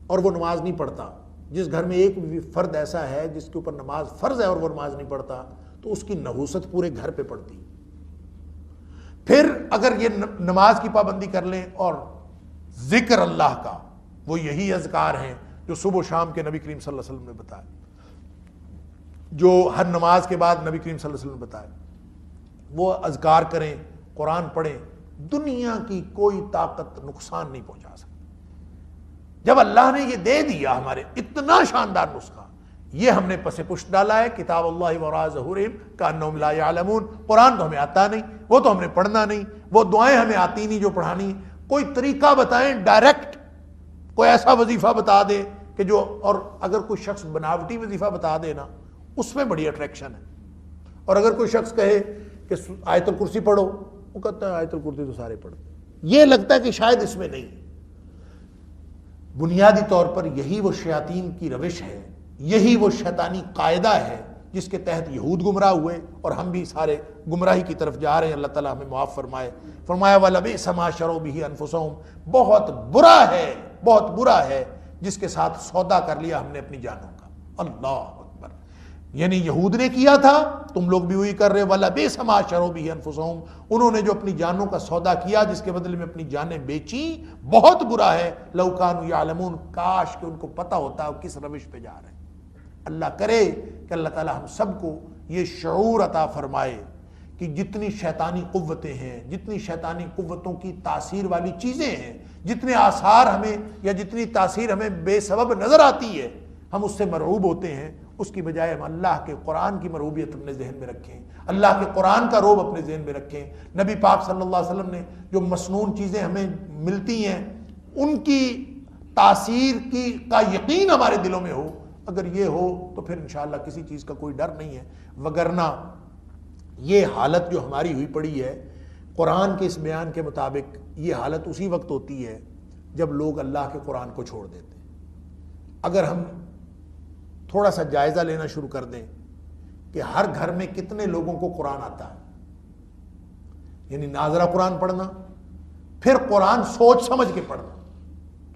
اور وہ نماز نہیں پڑھتا، جس گھر میں ایک بھی فرد ایسا ہے جس کے اوپر نماز فرض ہے اور وہ نماز نہیں پڑھتا، تو اس کی نحوست پورے گھر پہ پڑتی۔ پھر اگر یہ نماز کی پابندی کر لیں اور ذکر اللہ کا، وہ یہی اذکار ہیں جو صبح و شام کے نبی کریم صلی اللہ علیہ وسلم نے بتایا، جو ہر نماز کے بعد نبی کریم صلی اللہ علیہ وسلم نے بتایا، وہ اذکار کریں، قرآن پڑھیں، دنیا کی کوئی طاقت نقصان نہیں پہنچا سکتی۔ جب اللہ نے یہ دے دیا ہمارے اتنا شاندار نسخہ، یہ ہم نے پس پشت ڈالا ہے۔ کتاب اللہ وراء ظہورہم کأنہم لا یعلمون، قرآن تو ہمیں آتا نہیں، وہ تو ہم نے پڑھنا نہیں، وہ دعائیں ہمیں آتی نہیں جو پڑھانی۔ کوئی طریقہ بتائیں ڈائریکٹ، کوئی ایسا وظیفہ بتا دے کہ جو، اور اگر کوئی شخص بناوٹی وظیفہ بتا دے نا، اس میں بڑی اٹریکشن ہے۔ اور اگر کوئی شخص کہے کہ آیت الکرسی پڑھو، وہ کہتا ہے آیت الکرسی تو سارے پڑھتے ہیں، یہ لگتا ہے کہ شاید اس میں نہیں۔ بنیادی طور پر یہی وہ شیاطین کی روش ہے، یہی وہ شیطانی قاعدہ ہے جس کے تحت یہود گمراہ ہوئے اور ہم بھی سارے گمراہی کی طرف جا رہے ہیں۔ اللہ تعالیٰ ہمیں معاف فرمائے۔ فرمایا وَلَبِئْسَ مَا شَرَوْا بِهِ أَنفُسَهُمْ، بہت برا ہے، بہت برا ہے جس کے ساتھ سودا کر لیا ہم نے اپنی جانوں کا۔ اللہ اکبر، یعنی یہود نے کیا تھا، تم لوگ بھی وہی کر رہے۔ وَلَبِئْسَ مَا شَرَوْا بِهِ أَنفُسَهُمْ، انہوں نے جو اپنی جانوں کا سودا کیا، جس کے بدلے میں اپنی جانیں بیچی، بہت برا ہے۔ لَوْ كَانُوا يَعْلَمُونَ، کاش کہ ان کو پتہ ہوتا ہے کس روش پہ جا رہے ہیں۔ اللہ کرے کہ اللہ تعالی ہم سب کو یہ شعور عطا فرمائے کہ جتنی شیطانی قوتیں ہیں، جتنی شیطانی قوتوں کی تاثیر والی چیزیں ہیں، جتنے آثار ہمیں یا جتنی تاثیر ہمیں بے سبب نظر آتی ہے، ہم اس سے مرعوب ہوتے ہیں، اس کی بجائے ہم اللہ کے قرآن کی مرعوبیت اپنے ذہن میں رکھیں، اللہ کے قرآن کا رعب اپنے ذہن میں رکھیں۔ نبی پاک صلی اللہ علیہ وسلم نے جو مسنون چیزیں ہمیں ملتی ہیں، ان کی تاثیر کا یقین ہمارے دلوں میں ہو۔ اگر یہ ہو تو پھر انشاءاللہ کسی چیز کا کوئی ڈر نہیں ہے، وگرنہ یہ حالت جو ہماری ہوئی پڑی ہے، قرآن کے اس بیان کے مطابق یہ حالت اسی وقت ہوتی ہے جب لوگ اللہ کے قرآن کو چھوڑ دیتے ہیں۔ اگر ہم تھوڑا سا جائزہ لینا شروع کر دیں کہ ہر گھر میں کتنے لوگوں کو قرآن آتا ہے، یعنی ناظرہ قرآن پڑھنا، پھر قرآن سوچ سمجھ کے پڑھنا،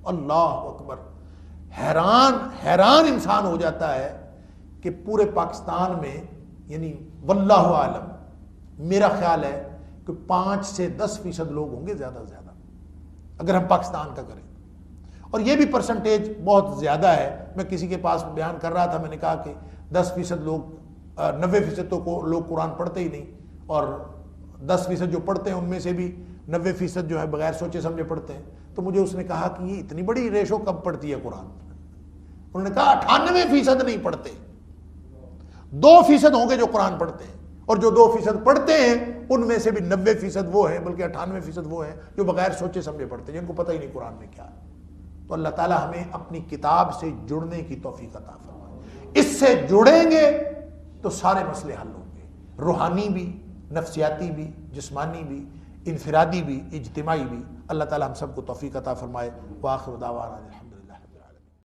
اللہ اکبر، حیران انسان ہو جاتا ہے کہ پورے پاکستان میں، یعنی واللہ عالم، میرا خیال ہے کہ 5 سے 10% لوگ ہوں گے زیادہ سے زیادہ، اگر ہم پاکستان کا کریں، اور یہ بھی پرسنٹیج بہت زیادہ ہے۔ میں کسی کے پاس بیان کر رہا تھا، میں نے کہا کہ 10% لوگ 90% تو کو لوگ قرآن پڑھتے ہی نہیں، اور 10% جو پڑھتے ہیں ان میں سے بھی 90% جو ہے بغیر سوچے سمجھے پڑھتے ہیں. تو مجھے اس نے کہا کہ یہ اتنی بڑی ریشو کب پڑتی ہے قرآن؟ انہوں نے کہا 98% نہیں پڑھتے، 2% ہوں گے جو قرآن پڑھتے ہیں، اور جو 2% پڑھتے ہیں ان میں سے بھی 90% وہ ہیں، بلکہ 98% وہ ہیں جو بغیر سوچے سمجھے پڑھتے ہیں، جن کو پتہ ہی نہیں قرآن میں کیا ہے. تو اللہ تعالی ہمیں اپنی کتاب سے جڑنے کی توفیق عطا فرمائے. اس سے جڑیں گے تو سارے مسئلے حل ہوں گے، روحانی بھی، نفسیاتی بھی، جسمانی بھی، انفرادی بھی، اجتماعی بھی. اللہ تعالی ہم سب کو توفیق عطا فرمائے. وآخر دعوانا